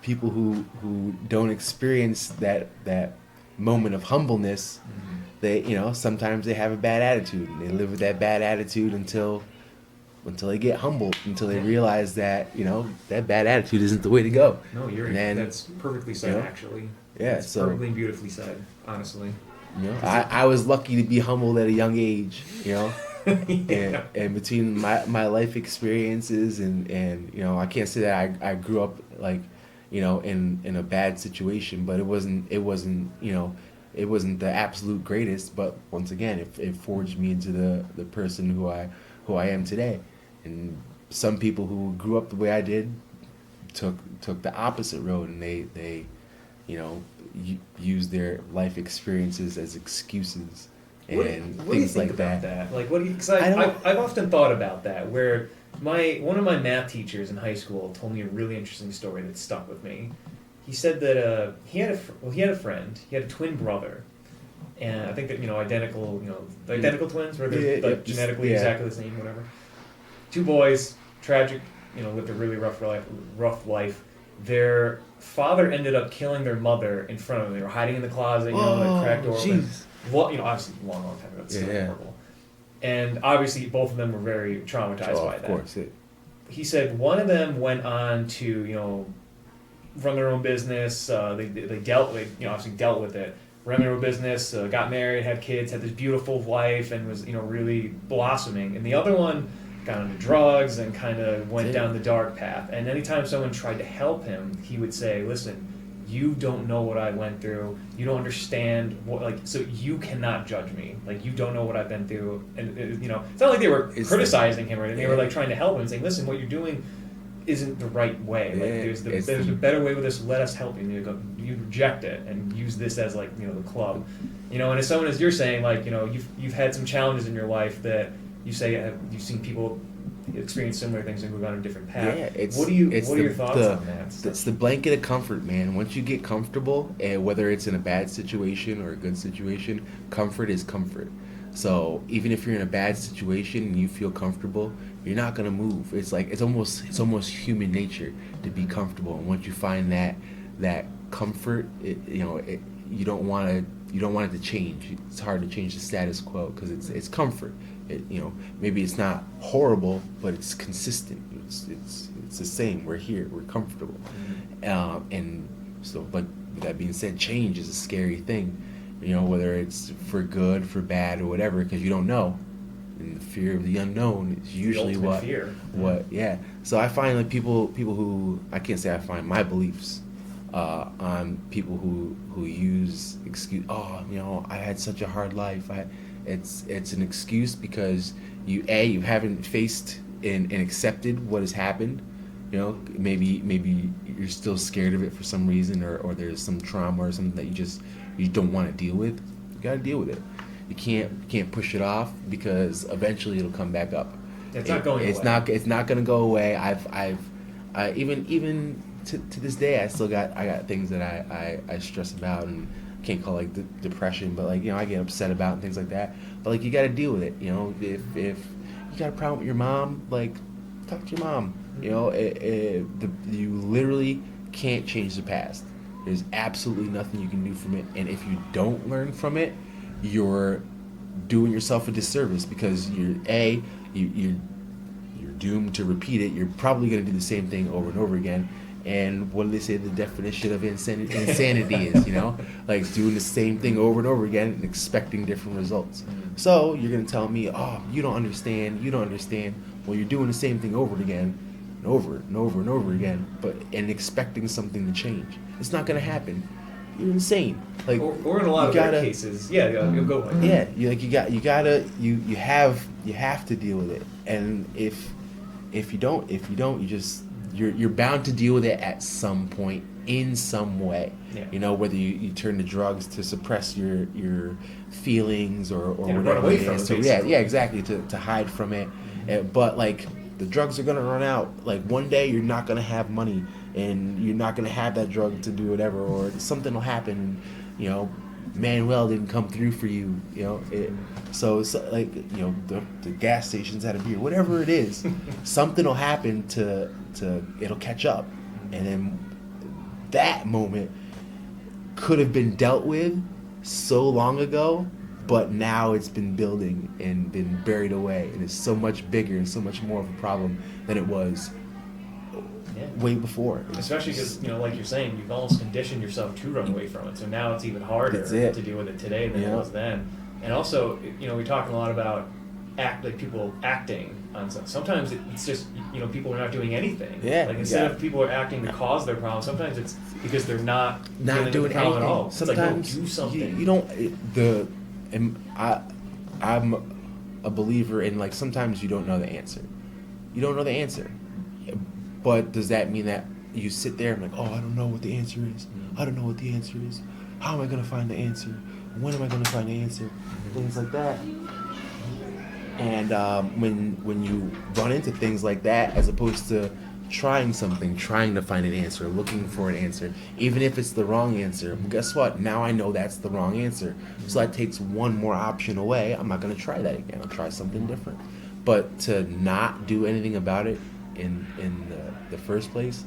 Speaker 1: people who don't experience that moment of humbleness. Mm-hmm. They, sometimes they have a bad attitude, and they live with that bad attitude until they get humbled, until they realize that, that bad attitude isn't the way to go.
Speaker 2: No, that's perfectly said, actually.
Speaker 1: Yeah,
Speaker 2: that's perfectly and beautifully said, honestly.
Speaker 1: I was lucky to be humbled at a young age, and between my life experiences and I can't say that I grew up like, in a bad situation, but it wasn't it wasn't the absolute greatest, but once again, it forged me into the person who I am today. And some people who grew up the way I did took the opposite road, and they use their life experiences as excuses and
Speaker 2: what do you
Speaker 1: things
Speaker 2: think
Speaker 1: like
Speaker 2: about
Speaker 1: that.
Speaker 2: Like, what do you? Because
Speaker 1: I don't.
Speaker 2: I've often thought about that. Where one of my math teachers in high school told me a really interesting story that stuck with me. He said that he had a friend. He had a twin brother, and I think that identical twins, where they're like genetically exactly the same, whatever. Two boys, tragic, lived a really rough life. Their father ended up killing their mother in front of them. They were hiding in the closet, the cracked door open. Well, obviously long time ago. It's still horrible. And obviously, both of them were very traumatized by that. Of course. He said one of them went on to, run their own business. Obviously dealt with it. Ran their own business, got married, had kids, had this beautiful wife, and was, really blossoming. And the other one got into drugs and kind of went down the dark path. And anytime someone tried to help him, he would say, "Listen, you don't know what I went through. You don't understand so you cannot judge me. Like, you don't know what I've been through." And it's not like they were criticizing him or anything. They were like trying to help him, saying, "Listen, what you're doing isn't the right way. Like, there's a better way with this. Let us help you." And you reject it and use this as the club. And as someone, as you're saying, you've had some challenges in your life that you say you've seen people experience similar things and move on a different path.
Speaker 1: Yeah, what are your thoughts on that? It's the blanket of comfort, man. Once you get comfortable, and whether it's in a bad situation or a good situation, comfort is comfort. So even if you're in a bad situation and you feel comfortable, you're not gonna move. It's almost human nature to be comfortable. And once you find that comfort, you don't want it to change. It's hard to change the status quo because it's comfort. Maybe it's not horrible, but it's consistent. It's the same. We're here. We're comfortable. And so, but with that being said, change is a scary thing. Whether it's for good, for bad, or whatever, because you don't know. And the fear of the unknown is usually what. So I find people who, I can't say I find my beliefs on people who use excuse. I had such a hard life. It's an excuse because you haven't faced and accepted what has happened. Maybe you're still scared of it for some reason, or there's some trauma or something that you don't want to deal with. You got to deal with it. You can't push it off because eventually it'll come back up.
Speaker 2: It's not going away.
Speaker 1: It's not going to go away. I've even to this day I got things that I stress about, and can't call it depression, but I get upset about and things like that. But you got to deal with it. If you got a problem with your mom, talk to your mom. You literally can't change the past. There's absolutely nothing you can do from it, and if you don't learn from it, you're doing yourself a disservice because you're doomed to repeat it. You're probably going to do the same thing over and over again. And what do they say the definition of insanity is? Doing the same thing over and over again and expecting different results. So you're going to tell me, "Oh, you don't understand. Well, you're doing the same thing over again, and over and over and over again, and expecting something to change. It's not going to happen. You're insane."
Speaker 2: Or in a lot of other cases, you'll go like that.
Speaker 1: Yeah, you have to deal with it, and if you don't, you're bound to deal with it at some point in some way. Yeah. Whether you turn to drugs to suppress your feelings or whatever. Run away from it. So exactly, to hide from it. But the drugs are gonna run out. One day you're not gonna have money and you're not gonna have that drug to do whatever, or something will happen. Manuel didn't come through for you. The gas station's had a beer, whatever it is, something will happen to it'll catch up, and then that moment could have been dealt with so long ago, but now it's been building and been buried away, and it's so much bigger and so much more of a problem than it was way before.
Speaker 2: Especially because, like you're saying, you've almost conditioned yourself to run away from it, so now it's even harder to deal with it today than it was then. And also, we're talking a lot about people acting on something. Sometimes it's just, people are not doing anything. Yeah. Instead of people are acting to cause their problem, sometimes it's because they're not doing the problem at all.
Speaker 1: Sometimes
Speaker 2: do something.
Speaker 1: You don't. I'm a believer in sometimes you don't know the answer. You don't know the answer. But does that mean that you sit there and like, oh, I don't know what the answer is. I don't know what the answer is. How am I going to find the answer? When am I going to find the answer? Things like that. And when you run into things like that, as opposed to trying something, trying to find an answer, looking for an answer, even if it's the wrong answer, well, guess what? Now I know that's the wrong answer. So that takes one more option away. I'm not going to try that again. I'll try something different. But to not do anything about it in the first place,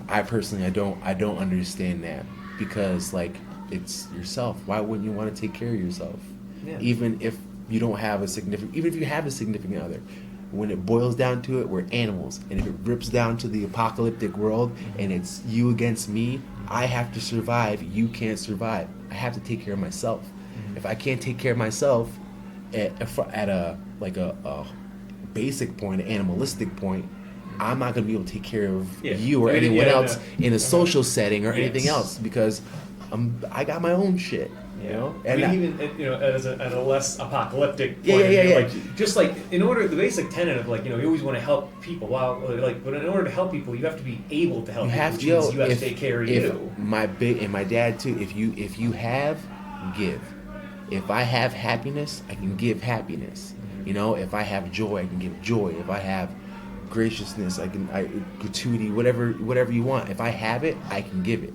Speaker 1: I personally I don't understand that, because like, it's yourself. Why wouldn't you want to take care of yourself?
Speaker 2: Yeah.
Speaker 1: Even if you don't have even if you have a significant other, when it boils down to it, we're animals. And if it rips down to the apocalyptic world and it's you against me, I have to survive. You can't survive. I have to take care of myself. If I can't take care of myself at a basic point, an animalistic point, I'm not going to be able to take care of you or anyone else in a social setting or anything else, because I got my own shit. You know,
Speaker 2: and even at a less apocalyptic point of view, like, just like in order, the basic tenet of like, you always want to help people. Well, like, but in order to help people, you have to be able to help. You have to take care of you.
Speaker 1: My dad too. If you have, give. If I have happiness, I can give happiness. If I have joy, I can give joy. If I have graciousness, gratuity, whatever you want. If I have it, I can give it.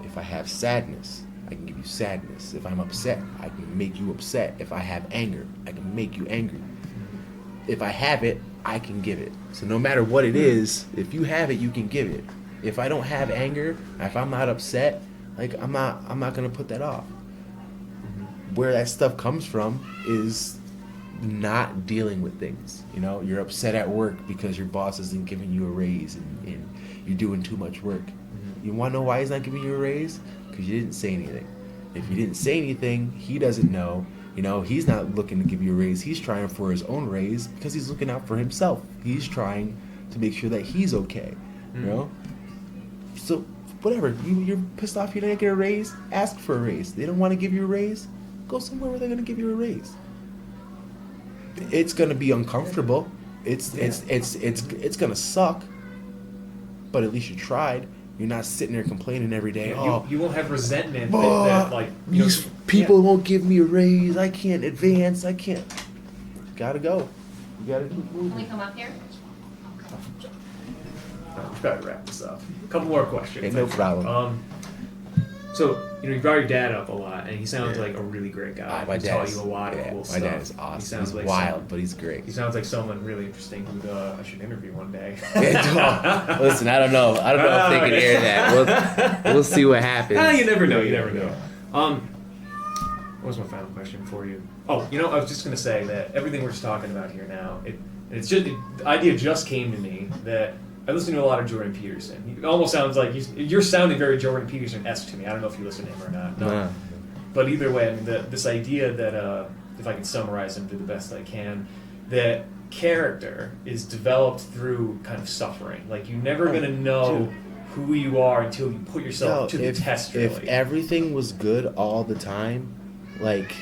Speaker 1: If I have sadness, I can give you sadness. If I'm upset, I can make you upset. If I have anger, I can make you angry. If I have it, I can give it. So no matter what it is, if you have it, you can give it. If I don't have anger, if I'm not upset, like, I'm not gonna put that off. Where that stuff comes from is not dealing with things. You're upset at work because your boss isn't giving you a raise and you're doing too much work. You want to know why he's not giving you a raise? Because you didn't say anything. If you didn't say anything, he doesn't know. He's not looking to give you a raise. He's trying for his own raise because he's looking out for himself. He's trying to make sure that he's okay. So whatever. You're pissed off you didn't get a raise? Ask for a raise. They don't want to give you a raise? Go somewhere where they're going to give you a raise. It's going to be uncomfortable. It's going to suck. But at least you tried. You're not sitting there complaining every day.
Speaker 2: You won't have resentment that like
Speaker 1: these people won't give me a raise. I can't advance. I can't. Gotta go. You gotta keep moving.
Speaker 3: Can we come up here?
Speaker 2: We've got to wrap this up. A couple more questions.
Speaker 1: Hey, no problem.
Speaker 2: So, you brought your dad up a lot, and he sounds like a really great guy.
Speaker 1: My
Speaker 2: He's taught you a lot of cool stuff.
Speaker 1: My dad is awesome.
Speaker 2: He sounds
Speaker 1: he's
Speaker 2: like
Speaker 1: wild, but he's great.
Speaker 2: He sounds like someone really interesting who I should interview one day.
Speaker 1: Listen, I don't know. I don't know if they can hear that. We'll see what happens.
Speaker 2: You never know. You never know. What was my final question for you? Oh, I was just going to say that everything we're just talking about here now, the idea just came to me that I listen to a lot of Jordan Peterson. It almost sounds like you're sounding very Jordan Peterson-esque to me. I don't know if you listen to him or not. No. But either way, this idea that, if I can summarize him to the best I can, that character is developed through kind of suffering. Like, you're never going to know who you are until you put yourself to the test, really.
Speaker 1: If everything was good all the time, like,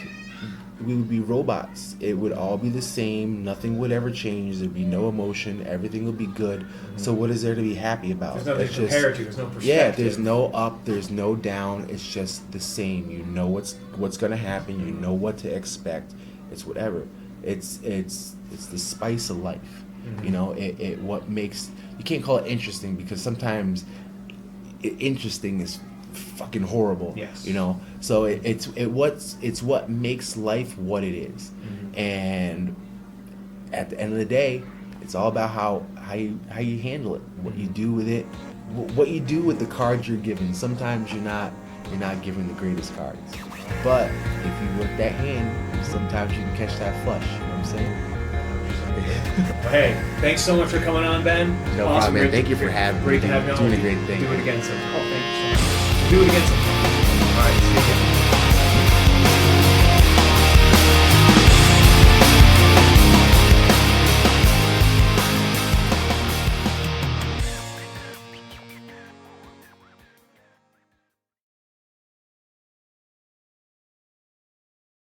Speaker 1: we would be robots. It would all be the same. Nothing would ever change. There'd be no emotion. Everything would be good. So what is there to be happy about?
Speaker 2: There's nothing to compare to. There's no perspective.
Speaker 1: Yeah, there's no up. There's no down. It's just the same. You know what's going to happen. You know what to expect. It's whatever. It's the spice of life. It what makes, you can't call it interesting, because sometimes interesting is fucking horrible.
Speaker 2: Yes.
Speaker 1: So it's what makes life what it is. And at the end of the day, it's all about how you handle it, what you do with it, what you do with the cards you're given. Sometimes you're not given the greatest cards, but if you work that hand, sometimes you can catch that flush. You know what I'm saying?
Speaker 2: Hey, thanks so much for coming on, Ben.
Speaker 1: No problem, man. Thank you for having me.
Speaker 2: Great to have you on.
Speaker 1: Doing a great thing.
Speaker 2: Do it again sometime. Oh, thank you so much. Do it again sometime. All right, see you again.